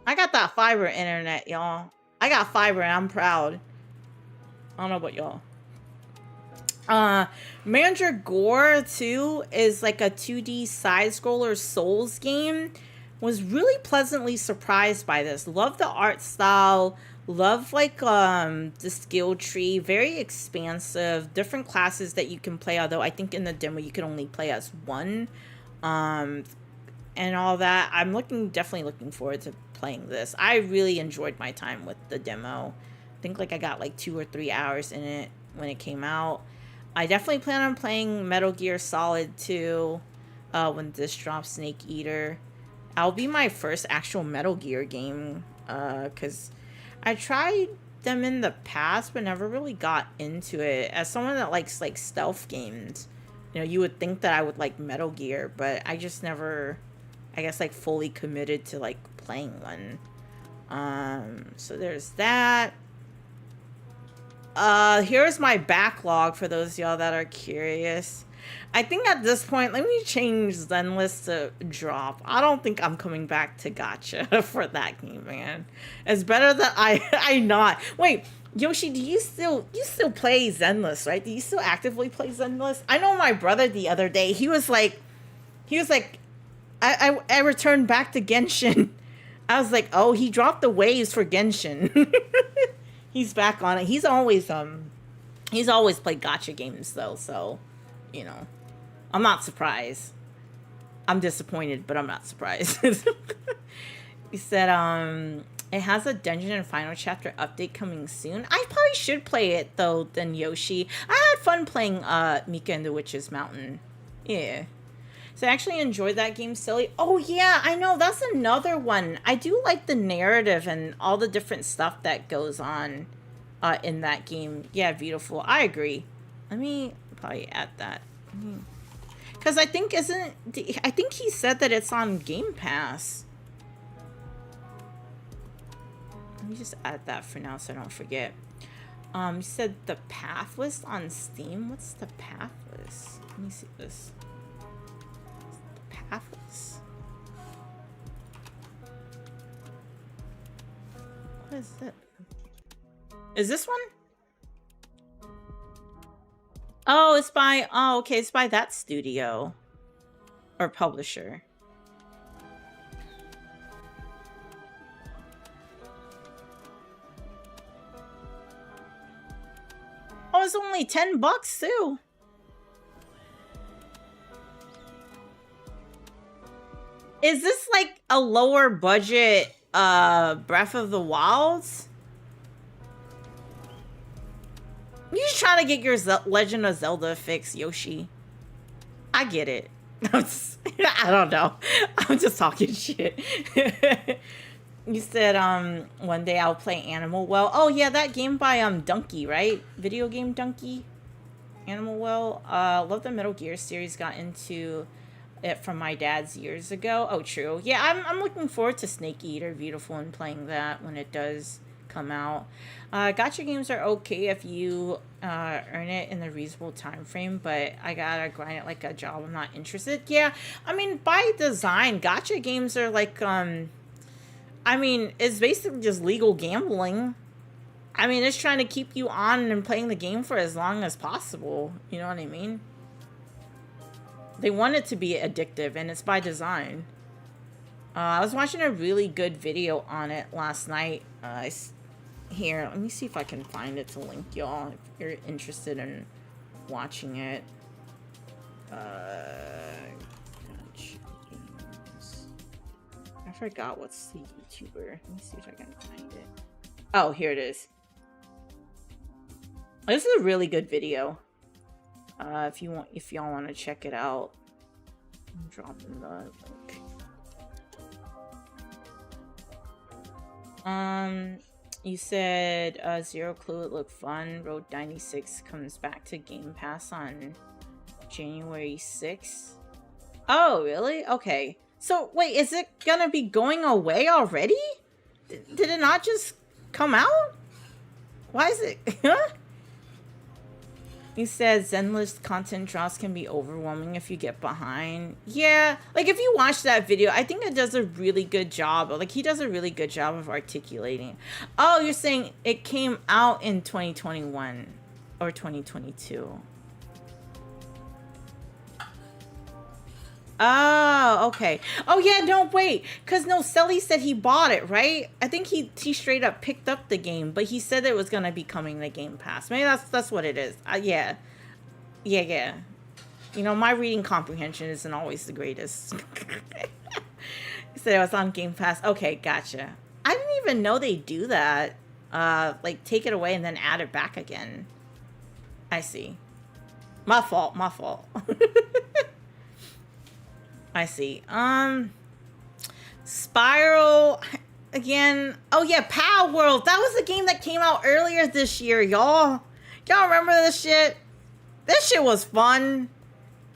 I got that fiber internet, y'all. I got fiber and I'm proud. I don't know about y'all. Mandragora 2 is like a 2D side-scroller Souls game. Was really pleasantly surprised by this. Love the art style. Love like the skill tree. Very expansive. Different classes that you can play, although I think in the demo you can only play as one. And all that. I'm definitely looking forward to playing this. I really enjoyed my time with the demo. I think like I got like 2 or 3 hours in it when it came out. I definitely plan on playing Metal Gear Solid 2 when this drops, Snake Eater. I'll be my first actual Metal Gear game because I tried them in the past but never really got into it. As someone that likes like stealth games, you know, you would think that I would like Metal Gear, but I just never, I guess, like fully committed to like playing one. So there's that. Here's my backlog for those of y'all that are curious. I think at this point, let me change Zenless to drop. I don't think I'm coming back to Gacha for that game, man. It's better that I not. Wait, Yoshi, do you still play Zenless, right? Do you still actively play Zenless? I know my brother the other day, he was like, I returned back to Genshin. I was like, oh, he dropped the waves for Genshin. He's back on it. He's always played gacha games though, so you know, I'm not surprised. I'm disappointed, but I'm not surprised. He said it has a dungeon and final chapter update coming soon. I probably should play it though than Yoshi. I had fun playing Mika and the Witch's Mountain. Yeah. So I actually enjoyed that game, Silly. Oh yeah, I know, that's another one. I do like the narrative and all the different stuff that goes on in that game. Yeah, beautiful. I agree. Let me probably add that. Because I think I think he said that it's on Game Pass. Let me just add that for now so I don't forget. You said the path list on Steam. What's the path list? Let me see this. The path list. What is it? Is this one? Oh, it's by, oh, okay, it's by that studio. Or publisher. Oh, it's only $10 too. Is this like a lower budget Breath of the Wilds? You just trying to get your Legend of Zelda fix, Yoshi. I get it. I don't know. I'm just talking shit. You said one day I'll play Animal Well. Oh yeah, that game by Donkey, right? Video game Donkey. Animal Well. Love the Metal Gear series. Got into it from my dad's years ago. Oh, true. Yeah, I'm looking forward to Snake Eater Beautiful and playing that when it does come out. Gacha games are okay if you earn it in a reasonable time frame, but I gotta grind it like a job. I'm not interested. Yeah, I mean, by design, gacha games are like, I mean, it's basically just legal gambling. I mean, it's trying to keep you on and playing the game for as long as possible. You know what I mean? They want it to be addictive, and it's by design. I was watching a really good video on it last night. Here, let me see if I can find it to link y'all if you're interested in watching it. I forgot what's the YouTuber. Let me see if I can find it. Oh, here it is. This is a really good video. If y'all want to check it out, I'm dropping the link. You said Zero Clue, it looked fun. Road 96 comes back to Game Pass on January 6th. Oh, really? Okay. So, wait, is it gonna be going away already? Did it not just come out? Why is it? You said Zenless content drops can be overwhelming if you get behind. Yeah, like if you watch that video, I think it does a really good job. Like he does a really good job of articulating. Oh, you're saying it came out in 2021 or 2022. Oh, okay. Oh yeah, no, wait. Cause no, Selly said he bought it, right? I think he straight up picked up the game, but he said it was gonna be coming to Game Pass. Maybe that's what it is. Yeah. Yeah. You know, my reading comprehension isn't always the greatest. He said it was on Game Pass. Okay, gotcha. I didn't even know they do that. Like take it away and then add it back again. I see. My fault. I see. Spiral again. Oh yeah, Pow World. That was a game that came out earlier this year, y'all. Y'all remember this shit? This shit was fun.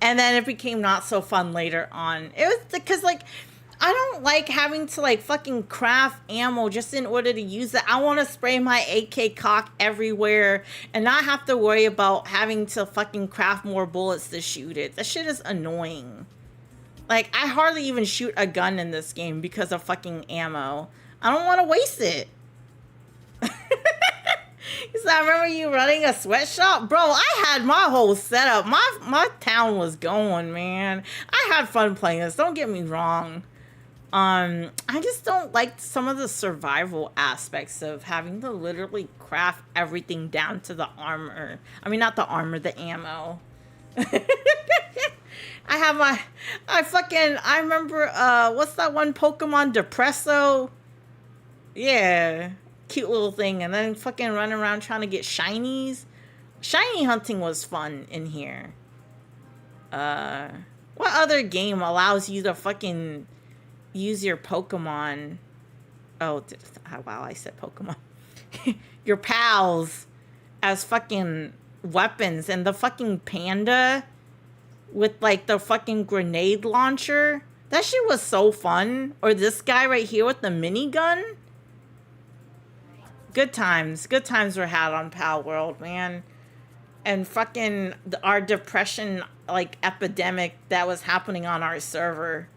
And then it became not so fun later on. It was because like I don't like having to like fucking craft ammo just in order to use it. I want to spray my AK cock everywhere and not have to worry about having to fucking craft more bullets to shoot it. That shit is annoying. Like, I hardly even shoot a gun in this game because of fucking ammo. I don't want to waste it. So I remember you running a sweatshop? Bro, I had my whole setup. My town was going, man. I had fun playing this. Don't get me wrong. I just don't like some of the survival aspects of having to literally craft everything down to the armor. I mean, not the armor, the ammo. I remember, what's that one Pokemon, Depresso? Yeah, cute little thing. And then fucking running around trying to get shinies. Shiny hunting was fun in here. What other game allows you to fucking use your Pokemon? Oh, wow, I said Pokemon. Your pals as fucking weapons, and the fucking panda with like the fucking grenade launcher. That shit was so fun. Or this guy right here with the minigun. Good times were had on Pal World, man. And fucking our depression like epidemic that was happening on our server.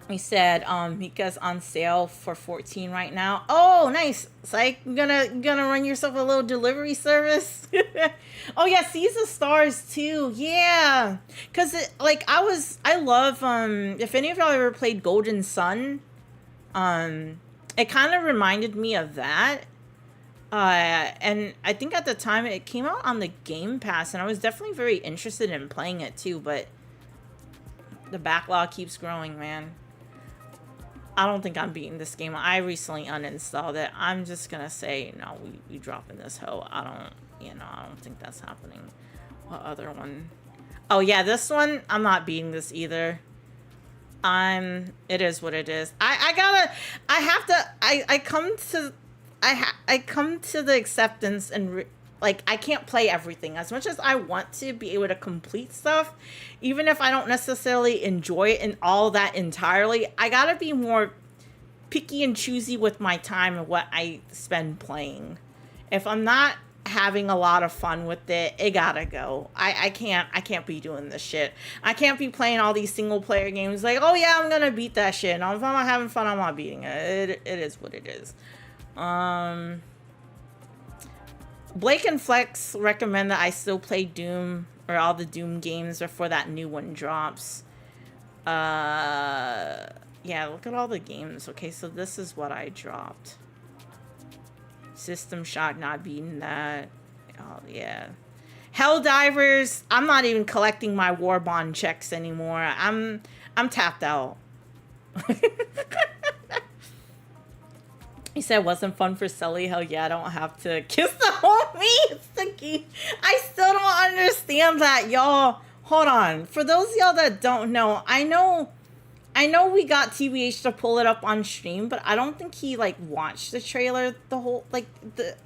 He said, Mika's on sale for 14 right now. Oh, nice. Psych, you gonna run yourself a little delivery service? Oh yeah, Seas of Stars too. Yeah. Cause I love if any of y'all ever played Golden Sun, it kind of reminded me of that. And I think at the time it came out on the Game Pass, and I was definitely very interested in playing it too, but the backlog keeps growing, man. I don't think I'm beating this game. I recently uninstalled it. I'm just gonna say, no, we dropping this hoe. I don't think that's happening. What other one? Oh yeah, this one, I'm not beating this either. It is what it is. I come to the acceptance and like, I can't play everything. As much as I want to be able to complete stuff, even if I don't necessarily enjoy it and all that entirely, I gotta be more picky and choosy with my time and what I spend playing. If I'm not having a lot of fun with it, it gotta go. I can't be doing this shit. I can't be playing all these single player games like, oh yeah, I'm gonna beat that shit. And if I'm not having fun, I'm not beating it. It is what it is. Blake and Flex recommend that I still play Doom or all the Doom games before that new one drops. Yeah, look at all the games. Okay, so this is what I dropped. System Shock, not beating that. Oh, yeah. Helldivers, I'm not even collecting my War Bond checks anymore. I'm tapped out. He said, wasn't fun for Sully. Hell yeah, I don't have to kiss the homie. Sticky. I still don't understand that, y'all. Hold on. For those of y'all that don't know, I know we got TBH to pull it up on stream, but I don't think he like watched the trailer the whole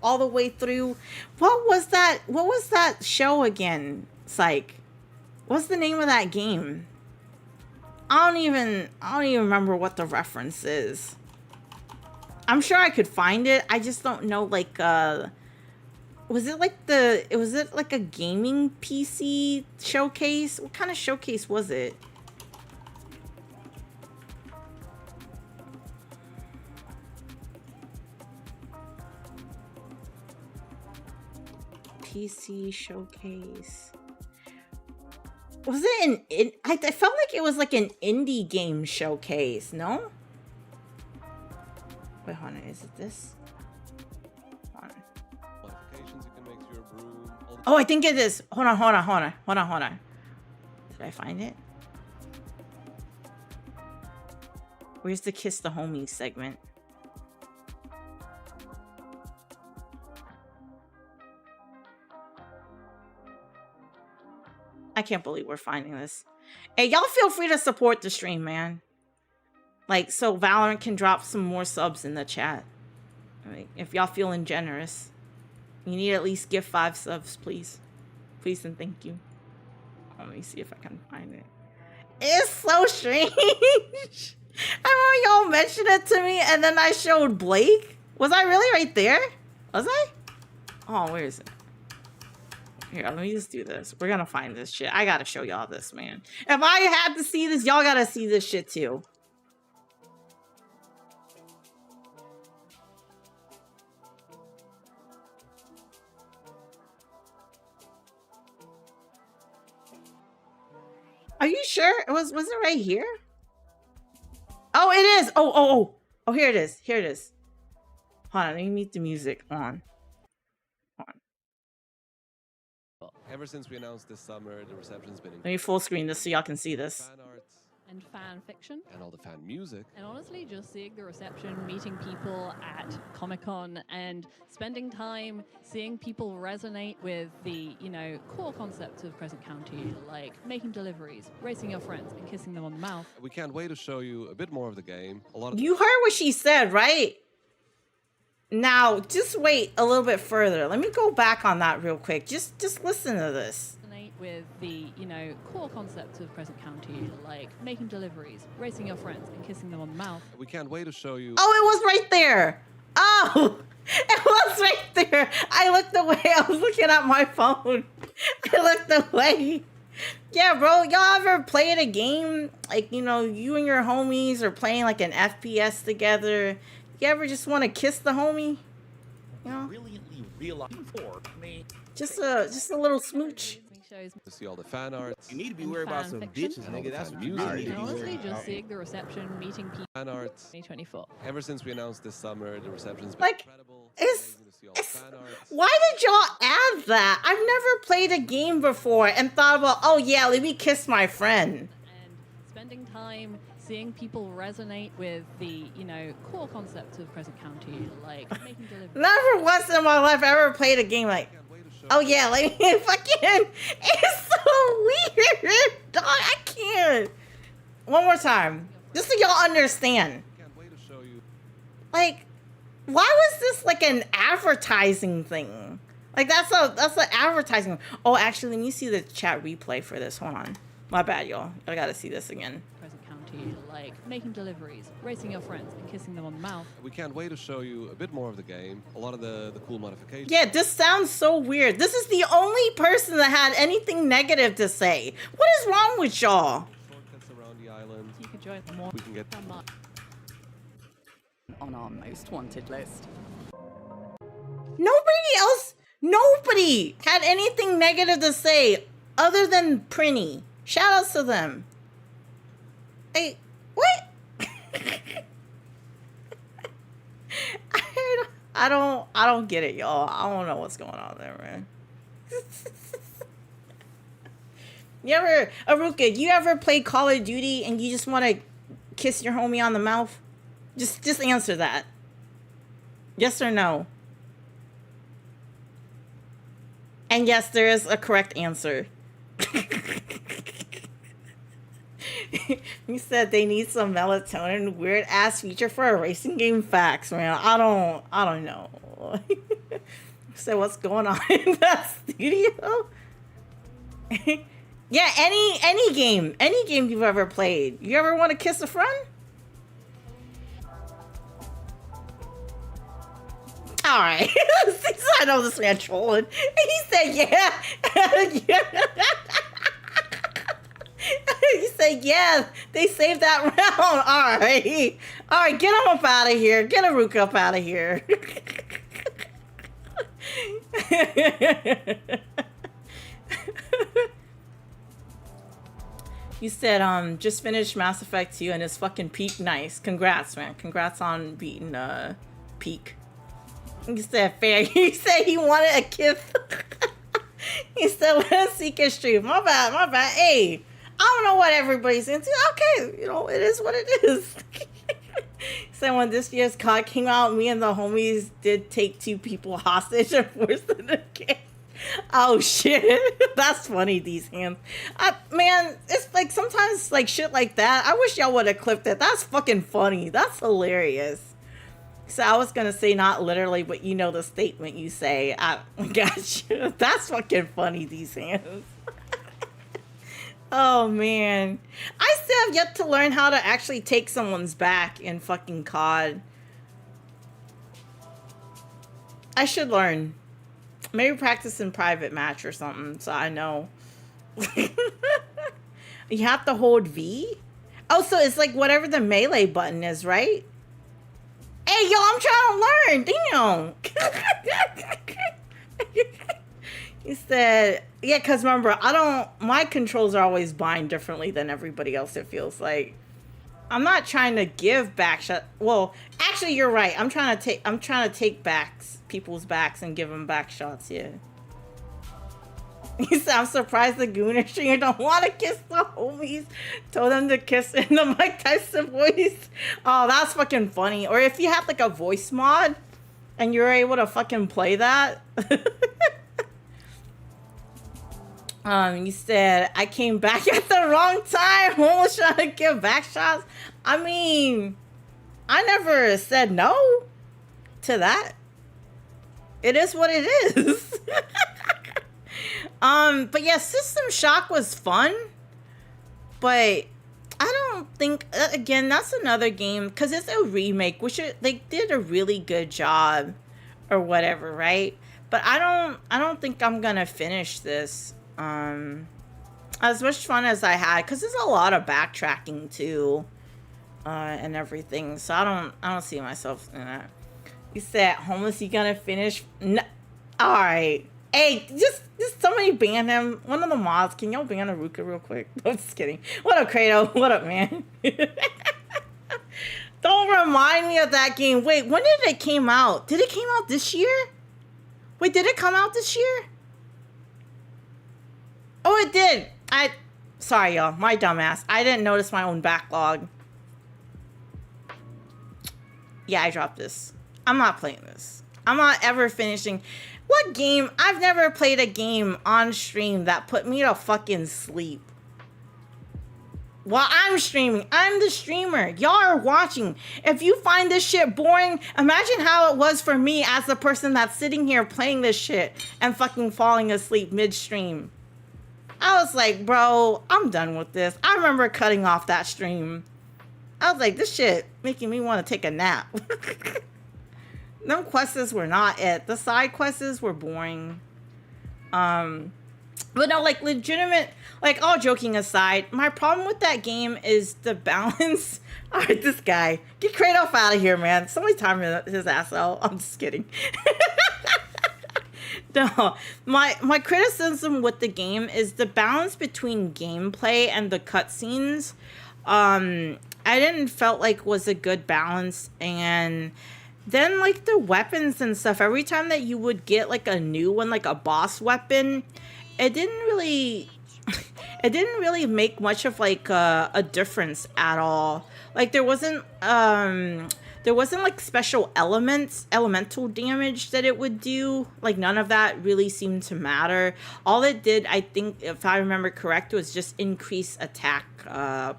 all the way through. What was that show again? Psych. What's the name of that game? I don't even remember what the reference is. I'm sure I could find it. I just don't know, like, was it like a gaming PC showcase? What kind of showcase was it? PC showcase. Was it I felt like it was like an indie game showcase, no? Wait, hold on, is it this? Hold on. Modifications you can make to your broom. Oh, I think it is. Hold on. Did I find it? Where's the Kiss the Homies segment? I can't believe we're finding this. Hey, y'all feel free to support the stream, man. Like, so Valorant can drop some more subs in the chat. Like, if y'all feeling generous. You need to at least give 5 subs, please. Please and thank you. Let me see if I can find it. It's so strange. I remember y'all mentioned it to me, and then I showed Blake. Was I really right there? Was I? Oh, where is it? Here, let me just do this. We're gonna find this shit. I gotta show y'all this, man. If I had to see this, y'all gotta see this shit too. Are you sure? Was it right here? Oh, it is. Oh, here it is. Here it is. Hold on, let me mute the music on. Ever since we announced this summer, the reception's been Let me full screen this so y'all can see this. fan art. and fan fiction. and all the fan music. And honestly, just seeing the reception, meeting people at Comic-Con and spending time seeing people resonate with the, you know, core concepts of Crescent County, like making deliveries, racing your friends and kissing them on the mouth. We can't wait to show you a bit more of the game. A lot of You heard what she said, right? Now, just wait a little bit further. Let me go back on that real quick. Just listen to this. Resonate with the, you know, core concepts of Crescent County, like making deliveries, racing your friends and kissing them on the mouth. We can't wait to show you. Oh, it was right there. Oh, it was right there. I looked away. I was looking at my phone. I looked away. Yeah, bro, y'all ever played a game, like, you know, you and your homies are playing like an FPS together? You ever just want to kiss the homie? You know? Brilliantly realized for me. Just a little smooch. Shows To see all the fan arts. You need to be And worried about fan some fiction. bitches, And all nigga. the That's fan what you music. really need and to be honestly, worried just about. seeing the reception, meeting people. Fan arts. 2024. Ever since we announced this summer, the reception's been Like, incredible. it's- amazing to see all the it's- fan arts. Why did y'all add that? I've never played a game before and thought about, oh yeah, let me kiss my friend. And spending time seeing people resonate with the, you know, core concepts of Crescent County, like making deliveries. Never once in my life ever played a game like, Can't wait to show oh you. yeah, like fucking, it's so weird, dog. I can't. One more time, just so y'all understand. Can't wait to show you. Like, why was this like an advertising thing? Like that's an advertising. Oh, actually, let me see the chat replay for this. Hold on, my bad, y'all. I gotta see this again. Crescent County, like making deliveries, racing your friends and kissing them on the mouth. We can't wait to show you a bit more of the game. A lot of the cool modifications. Yeah, this sounds so weird. This is the only person that had anything negative to say. What is wrong with y'all? Shortcuts around the island. You can join more We can get than much. On our most wanted list. Nobody had anything negative to say other than Prinny. Shout outs to them. Hey, what? I don't get it, y'all. I don't know what's going on there, man. Aruka, you ever play Call of Duty and you just want to kiss your homie on the mouth? Just answer that. Yes or no? And yes, there is a correct answer. You said they need some melatonin. Weird ass feature for a racing game. Facts, man. I don't know. So what's going on in that studio? Yeah, any game you've ever played. You ever want to kiss a friend? All right. I know this man trolling. He said, yeah. He said, yeah, they saved that round. All right. All right, get him up out of here. Get Aruka up out of here. You said, just finished Mass Effect 2 and it's fucking peak nice. Congrats, man. Congrats on beating, peak. He said fair. He said he wanted a kiss. He said, what a secret stream. My bad. Hey, I don't know what everybody's into. Okay, you know, it is what it is. He said when this year's COD came out, me and the homies did take 2 people hostage and forced them to kiss. Oh shit. That's funny, these hands. Man, it's like sometimes like shit like that. I wish y'all would have clipped it. That's fucking funny. That's hilarious. So I was gonna say not literally, but you know the statement you say. I got you. That's fucking funny, these hands. Oh man. I still have yet to learn how to actually take someone's back in fucking COD. I should learn. Maybe practice in private match or something, so I know. You have to hold V? Oh, so it's like whatever the melee button is, right? Hey, yo, I'm trying to learn. Damn. He said, yeah, because remember, my controls are always bind differently than everybody else, it feels like. I'm not trying to give back shot. Well, actually, you're right. I'm trying to take backs, people's backs, and give them back shots. Yeah. He said, I'm surprised the Gooner streamer don't want to kiss the homies. Told them to kiss in the Mike Tyson voice. Oh, that's fucking funny. Or if you had like a voice mod and you're able to fucking play that. You said, I came back at the wrong time. Almost trying to give back shots. I mean, I never said no to that. It is what it is. But yeah, System Shock was fun. But I don't think, again, that's another game, because it's a remake, which they did a really good job or whatever, right? But I don't think I'm gonna finish this. As much fun as I had, because there's a lot of backtracking too, and everything. So I don't see myself in that. You said, homeless, you gonna finish? No. All right. Hey, just somebody ban him. One of the mods, can y'all ban Aruka real quick? I'm just kidding. What up, Kratos? What up, man? Don't remind me of that game. Wait, when did it came out? Did it came out this year? Wait, did it come out this year? Oh, it did. Sorry, y'all. My dumbass. I didn't notice my own backlog. Yeah, I dropped this. I'm not playing this. I'm not ever finishing. What game? I've never played a game on stream that put me to fucking sleep. While I'm streaming, I'm the streamer. Y'all are watching. If you find this shit boring, imagine how it was for me as the person that's sitting here playing this shit and fucking falling asleep mid-stream. I was like, bro, I'm done with this. I remember cutting off that stream. I was like, this shit making me want to take a nap. Them quests were not it. The side quests were boring. But no, like, legitimate, like, all joking aside, my problem with that game is the balance. All right, this guy. Get Kratos out of here, man. Somebody time his ass out. I'm just kidding. No, my criticism with the game is the balance between gameplay and the cutscenes. I didn't felt like was a good balance, and then like the weapons and stuff. Every time that you would get like a new one, like a boss weapon, it didn't really make much of like a difference at all. Like there wasn't like special elemental damage that it would do. Like none of that really seemed to matter. All it did, I think, if I remember correct, was just increase attack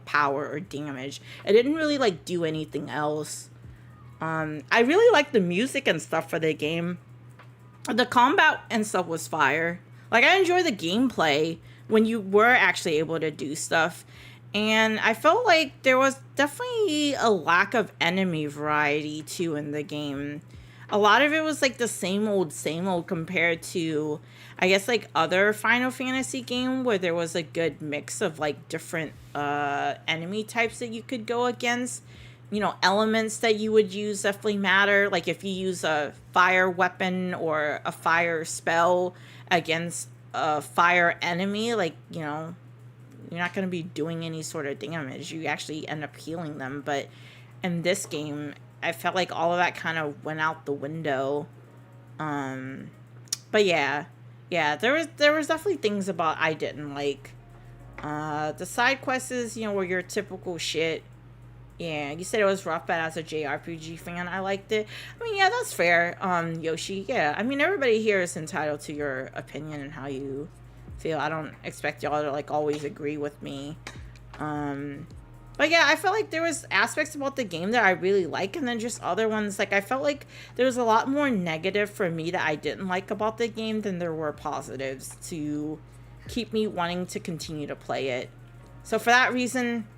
power or damage. It didn't really like do anything else. I really liked the music and stuff for the game. The combat and stuff was fire. Like I enjoy the gameplay when you were actually able to do stuff. And I felt like there was definitely a lack of enemy variety too in the game. A lot of it was like the same old compared to, I guess, like other Final Fantasy game where there was a good mix of like different enemy types that you could go against. You know, elements that you would use definitely matter. Like if you use a fire weapon or a fire spell against a fire enemy, like, you know, you're not going to be doing any sort of damage. You actually end up healing them. But in this game, I felt like all of that kind of went out the window. But yeah, there was definitely things about I didn't like. The side quests, you know, were your typical shit. Yeah, you said it was rough, but as a JRPG fan, I liked it. I mean, yeah, that's fair, Yoshi. Yeah, I mean, everybody here is entitled to your opinion and how you feel. I don't expect y'all to, like, always agree with me. But yeah, I felt like there was aspects about the game that I really like, and then just other ones, like, I felt like there was a lot more negative for me that I didn't like about the game than there were positives to keep me wanting to continue to play it. So for that reason,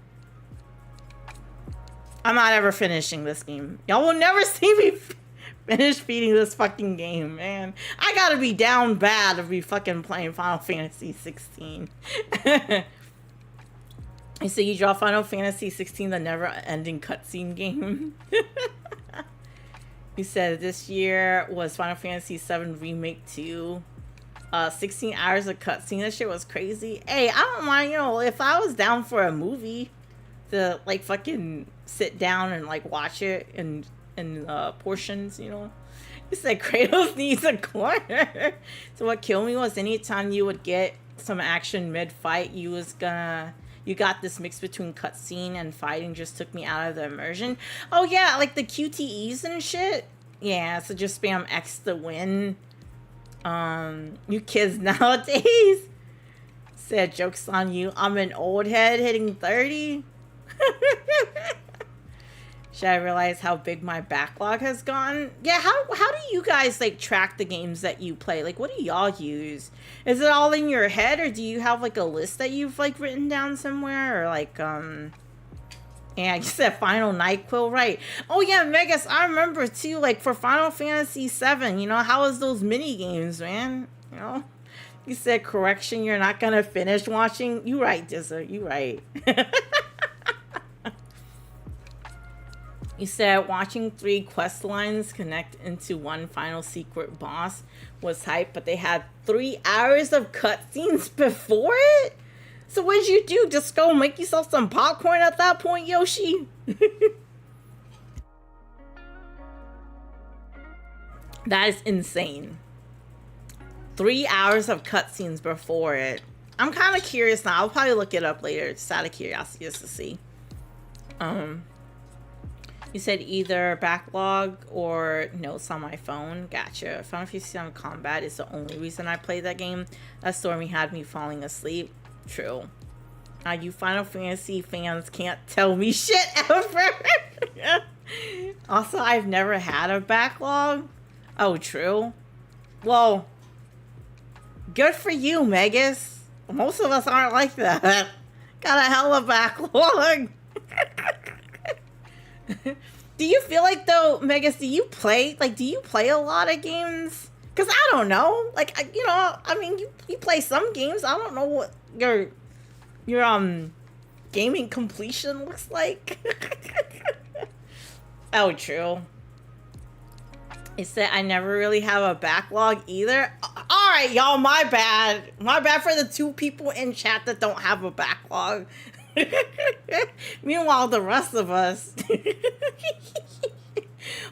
I'm not ever finishing this game. Y'all will never see me finish beating this fucking game, man. I gotta be down bad to be fucking playing Final Fantasy 16. So you draw Final Fantasy 16, the never-ending cutscene game. You said this year was Final Fantasy 7 Remake 2. 16 hours of cutscene. That shit was crazy. Hey, I don't mind, you know, if I was down for a movie to, like, fucking sit down and, like, watch it in portions, you know. He said Kratos needs a corner. So what killed me was anytime you would get some action mid-fight, you got this mix between cutscene and fighting, just took me out of the immersion. Oh yeah, like the QTEs and shit. Yeah, so just spam X to win. You kids nowadays. Said joke's on you. I'm an old head hitting 30. Should I realize how big my backlog has gone? Yeah, how do you guys like track the games that you play? Like, what do y'all use? Is it all in your head, or do you have like a list that you've like written down somewhere, or like yeah, you said Final NyQuil, right? Oh yeah, Megas, I remember too. Like for Final Fantasy VII, you know, how was those mini games, man? You know, you said correction. You're not gonna finish watching. You right, Dizza. You right. You said watching 3 quest lines connect into one final secret boss was hype, but they had 3 hours of cutscenes before it? So what did you do? Just go make yourself some popcorn at that point, Yoshi? That is insane. 3 hours of cutscenes before it. I'm kind of curious now. I'll probably look it up later, just out of curiosity, just to see. You said either backlog or notes on my phone. Gotcha. Final Fantasy VII Combat is the only reason I played that game. That Stormy had me falling asleep. True. You Final Fantasy fans can't tell me shit ever. Also, I've never had a backlog. Oh, true. Well, good for you, Megas. Most of us aren't like that. Got a hell of a backlog. Do you feel like though, Megas, do you play a lot of games? Because I don't know. Like, you know, I mean, you play some games. I don't know what your gaming completion looks like. Oh, true. It said I never really have a backlog either. All right, y'all, my bad. My bad for the 2 people in chat that don't have a backlog. Meanwhile, the rest of us.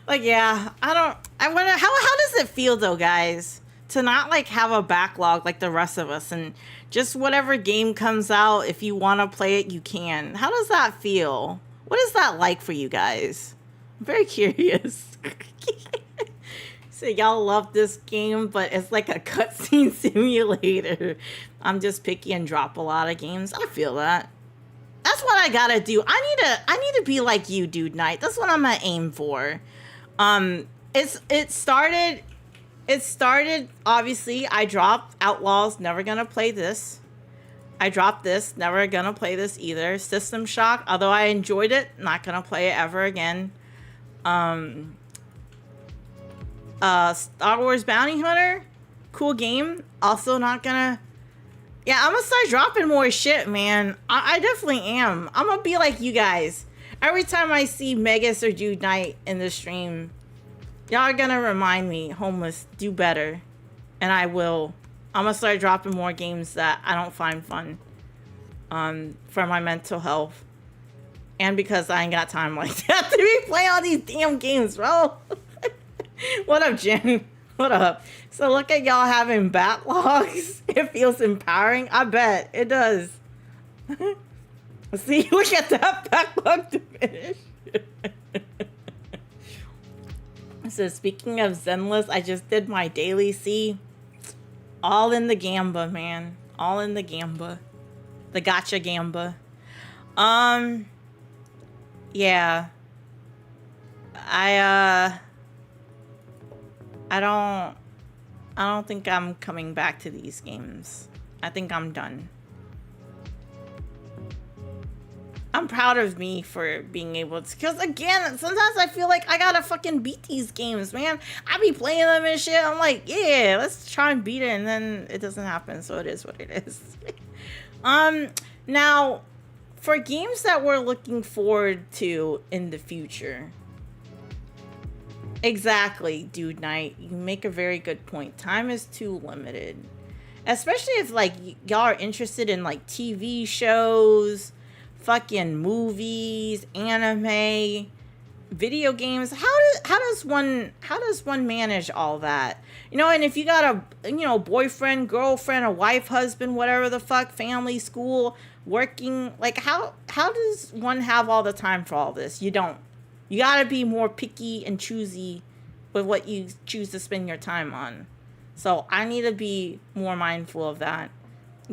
Like, yeah, I wonder how does it feel though, guys, to not like have a backlog like the rest of us, and just whatever game comes out, if you want to play it, you can. How does that feel? What is that like for you guys? I'm very curious. So y'all love this game, but it's like a cutscene simulator. I'm just picky and drop a lot of games. I feel that. That's what I gotta do. I need to be like you, Dude Knight. That's what I'm gonna aim for. It started, obviously, I dropped Outlaws, never gonna play this. I dropped this, never gonna play this either. System Shock, although I enjoyed it, not gonna play it ever again. Star Wars Bounty Hunter, cool game, also not gonna... Yeah, I'm gonna start dropping more shit, man. I definitely am. I'm gonna be like you guys. Every time I see Megas or Dude Knight in the stream, y'all are gonna remind me, Homeless, do better. And I will. I'm gonna start dropping more games that I don't find fun. For my mental health. And because I ain't got time like that to be playing all these damn games, bro. What up, Jen? What up? So look at y'all having backlogs. It feels empowering. I bet it does. See, look at that backlog to finish. So speaking of Zenless, I just did my daily C. All in the gamba, man. All in the gamba. The gotcha gamba. Yeah. I don't think I'm coming back to these games. I think I'm done. I'm proud of me for being able to, because again, sometimes I feel like I gotta fucking beat these games, man. I be playing them and shit. I'm like, yeah, let's try and beat it, and then it doesn't happen, so it is what it is. Now, for games that we're looking forward to in the future. Exactly, Dude Knight. You make a very good point. Time is too limited. Especially if, like, y'all are interested in, like, TV shows, fucking movies, anime. video games. How does one manage all that? You know, and if you got a, you know, boyfriend, girlfriend, a wife, husband, whatever the fuck, family, school, working, like how does one have all the time for all this? You don't. You got to be more picky and choosy with what you choose to spend your time on. So I need to be more mindful of that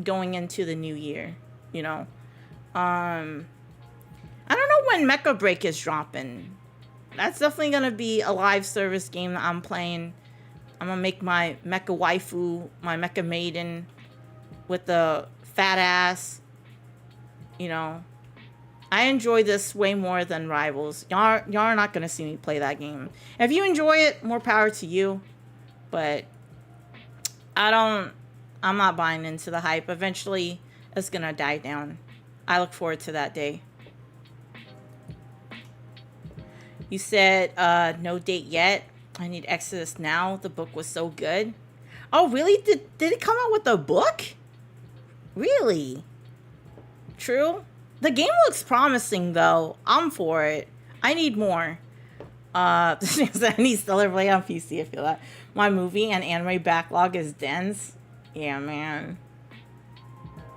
going into the new year, you know. I don't know when Mecha Break is dropping. That's definitely going to be a live service game that I'm playing. I'm going to make my mecha waifu, my mecha maiden with the fat ass, you know. I enjoy this way more than Rivals. Y'all are not going to see me play that game. If you enjoy it, more power to you. But I'm not buying into the hype. Eventually, it's going to die down. I look forward to that day. You said, no date yet. I need Exodus now. The book was so good. Oh, really? Did it come out with a book? Really? True? The game looks promising, though. I'm for it. I need more. I need Stellar Play on PC, I feel that. My movie and anime backlog is dense. Yeah, man.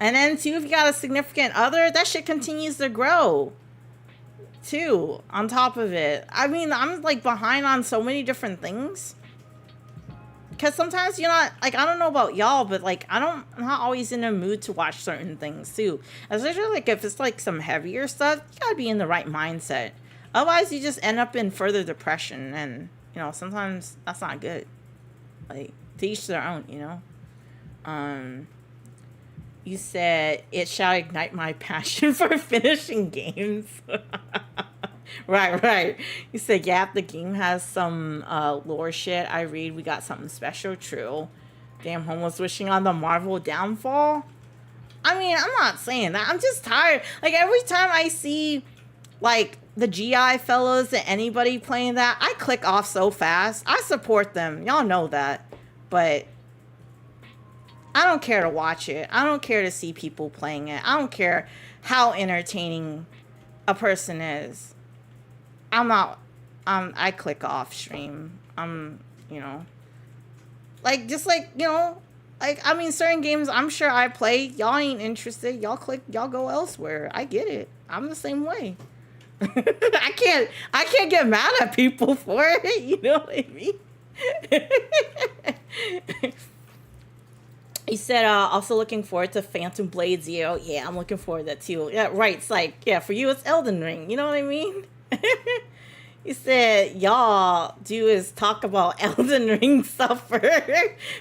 And then, too, if you got a significant other, that shit continues to grow. Too, on top of it. I mean, I'm, like, behind on so many different things. Because sometimes you're not, like, I don't know about y'all, but, like, I'm not always in a mood to watch certain things, too. Especially, like, if it's, like, some heavier stuff, you gotta be in the right mindset. Otherwise, you just end up in further depression, and, you know, sometimes that's not good. Like, to each their own, you know? You said, it shall ignite my passion for finishing games. Right. You said, yeah, the game has some lore shit. I read we got something special. True. Damn, homeless wishing on the Marvel downfall. I mean, I'm not saying that. I'm just tired. Like, every time I see, like, the GI fellows and anybody playing that, I click off so fast. I support them. Y'all know that. But I don't care to watch it. I don't care to see people playing it. I don't care how entertaining a person is. I click off stream. You know, like, just like, you know, like, I mean, certain games I'm sure I play, y'all ain't interested. Y'all go elsewhere. I get it. I'm the same way. I can't get mad at people for it. You know what I mean? He said, also looking forward to Phantom Blade Zero. Yeah, I'm looking forward to that too. Yeah, right. It's like, yeah, for you, it's Elden Ring. You know what I mean? He said, y'all do is talk about Elden Ring suffer.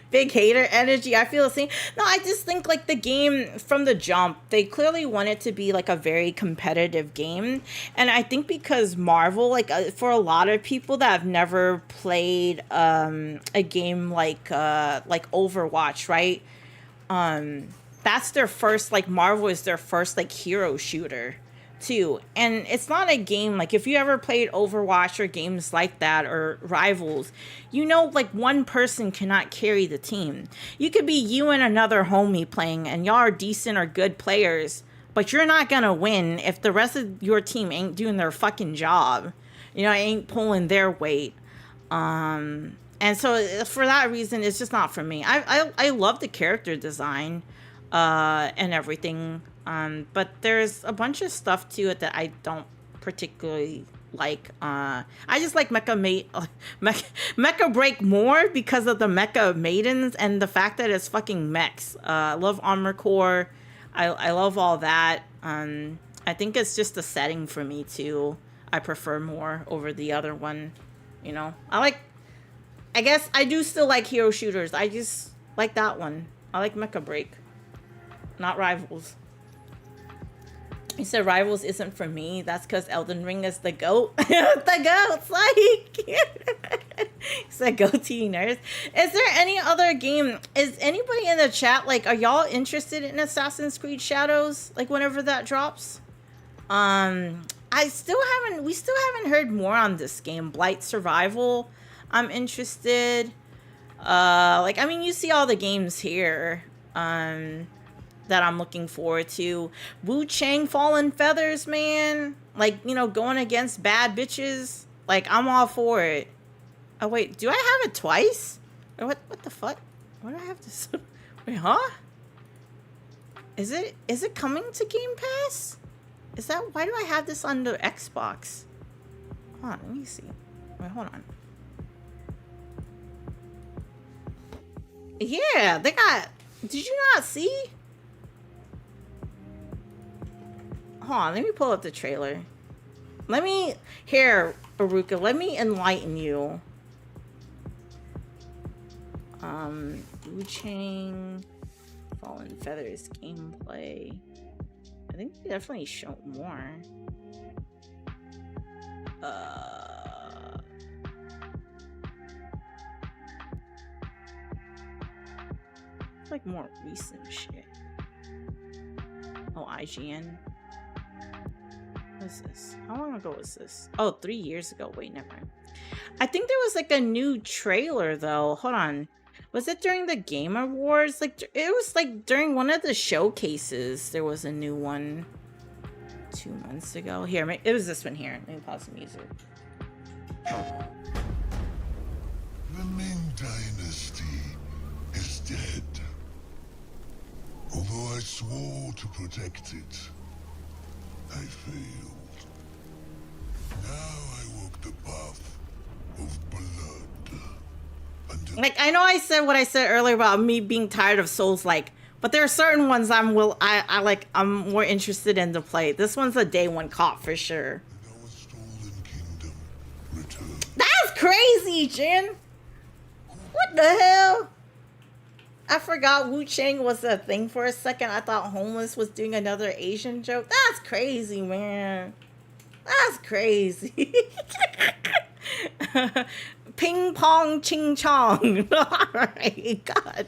Big hater energy. I feel the same. No, I just think, like, the game from the jump, they clearly want it to be, like, a very competitive game. And I think because Marvel, like, for a lot of people that have never played a game like Overwatch, right? That's their first, like, Marvel is their first, like, hero shooter too. And it's not a game, like, if you ever played Overwatch or games like that or Rivals, you know, like, one person cannot carry the team. You could be you and another homie playing, and y'all are decent or good players, but you're not gonna win if the rest of your team ain't doing their fucking job. You know, ain't pulling their weight. And so for that reason, it's just not for me. I love the character design and everything. But there's a bunch of stuff to it that I don't particularly like. I just like Mecha Break more because of the Mecha Maidens and the fact that it's fucking mechs. I love Armor Core. I love all that. I think it's just the setting for me too. I prefer more over the other one. You know, I guess I do still like hero shooters. I just like that one. I like Mecha Break, not Rivals. He said Rivals isn't for me. That's because Elden Ring is the GOAT. The GOAT's like... He said, go team nerds. Is there any other game? Is anybody in the chat, like, are y'all interested in Assassin's Creed Shadows? Like, whenever that drops? We still haven't heard more on this game. Blight Survival, I'm interested. Like, I mean, you see all the games here. that I'm looking forward to. Wu Chang Fallen Feathers, man. Like, you know, going against bad bitches. Like, I'm all for it. Oh, wait. Do I have it twice? Or what the fuck? Why do I have this? Wait, huh? Is it coming to Game Pass? Is that... Why do I have this on the Xbox? Hold on. Let me see. Wait, hold on. Yeah, they got... Did you not see? Hold on, let me pull up the trailer. Let me... Here, Baruka, let me enlighten you. Wu Chang... Fallen Feathers gameplay. I think they definitely show more. It's like more recent shit. Oh, IGN. What's this? How long ago was this? Oh, 3 years ago. Wait, never mind. I think there was like a new trailer though. Hold on. Was it during the Game Awards? Like, it was like during one of the showcases. There was a new one 2 months ago. Here, it was this one here. Let me pause the music. The Ming Dynasty is dead. Although I swore to protect it, I failed. Now I walk the path of blood. Until Like, I know I said what I said earlier about me being tired of Souls-like, but there are certain ones I'm more interested in to play. This one's a day one cop for sure. our stolen kingdom returns. That's crazy, Jin. What the hell? I forgot Wu Chang was a thing for a second. I thought Homeless was doing another Asian joke. That's crazy, man. That's crazy. Ping pong ching chong. Alright, God.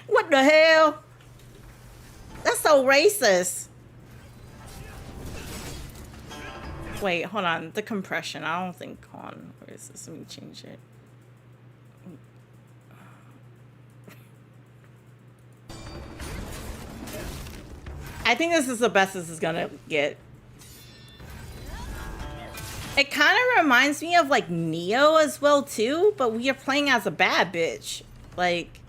What the hell? That's so racist. Wait, hold on. The compression. I don't think on. Where is this? Let me change it. I think this is the best this is gonna get. It kind of reminds me of like Neo as well too, but we are playing as a bad bitch. Like,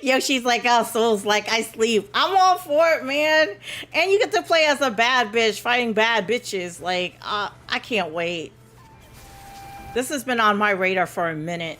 yo, she's like, oh, Soul's like, I sleep. I'm all for it, man. And you get to play as a bad bitch fighting bad bitches. Like, I can't wait. This has been on my radar for a minute.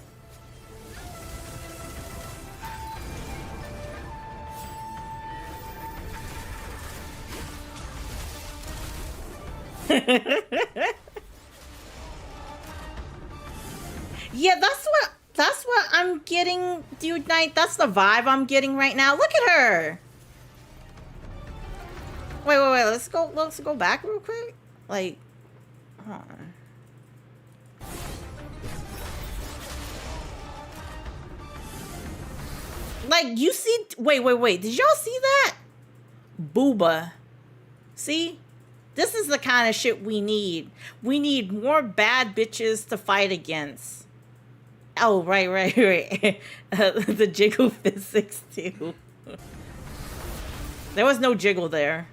Yeah, that's what I'm getting, Dude Knight. That's the vibe I'm getting right now. Look at her. Wait. Let's go back real quick. Like, hold on. Like, you see, wait. Did y'all see that? Booba. See? This is the kind of shit we need. We need more bad bitches to fight against. Oh, right. The jiggle physics, too. There was no jiggle there.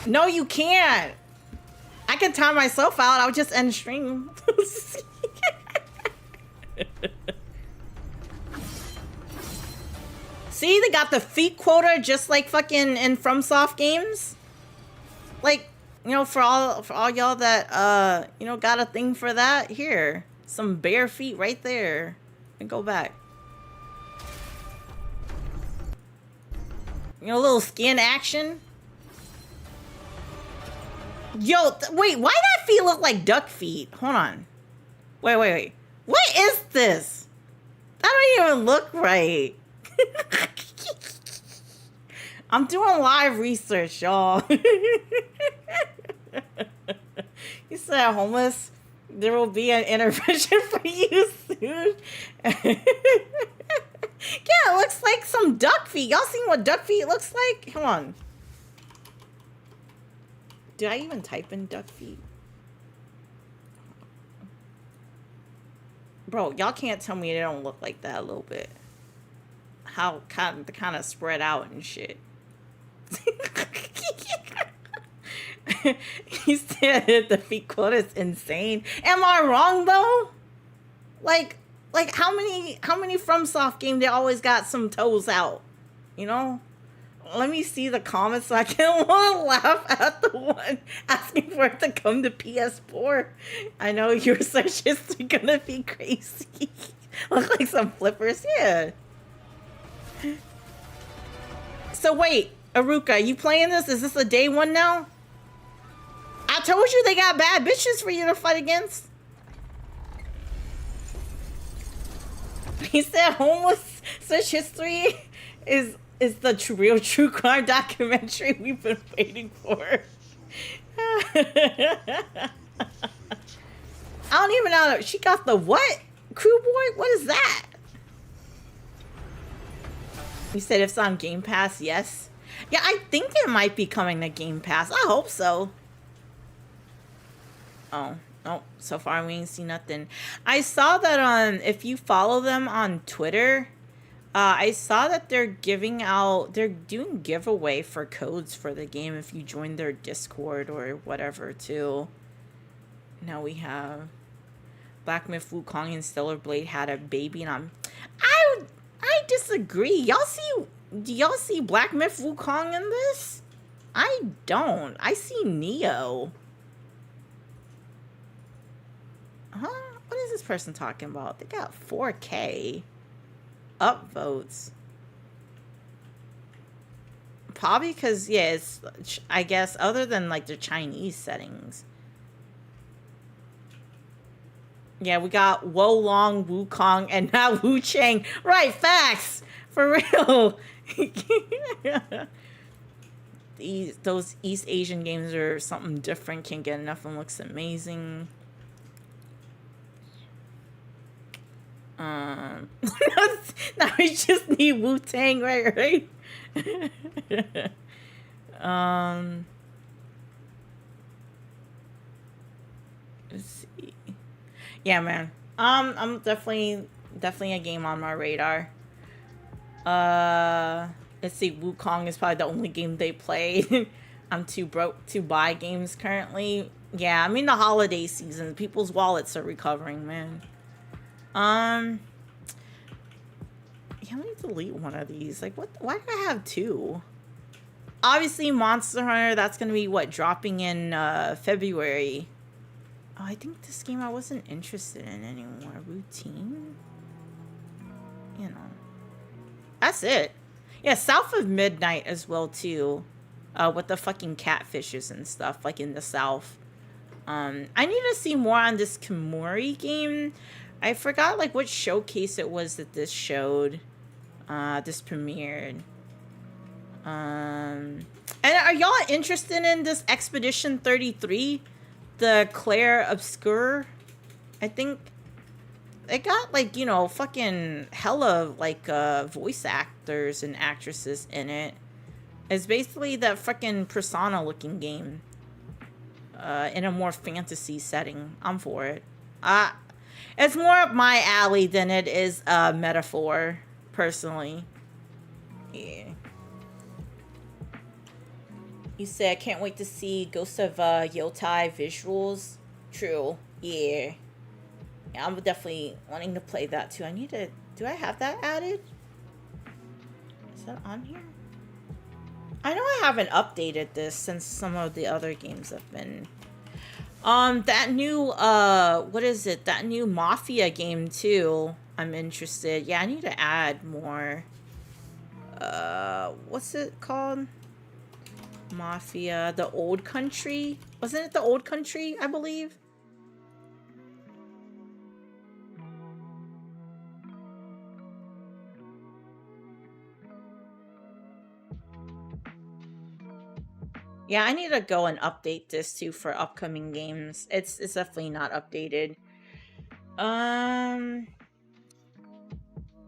No, you can't. I can time myself out. I'll just end stream. See, they got the feet quota just like fucking in FromSoft games. Like, you know, for all y'all that you know, got a thing for that, here, some bare feet right there. And go back. You know, a little skin action. Yo, wait, why that feet look like duck feet? Hold on. Wait. What is this? That don't even look right. I'm doing live research, y'all. You said homeless. There will be an intervention for you soon. Yeah, it looks like some duck feet. Y'all seen what duck feet looks like? Come on. Did I even type in duck feet? Bro, y'all can't tell me they don't look like that a little bit. How kind of spread out and shit. He said the feet quota is insane. Am I wrong though? Like how many FromSoft game they always got some toes out? You know? Let me see the comments so I can laugh at the one asking for it to come to PS4. I know your search history gonna be crazy. Look like some flippers, yeah. So wait, Aruka, you playing this? Is this a day one now? I told you they got bad bitches for you to fight against. He said homeless search history is the real true crime documentary we've been waiting for. I don't even know. She got the what? Crew boy? What is that? You said if it's on Game Pass, yes. Yeah, I think it might be coming to Game Pass. I hope so. Oh, no. So far we ain't seen nothing. I saw that if you follow them on Twitter, I saw that they're doing giveaway for codes for the game if you join their Discord or whatever too. Now we have Black Myth Wukong and Stellar Blade had a baby, and I disagree. Do y'all see Black Myth Wukong in this? I don't. I see Neo. Huh? What is this person talking about? They got 4K upvotes. Probably because, yeah, it's, I guess, other than like the Chinese settings. Yeah, we got Wo Long, Wukong, and now Wu Chang. Right, facts. For real. Those East Asian games are something different. Can't get enough and looks amazing. Now we just need Wu-Tang, right? Let's see. Yeah, man. I'm definitely a game on my radar. Let's see. Wukong is probably the only game they play. I'm too broke to buy games currently. Yeah, I mean the holiday season. People's wallets are recovering, man. Yeah, let me delete one of these. Like, what? Why do I have two? Obviously, Monster Hunter. That's gonna be what, dropping in February. Oh, I think this game I wasn't interested in anymore. Routine. You know, that's it. Yeah, South of Midnight as well too. With the fucking catfishes and stuff, like in the South. I need to see more on this Kimori game. I forgot like what showcase it was that this showed. This premiered. And are y'all interested in this Expedition 33? The Claire Obscure? I think it got like, you know, fucking hella like voice actors and actresses in it. It's basically that fucking Persona looking game. In a more fantasy setting. I'm for it. It's more up my alley than it is a metaphor, personally. Yeah. You said, can't wait to see Ghost of Yotai visuals. True. Yeah. Yeah, I'm definitely wanting to play that too. I need to... Do I have that added? Is that on here? I know I haven't updated this since some of the other games have been... that new, what is it? That new Mafia game, too. I'm interested. Yeah, I need to add more. What's it called? Mafia. The Old Country? Wasn't it the Old Country, I believe? Yeah, I need to go and update this too for upcoming games. It's definitely not updated.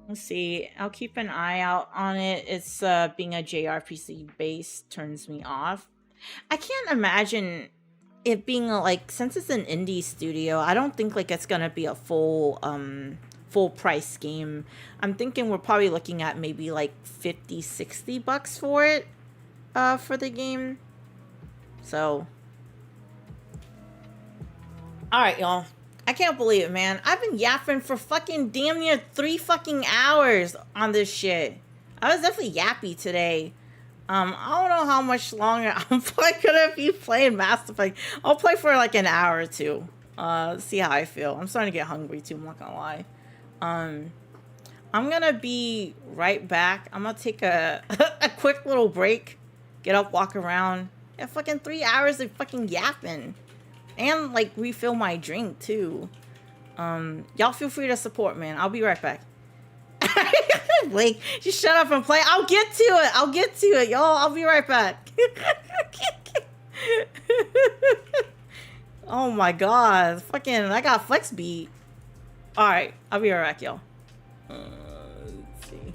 Let's see. I'll keep an eye out on it. It's being a JRPG base turns me off. I can't imagine it being like, since it's an indie studio, I don't think like it's gonna be a full price game. I'm thinking we're probably looking at maybe like 50-60 bucks for it for the game. So all right, y'all. I can't believe it, man. I've been yapping for fucking damn near 3 fucking hours on this shit. I was definitely yappy today. I don't know how much longer I'm probably gonna be playing Mass Effect. I'll play for like an hour or two. See how I feel. I'm starting to get hungry too, I'm not gonna lie. I'm gonna be right back. I'm gonna take a a quick little break. Get up, walk around. Yeah, fucking 3 hours of fucking yapping. And like refill my drink too. Y'all feel free to support, man. I'll be right back. Blake, just shut up and play. I'll get to it, y'all. I'll be right back. Oh my god. Fucking, I got flex beat. Alright, I'll be right back, y'all. Let's see.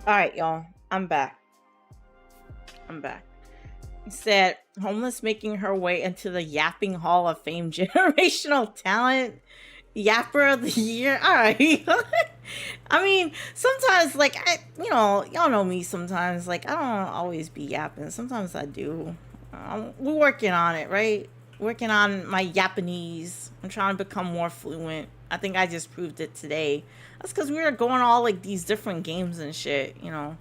Alright, y'all. I'm back. Said, homeless making her way into the Yapping Hall of Fame generational talent. Yapper of the year. Alright. I mean, sometimes, like, y'all know me sometimes. Like, I don't always be yapping. Sometimes I do. We're working on it, right? Working on my Japanese. I'm trying to become more fluent. I think I just proved it today. That's because we were going all, like, these different games and shit, you know.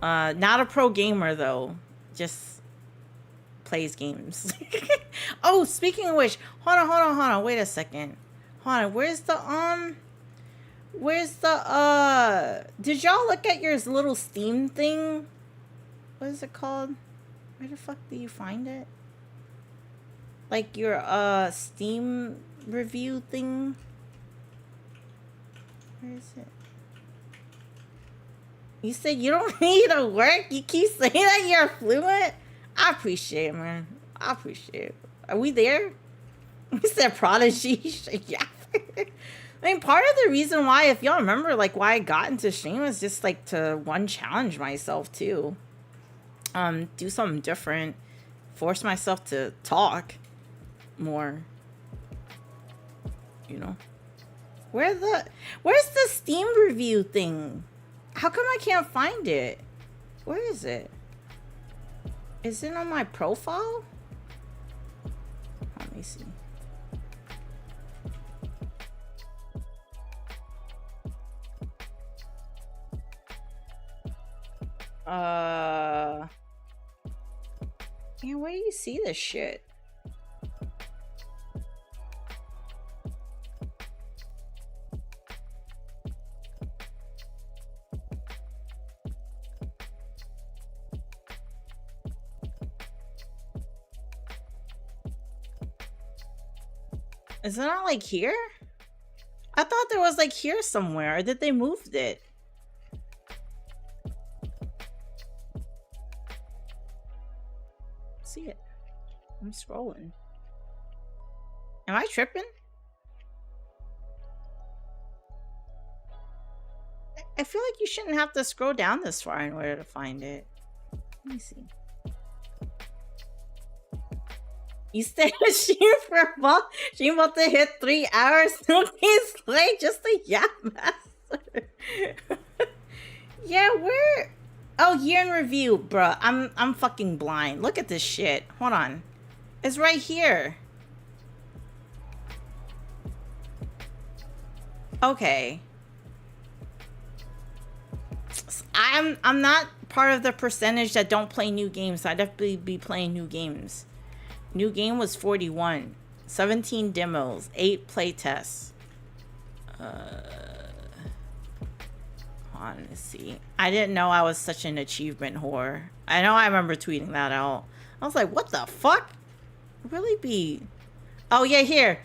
Not a pro gamer, though. Just plays games. Oh, speaking of which, hold on. Wait a second. Hold on. Where's the, did y'all look at your little Steam thing? What is it called? Where the fuck do you find it? Like your, Steam review thing? Where is it? You said you don't need to work? You keep saying that you're fluent? I appreciate it, man. I appreciate it. Are we there? You said prodigy. Yeah. I mean, part of the reason why, if y'all remember, like, why I got into stream was just, like, to, one, challenge myself, too. Do something different. Force myself to talk more. You know? Where's the Steam review thing? How come I can't find it? Where is it? Is it on my profile? Let me see. Yeah, where do you see this shit? Is it not like here? I thought there was like here somewhere, or did they move it? See it. I'm scrolling. Am I tripping? I feel like you shouldn't have to scroll down this far in order to find it. Let me see. You said she about to hit 3 hours. He's late just a yap master. Yeah, where? Oh, year in review, bruh. I'm fucking blind. Look at this shit. Hold on. It's right here. Okay. I'm not part of the percentage that don't play new games. So I'd definitely be playing new games. New game was 41. 17 demos. 8 playtests. Hold on, let's see. I didn't know I was such an achievement whore. I know I remember tweeting that out. I was like, what the fuck? Really be... Oh, yeah, here.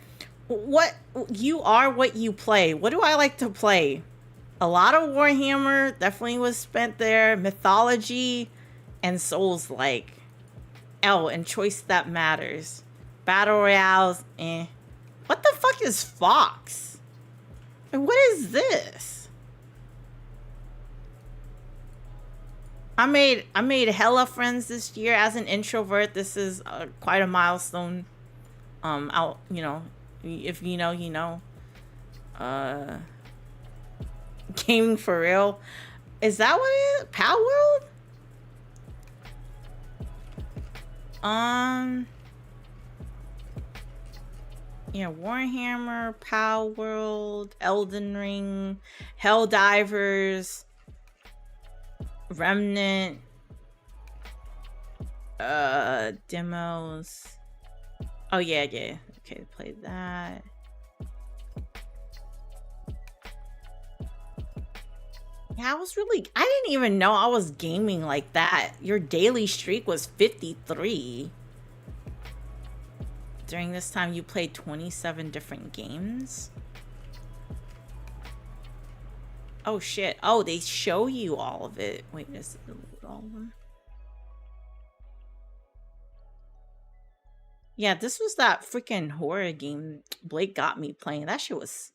What... You are what you play. What do I like to play? A lot of Warhammer. Definitely was spent there. Mythology. And Souls-like. Oh, and choice that matters. Battle Royales, eh. What the fuck is Fox? And what is this? I made hella friends this year as an introvert. This is quite a milestone. I'll, you know, if you know, you know. Gaming for real. Is that what it is? Pal World? Yeah, Warhammer, Power World, Elden Ring, Helldivers, Remnant, demos. Oh yeah, yeah. Okay, play that. Yeah, I didn't even know I was gaming like that. Your daily streak was 53. During this time, you played 27 different games? Oh, shit. Oh, they show you all of it. Wait, is it all of them? Yeah, this was that freaking horror game Blake got me playing. That shit was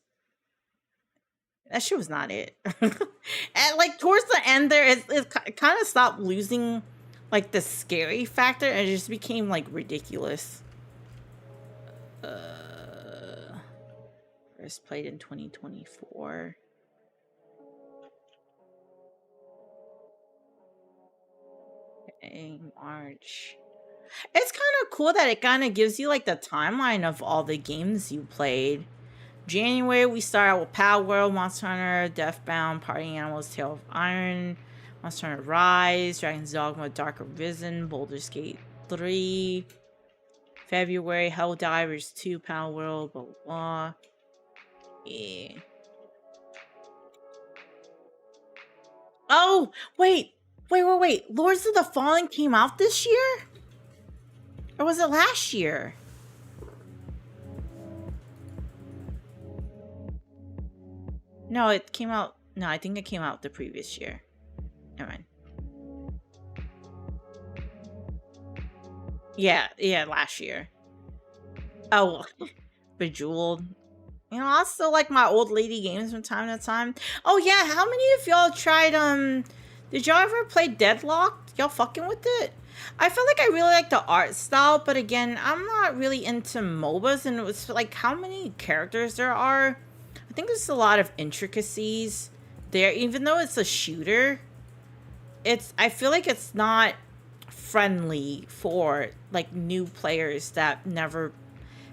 not it. And like towards the end there, it kind of stopped losing like the scary factor and it just became like ridiculous. First played in 2024. Okay, March. It's kind of cool that it kind of gives you like the timeline of all the games you played. January, we start out with Power World, Monster Hunter, Deathbound, Party Animals, Tale of Iron, Monster Hunter Rise, Dragon's Dogma, Dark Arisen, Baldur's Gate 3. February, Helldivers 2, Power World, blah, blah, blah. Yeah. Oh, wait. Lords of the Fallen came out this year? Or was it last year? No, it came out... No, I think it came out the previous year. Never mind. Yeah, last year. Oh, Bejeweled. You know, I still like my old lady games from time to time. Oh yeah, how many of y'all tried did y'all ever play Deadlocked? Y'all fucking with it? I feel like I really like the art style, but again, I'm not really into MOBAs, and it was like how many characters there are. I think there's a lot of intricacies there, even though it's a shooter. I feel like it's not friendly for like new players that never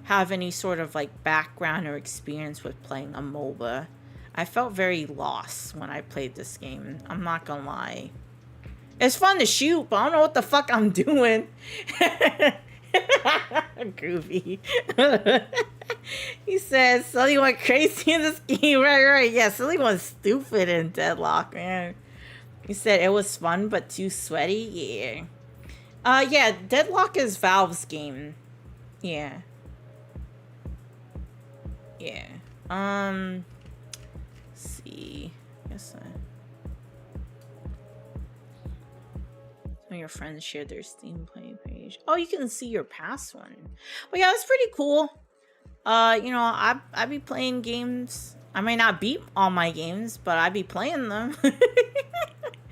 have any sort of like background or experience with playing a MOBA. I felt very lost when I played this game. I'm not gonna lie. It's fun to shoot, but I don't know what the fuck I'm doing. Groovy. He says Sully went crazy in this game. Right. Yeah, Sully was stupid in Deadlock, man. He said it was fun but too sweaty. Yeah, Deadlock is Valve's game. Yeah. Let's see. Some of your friends shared their Steam Play page. Oh, you can see your past one. Well, yeah, that's pretty cool. You know, I be playing games. I may not beat all my games, but I be playing them.